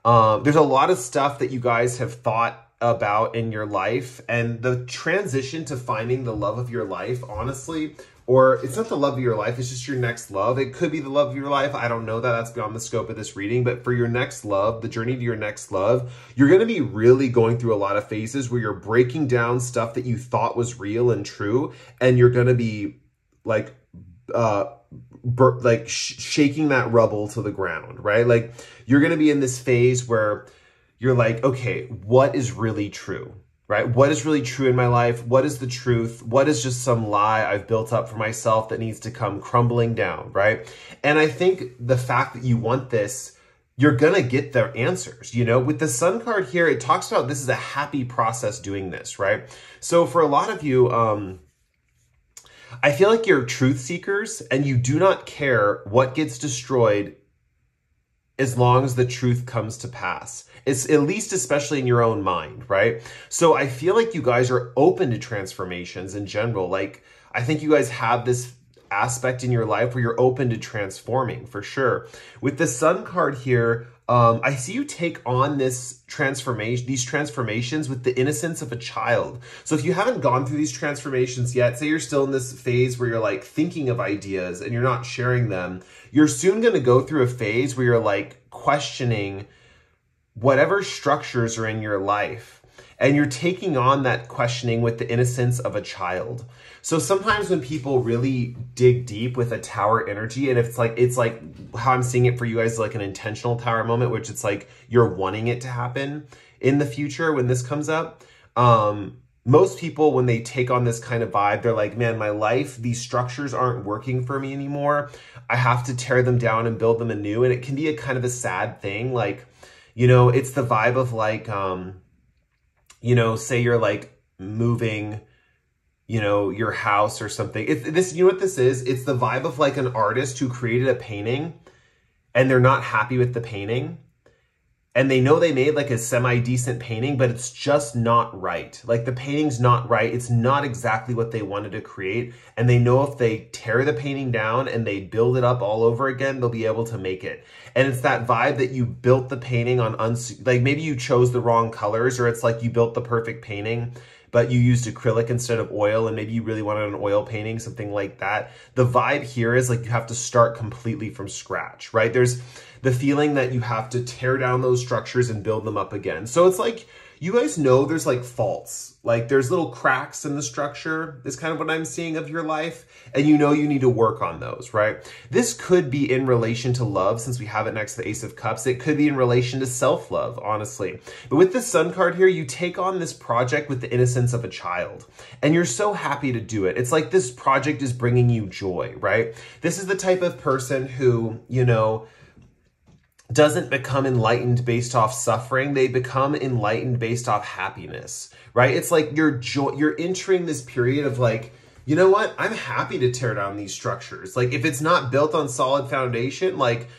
There's a lot of stuff that you guys have thought about in your life, and the transition to finding the love of your life, honestly, or it's not the love of your life, it's just your next love. It could be the love of your life. I don't know that. That's beyond the scope of this reading. But for your next love, the journey to your next love, you're going to be really going through a lot of phases where you're breaking down stuff that you thought was real and true. And you're going to be like, shaking that rubble to the ground, right? Like you're going to be in this phase where you're like, okay, what is really true? Right? What is really true in my life? What is the truth? What is just some lie I've built up for myself that needs to come crumbling down, right? And I think the fact that you want this, you're going to get the answers, you know? With the Sun card here, it talks about this is a happy process doing this, right? So for a lot of you, I feel like you're truth seekers and you do not care what gets destroyed as long as the truth comes to pass. It's at least especially in your own mind, right? So I feel like you guys are open to transformations in general. Like, I think you guys have this aspect in your life where you're open to transforming for sure. With the Sun card here, I see you take on this transformation, these transformations with the innocence of a child. So if you haven't gone through these transformations yet, say you're still in this phase where you're like thinking of ideas and you're not sharing them, you're soon going to go through a phase where you're like questioning whatever structures are in your life. And you're taking on that questioning with the innocence of a child. So sometimes when people really dig deep with a tower energy, and it's like how I'm seeing it for you guys, like an intentional tower moment, which it's like you're wanting it to happen in the future when this comes up. Most people, when they take on this kind of vibe, they're like, man, my life, these structures aren't working for me anymore. I have to tear them down and build them anew. And it can be a kind of a sad thing. Like, you know, it's the vibe of like, you know, say you're like moving, you know, your house or something. This, you know what this is? It's the vibe of like an artist who created a painting and they're not happy with the painting. And they know they made like a semi-decent painting, but it's just not right. Like the painting's not right. It's not exactly what they wanted to create. And they know if they tear the painting down and they build it up all over again, they'll be able to make it. And it's that vibe that you built the painting on, like maybe you chose the wrong colors, or it's like you built the perfect painting, but you used acrylic instead of oil, and maybe you really wanted an oil painting, something like that. The vibe here is like you have to start completely from scratch, right? There's the feeling that you have to tear down those structures and build them up again. So it's like, you guys know there's like faults, like there's little cracks in the structure is kind of what I'm seeing of your life. And you know you need to work on those, right? This could be in relation to love, since we have it next to the Ace of Cups. It could be in relation to self-love, honestly. But with the Sun card here, you take on this project with the innocence of a child. And you're so happy to do it. It's like this project is bringing you joy, right? This is the type of person who, you know, doesn't become enlightened based off suffering. They become enlightened based off happiness, right? It's like you're entering this period of like, you know what? I'm happy to tear down these structures. Like if it's not built on solid foundation, like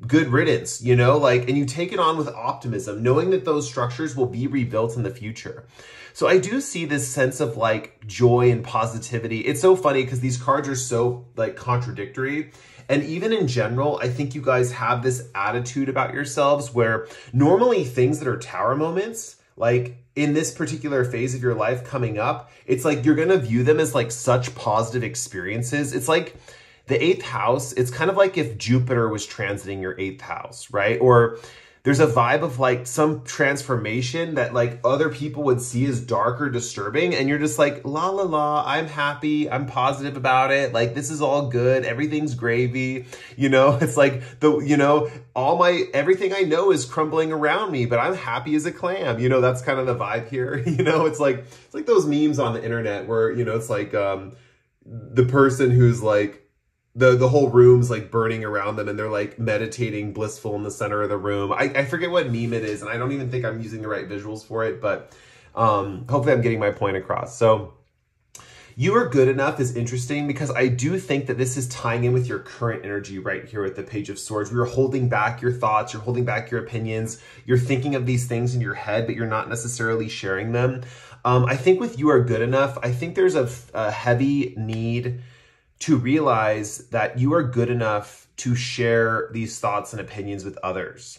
good riddance, you know, like, and you take it on with optimism, knowing that those structures will be rebuilt in the future. So I do see this sense of like joy and positivity. It's so funny because these cards are so like contradictory. And even in general, I think you guys have this attitude about yourselves where normally things that are tower moments, like in this particular phase of your life coming up, it's like you're going to view them as like such positive experiences. It's like the 8th house. It's kind of like if Jupiter was transiting your 8th house, right? Or there's a vibe of like some transformation that like other people would see as dark or disturbing. And you're just like, la, la, la, I'm happy. I'm positive about it. Like, this is all good. Everything's gravy. You know, it's like you know, everything I know is crumbling around me, but I'm happy as a clam. You know, that's kind of the vibe here. You know, it's like those memes on the internet where, you know, it's like, the person who's like, the whole room's like burning around them and they're like meditating blissful in the center of the room. I forget what meme it is, and I don't even think I'm using the right visuals for it, but hopefully I'm getting my point across. So you are good enough is interesting because I do think that this is tying in with your current energy right here with the Page of Swords. You're holding back your thoughts, you're holding back your opinions, you're thinking of these things in your head, but you're not necessarily sharing them. I think with you are good enough, I think there's a heavy need to realize that you are good enough to share these thoughts and opinions with others.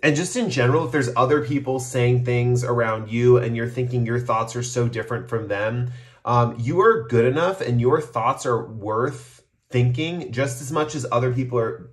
And just in general, if there's other people saying things around you and you're thinking your thoughts are so different from them, you are good enough and your thoughts are worth thinking just as much as other people are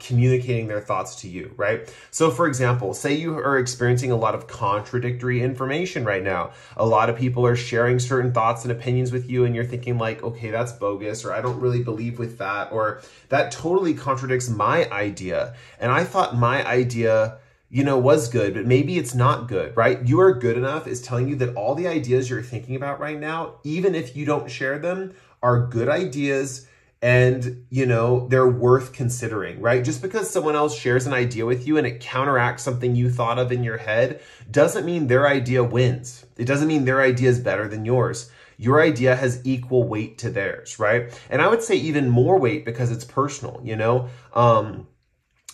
communicating their thoughts to you, right? So for example, say you are experiencing a lot of contradictory information right now. A lot of people are sharing certain thoughts and opinions with you and you're thinking like, okay, that's bogus, or I don't really believe with that, or that totally contradicts my idea. And I thought my idea, you know, was good, but maybe it's not good, right? You are good enough is telling you that all the ideas you're thinking about right now, even if you don't share them, are good ideas. And, you know, they're worth considering, right? Just because someone else shares an idea with you and it counteracts something you thought of in your head doesn't mean their idea wins. It doesn't mean their idea is better than yours. Your idea has equal weight to theirs, right? And I would say even more weight because it's personal, you know?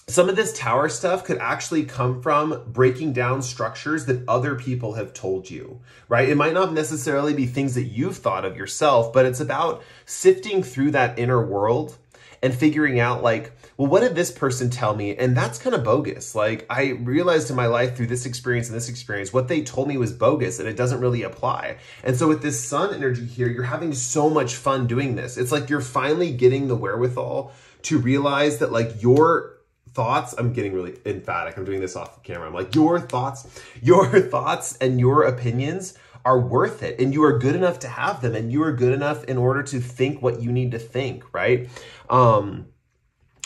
Some of this tower stuff could actually come from breaking down structures that other people have told you, right? It might not necessarily be things that you've thought of yourself, but it's about sifting through that inner world and figuring out like, well, what did this person tell me? And that's kind of bogus. Like I realized in my life through this experience and this experience, what they told me was bogus and it doesn't really apply. And so with this sun energy here, you're having so much fun doing this. It's like you're finally getting the wherewithal to realize that like your thoughts, I'm getting really emphatic. I'm doing this off the camera. I'm like, your thoughts and your opinions are worth it. And you are good enough to have them. And you are good enough in order to think what you need to think, right?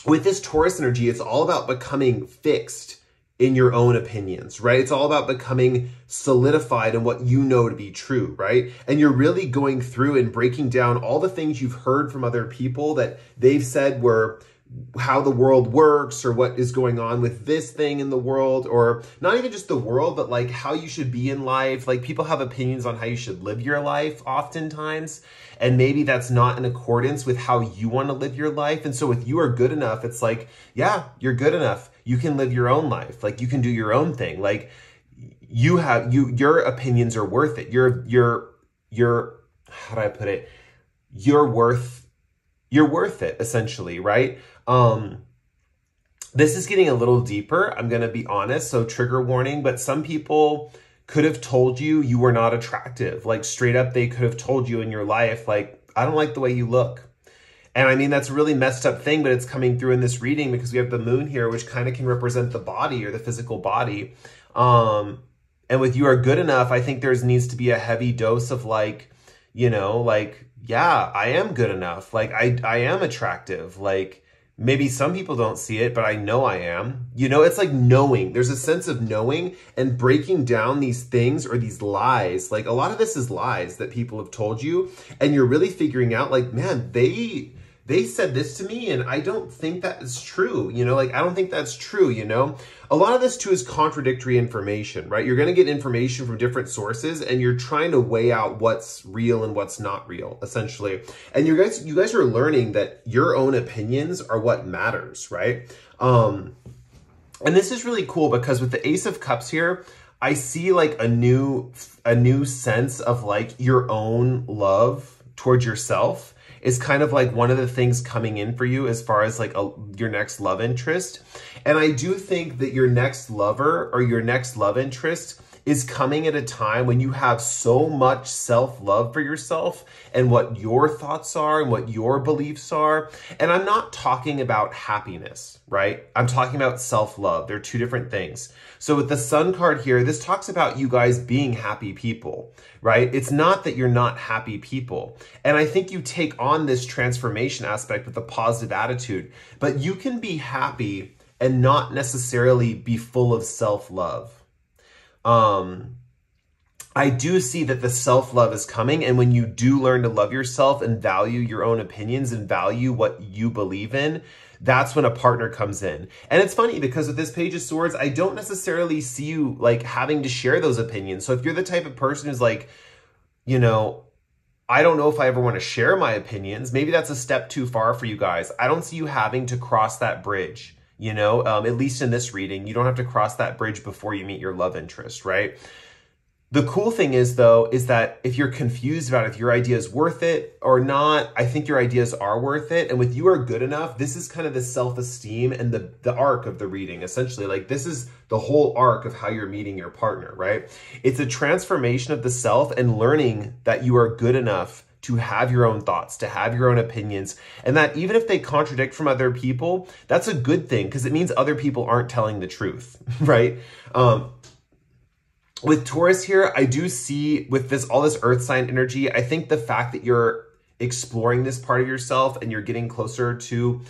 With this Taurus energy, it's all about becoming fixed in your own opinions, right? It's all about becoming solidified in what you know to be true, right? And you're really going through and breaking down all the things you've heard from other people that they've said were how the world works or what is going on with this thing in the world, or not even just the world, but like how you should be in life. Like people have opinions on how you should live your life oftentimes, and maybe that's not in accordance with how you want to live your life. And so with you are good enough, it's like, yeah, you're good enough. You can live your own life. Like you can do your own thing. Like your opinions are worth it. You're how do I put it? You're worth it essentially, right? This is getting a little deeper. I'm going to be honest. So trigger warning, but some people could have told you you were not attractive. Like straight up, they could have told you in your life, like, I don't like the way you look. And I mean, that's a really messed up thing, but it's coming through in this reading because we have the moon here, which kind of can represent the body or the physical body. And with you are good enough, I think needs to be a heavy dose of like, you know, like, yeah, I am good enough. Like I am attractive. Like maybe some people don't see it, but I know I am. You know, it's like knowing. There's a sense of knowing and breaking down these things or these lies. Like a lot of this is lies that people have told you. And you're really figuring out like, man, they said this to me and I don't think that is true. You know, like I don't think that's true, you know. A lot of this too is contradictory information, right? You're going to get information from different sources and you're trying to weigh out what's real and what's not real, essentially. And you guys are learning that your own opinions are what matters, right? And this is really cool because with the Ace of Cups here, I see like a new sense of like your own love towards yourself is kind of like one of the things coming in for you as far as like your next love interest. And I do think that your next lover or your next love interest is coming at a time when you have so much self-love for yourself and what your thoughts are and what your beliefs are. And I'm not talking about happiness, right? I'm talking about self-love. They're two different things. So with the Sun card here, this talks about you guys being happy people, right? It's not that you're not happy people. And I think you take on this transformation aspect with a positive attitude, but you can be happy and not necessarily be full of self-love. I do see that the self-love is coming. And when you do learn to love yourself and value your own opinions and value what you believe in, that's when a partner comes in. And it's funny because with this Page of Swords, I don't necessarily see you like having to share those opinions. So if you're the type of person who's like, you know, I don't know if I ever want to share my opinions, maybe that's a step too far for you guys. I don't see you having to cross that bridge. You know, at least in this reading, you don't have to cross that bridge before you meet your love interest, right? The cool thing is, though, is that if you're confused about if your idea is worth it or not, I think your ideas are worth it. And with you are good enough, this is kind of the self-esteem and the arc of the reading, essentially. Like, this is the whole arc of how you're meeting your partner, right? It's a transformation of the self and learning that you are good enough to have your own thoughts, to have your own opinions, and that even if they contradict from other people, that's a good thing because it means other people aren't telling the truth, right? With Taurus here, I do see with this all this earth sign energy, I think the fact that you're exploring this part of yourself and you're getting closer to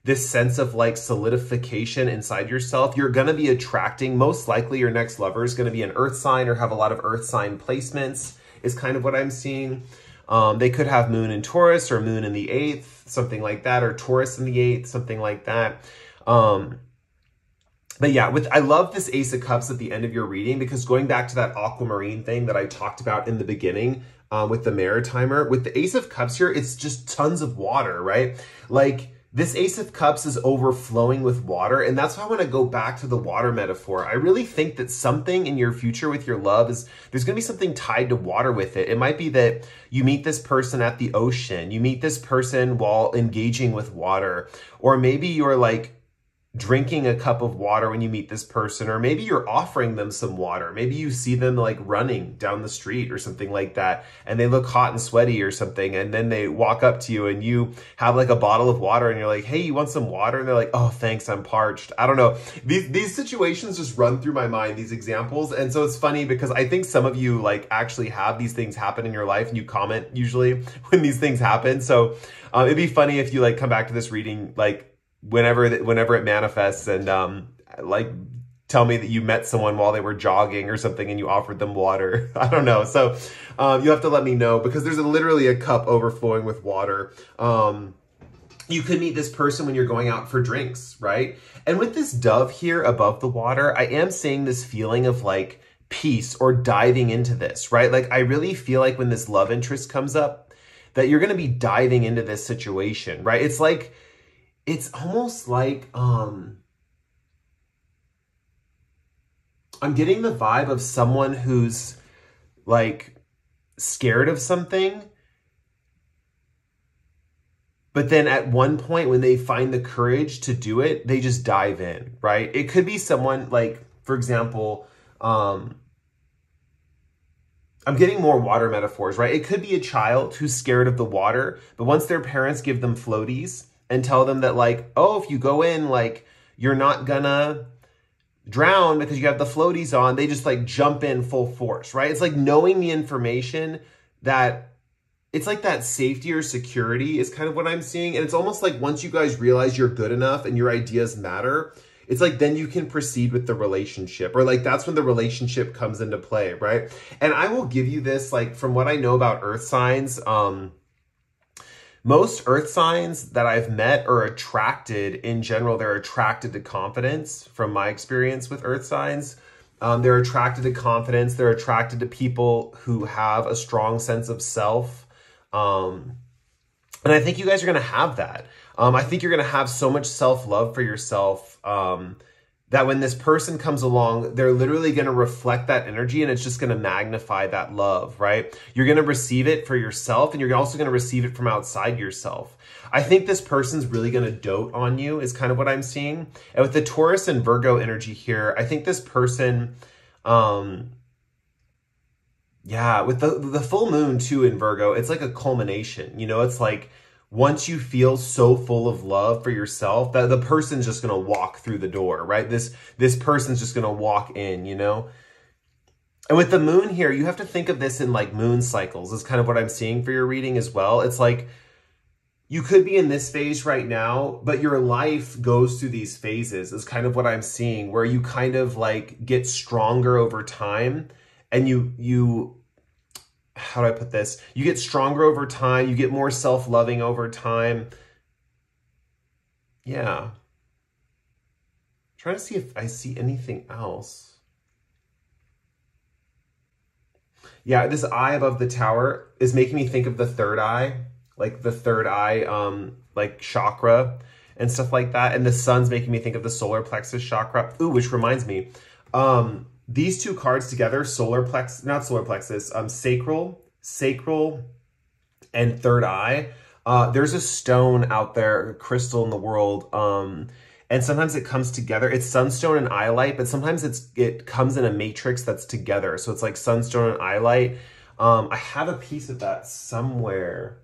this sense of like solidification inside yourself, you're going to be attracting, most likely your next lover is going to be an earth sign or have a lot of earth sign placements is kind of what I'm seeing. They could have moon in Taurus or moon in the 8th, something like that, or Taurus in the 8th, something like that. But yeah, I love this Ace of Cups at the end of your reading because going back to that aquamarine thing that I talked about in the beginning with the Maritimer, with the Ace of Cups here, it's just tons of water, right? Like this Ace of Cups is overflowing with water. And that's why I want to go back to the water metaphor. I really think that something in your future with your love is, there's going to be something tied to water with it. It might be that you meet this person at the ocean, you meet this person while engaging with water, or maybe you're like, drinking a cup of water when you meet this person, or maybe you're offering them some water. Maybe you see them like running down the street or something like that, and they look hot and sweaty or something, and then they walk up to you and you have like a bottle of water and you're like, hey, you want some water? And they're like, oh, thanks, I'm parched. I don't know. These situations just run through my mind, these examples. And so it's funny because I think some of you like actually have these things happen in your life and you comment usually when these things happen. So it'd be funny if you like come back to this reading like whenever it manifests and like tell me that you met someone while they were jogging or something and you offered them water. I don't know. So you have to let me know because there's literally a cup overflowing with water. You could meet this person when you're going out for drinks, right? And with this dove here above the water, I am seeing this feeling of like peace or diving into this, right? Like I really feel like when this love interest comes up that you're going to be diving into this situation, right? It's like, it's almost like, I'm getting the vibe of someone who's like scared of something, but then at one point when they find the courage to do it, they just dive in, right? It could be someone like, for example, I'm getting more water metaphors, right? It could be a child who's scared of the water, but once their parents give them floaties and tell them that like, oh, if you go in, like, you're not gonna drown because you have the floaties on, they just like jump in full force, right? It's like knowing the information that it's like that safety or security is kind of what I'm seeing. And it's almost like once you guys realize you're good enough and your ideas matter, it's like then you can proceed with the relationship, or like that's when the relationship comes into play, right? And I will give you this, like from what I know about earth signs, most earth signs that I've met are attracted, in general, they're attracted to confidence from my experience with earth signs. They're attracted to confidence. They're attracted to people who have a strong sense of self. And I think you guys are going to have that. I think you're going to have so much self-love for yourself that when this person comes along, they're literally going to reflect that energy and it's just going to magnify that love, right? You're going to receive it for yourself and you're also going to receive it from outside yourself. I think this person's really going to dote on you is kind of what I'm seeing. And with the Taurus and Virgo energy here, I think this person, yeah, with the full moon too in Virgo, it's like a culmination, you know, it's like, once you feel so full of love for yourself that the person's just going to walk through the door, right? This person's just going to walk in, you know? And with the moon here, you have to think of this in like moon cycles is kind of what I'm seeing for your reading as well. It's like you could be in this phase right now, but your life goes through these phases is kind of what I'm seeing, where you kind of like get stronger over time and you how do I put this? You get stronger over time. You get more self-loving over time. Yeah. I'm trying to see if I see anything else. Yeah, this eye above the tower is making me think of the third eye, like the third eye, like chakra and stuff like that. And the sun's making me think of the solar plexus chakra. Ooh, which reminds me, these two cards together, sacral, and third eye. There's a stone out there, a crystal in the world, and sometimes it comes together. It's sunstone and eyelite, but sometimes it comes in a matrix that's together. So it's like sunstone and eyelite. I have a piece of that somewhere.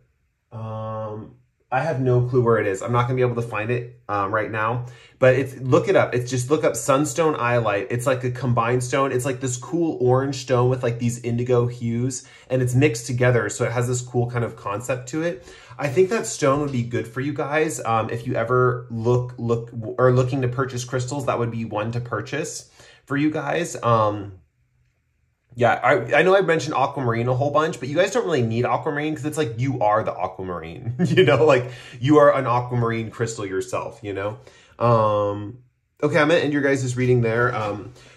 I have no clue where it is. I'm not gonna be able to find it right now, but look it up. It's just look up sunstone eyelite. It's like a combined stone. It's like this cool orange stone with like these indigo hues, and it's mixed together. So it has this cool kind of concept to it. I think that stone would be good for you guys. If you ever looking to purchase crystals, that would be one to purchase for you guys. Yeah, I know I mentioned aquamarine a whole bunch, but you guys don't really need aquamarine because it's like you are the aquamarine, you know, like you are an aquamarine crystal yourself, you know. Okay, I'm gonna end your guys' reading there.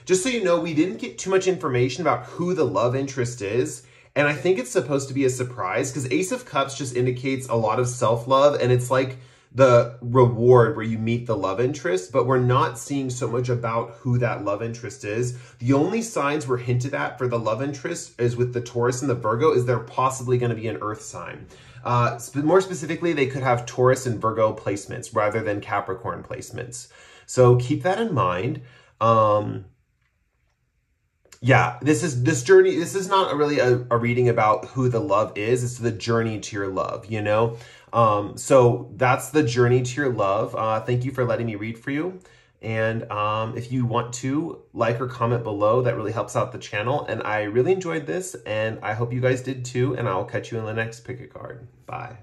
Just so you know, we didn't get too much information about who the love interest is. And I think it's supposed to be a surprise because Ace of Cups just indicates a lot of self-love, and it's like the reward where you meet the love interest, but we're not seeing so much about who that love interest is. The only signs we're hinted at for the love interest is with the Taurus and the Virgo is they're possibly going to be an earth sign. More specifically, they could have Taurus and Virgo placements rather than Capricorn placements. So keep that in mind. Yeah, this journey, this is not really a reading about who the love is. It's the journey to your love, you know? So that's the journey to your love. Thank you for letting me read for you. And if you want to like or comment below, that really helps out the channel. And I really enjoyed this, and I hope you guys did too. And I'll catch you in the next pick a card. Bye.